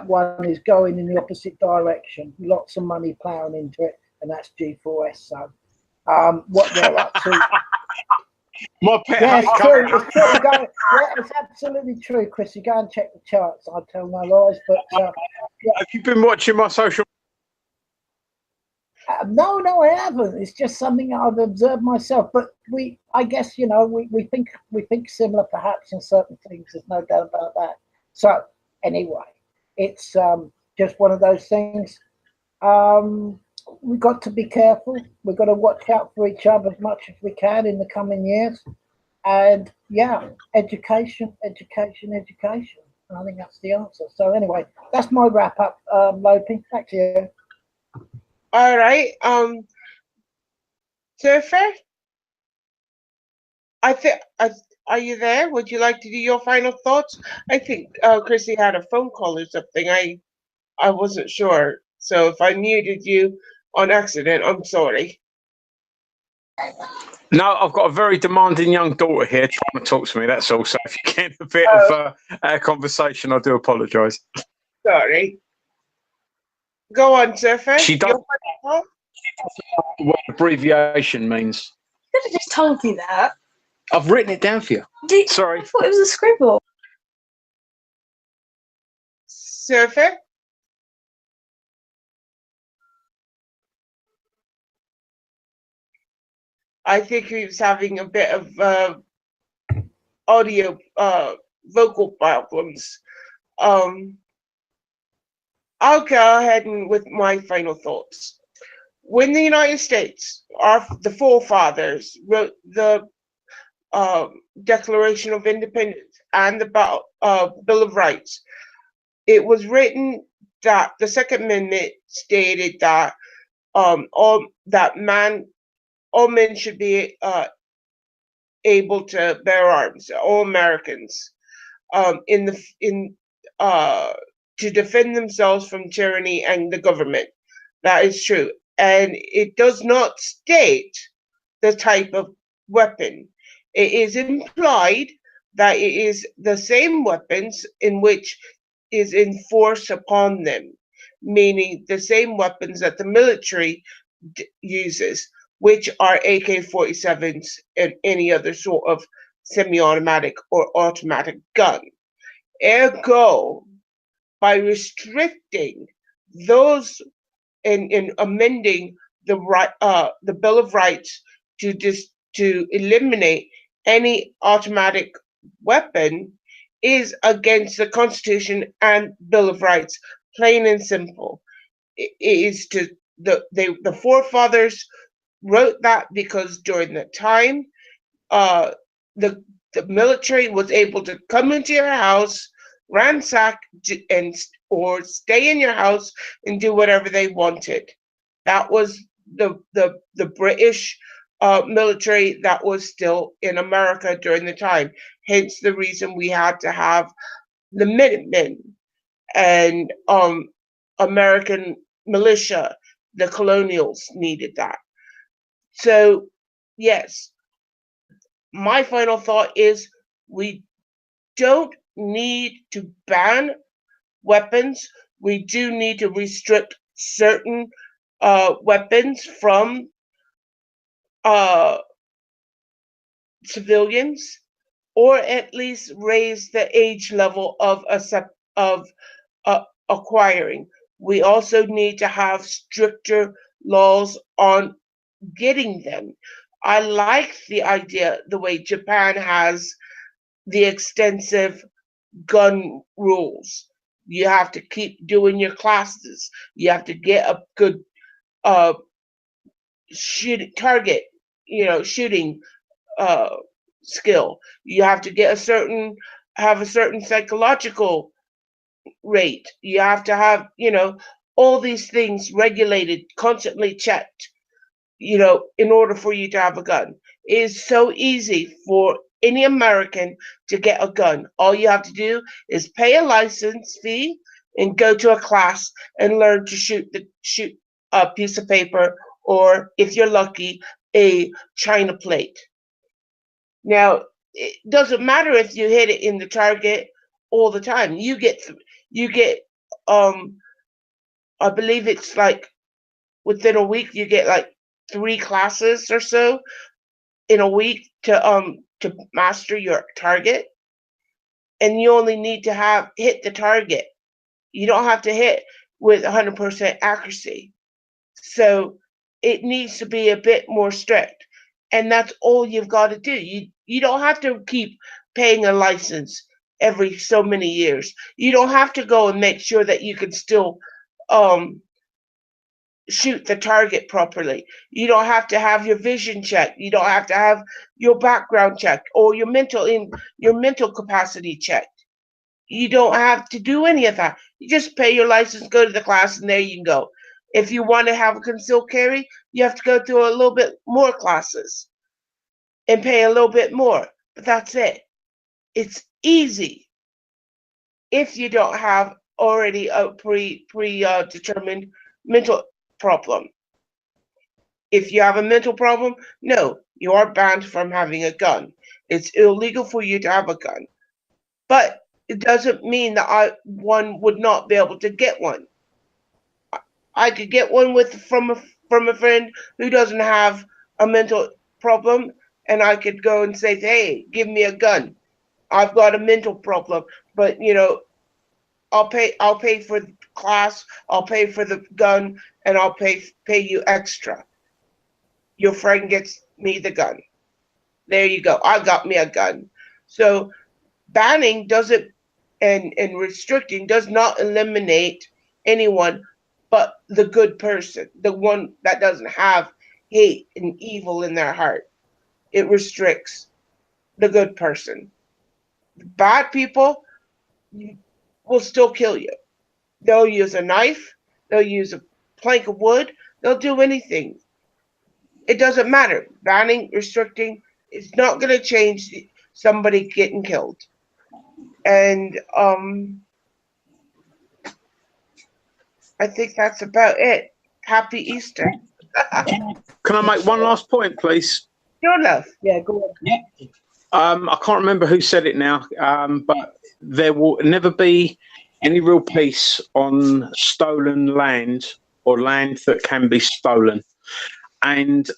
one is going in the opposite direction. Lots of money plowing into it, and that's G4S. So, what they're up to. My pet Yeah, hate it's true. It's true. It's absolutely true, Chris. You go and check the charts. I tell no lies. But yeah. Have you been watching my social? No, I haven't. It's just something I've observed myself. But I guess, you know, we think similar, perhaps, in certain things. There's no doubt about that. So anyway, it's just one of those things. We've got to be careful. We've got to watch out for each other as much as we can in the coming years. And yeah, education. And I think that's the answer. So anyway, that's my wrap up, Lopi. Back to you. All right. Surfer? Are you there? Would you like to do your final thoughts? I think Chrissy had a phone call or something. I wasn't sure. So if I muted you on accident, I'm sorry. No, I've got a very demanding young daughter here trying to talk to me. That's all. So if you get a bit of our conversation, I do apologise. Sorry. Go on, Surfer. She doesn't know what abbreviation means. You could have just told me that. I've written it down for you. Sorry. I thought it was a scribble. Surfer? I think he was having a bit of audio, vocal problems. I'll go ahead and with my final thoughts. When the United States, the forefathers, wrote the Declaration of Independence and the Bill of Rights, it was written that the Second Amendment stated that all men should be able to bear arms, all Americans, to defend themselves from tyranny and the government. That is true. And it does not state the type of weapon. It is implied that it is the same weapons in which is enforced upon them, meaning the same weapons that the military uses, which are AK-47s and any other sort of semi-automatic or automatic gun. Ergo, by restricting those and amending the Bill of Rights to eliminate any automatic weapon is against the Constitution and Bill of Rights, plain and simple. It is the forefathers wrote that because during the time, the military was able to come into your house, ransack, or stay in your house and do whatever they wanted. That was the British military that was still in America during the time. Hence the reason we had to have the Minutemen and American militia. The colonials needed that. So, yes, my final thought is we don't need to ban weapons. We do need to restrict certain weapons from civilians, or at least raise the age level of acquiring. We also need to have stricter laws on getting them. I like the idea, the way Japan has the extensive gun rules. You have to keep doing your classes. You have to get a good shooting skill. You have to get have a certain psychological rate. You have to have, all these things regulated, constantly checked, in order for you to have a gun. It is so easy for any American to get a gun. All you have to do is pay a license fee and go to a class and learn to shoot a piece of paper, or if you're lucky, a china plate. Now, it doesn't matter if you hit it in the target all the time. You get I believe it's like within a week you get like 3 classes or so in a week to master your target, and you only need to hit the target. You don't have to hit with 100% accuracy. So it needs to be a bit more strict, and that's all you've got to do. You don't have to keep paying a license every so many years. You don't have to go and make sure that you can still shoot the target properly. You don't have to have your vision checked. You don't have to have your background checked or your mental capacity checked. You don't have to do any of that. You just pay your license, go to the class, and there you can go. If you want to have a concealed carry, you have to go through a little bit more classes and pay a little bit more. But that's it. It's easy if you don't have already a predetermined mental problem. If you have a mental problem, no, you are banned from having a gun. It's illegal for you to have a gun. But it doesn't mean that one would not be able to get one. I could get one from a friend who doesn't have a mental problem, and I could go and say, "Hey, give me a gun. I've got a mental problem, but I'll pay for the class, I'll pay for the gun, and I'll pay you extra. Your friend gets me the gun. There you go. I got me a gun." So banning doesn't and restricting does not eliminate anyone but the good person, the one that doesn't have hate and evil in their heart. It restricts the good person. Bad people will still kill you. They'll use a knife, they'll use a plank of wood, they'll do anything. It doesn't matter. Banning, restricting, it's not going to change somebody getting killed. And I think that's about it. Happy Easter. Can I make one last point, please? Your love. Yeah, go on. Yeah. I can't remember who said it now, but there will never be any real peace on stolen land or land that can be stolen. And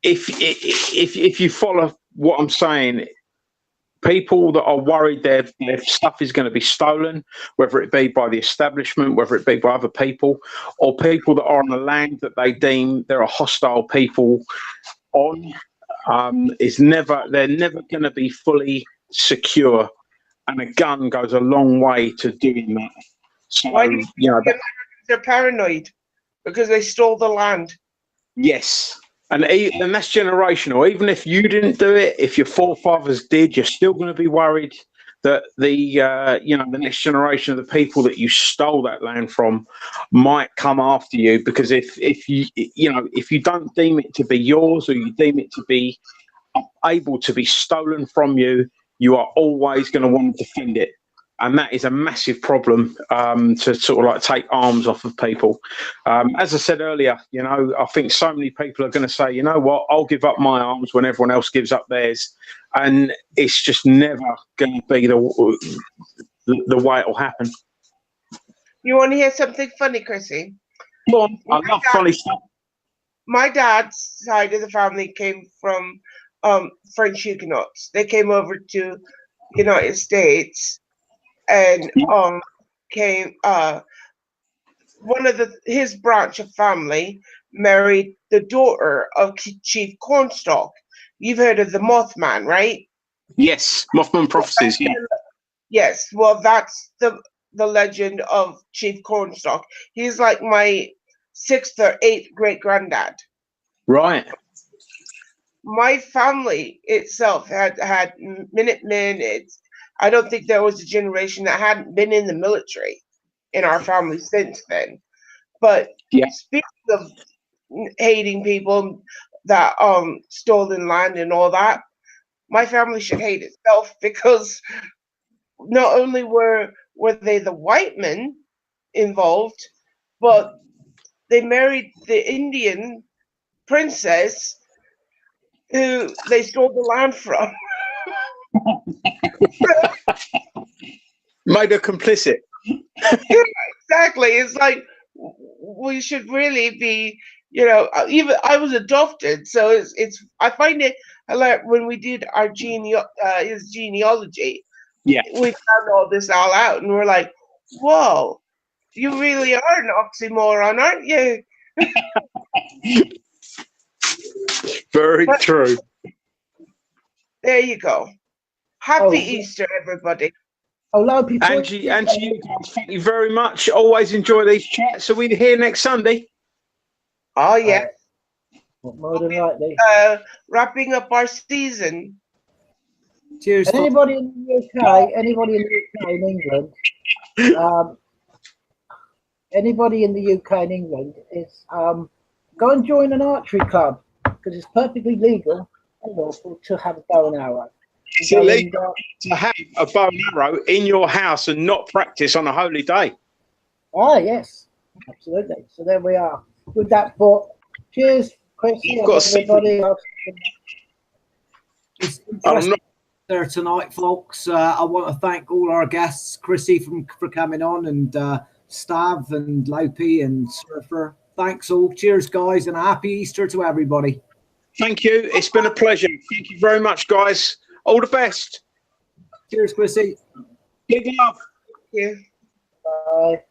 if you follow what I'm saying, people that are worried their stuff is going to be stolen, whether it be by the establishment, whether it be by other people, or people that are on the land that they deem there are hostile people on, they're never going to be fully secure, and a gun goes a long way to doing that. So, why do you think they're paranoid? Because they stole the land. Yes. And that's generational. Even if you didn't do it, if your forefathers did, you're still going to be worried that the you know, the next generation of the people that you stole that land from might come after you, because if you, you know, if you don't deem it to be yours, or you deem it to be able to be stolen from you, you are always going to want to defend it. And that is a massive problem, to sort of like take arms off of people. As I said earlier, you know, I think so many people are going to say, you know what, I'll give up my arms when everyone else gives up theirs. And it's just never going to be the way it'll happen. You want to hear something funny, Chrissy? Go on. I love funny stuff. My dad's side of the family came from French Huguenots. They came over to United States, and came one of his branch of family married the daughter of Chief Cornstalk. You've heard of the Mothman, right? Yes, Mothman prophecies. Yeah. Yes. Well, that's the legend of Chief Cornstalk. He's like my 6th or 8th great granddad. Right. My family itself had Minutemen. I don't think there was a generation that hadn't been in the military in our family since then. But speaking of hating people that stolen land and all that, my family should hate itself, because not only were they the white men involved, but they married the Indian princess who they stole the land from. Made her complicit. Yeah, exactly. It's like, we should really be, even I was adopted, so it's I find it hilarious when we did our his genealogy. Yeah, we found all this all out, and we're like, whoa, you really are an oxymoron, aren't you? Very true. There you go. Happy Easter, everybody. LOPI, Angie, you guys, thank you very much. Always enjoy these chats. So we're here next Sunday. Oh yeah. More than likely. Wrapping up our season. Cheers. Anybody in the UK, anybody in the UK and England, anybody in the UK and England is go and join an archery club, because it's perfectly legal and lawful to have a bow and arrow. It's illegal to have a bow and arrow in your house and not practice on a holy day. Ah, yes, absolutely. So there we are with that thought. Cheers, Chrissy, and everybody else. I'm not there tonight, folks. I want to thank all our guests, Chrissy for coming on, and STAV and LOPI and Surfer. Thanks all. Cheers, guys, and a happy Easter to everybody. Thank you. It's been a pleasure. Thank you very much, guys. All the best. Cheers, Chrissy. Big love. Yeah. Bye.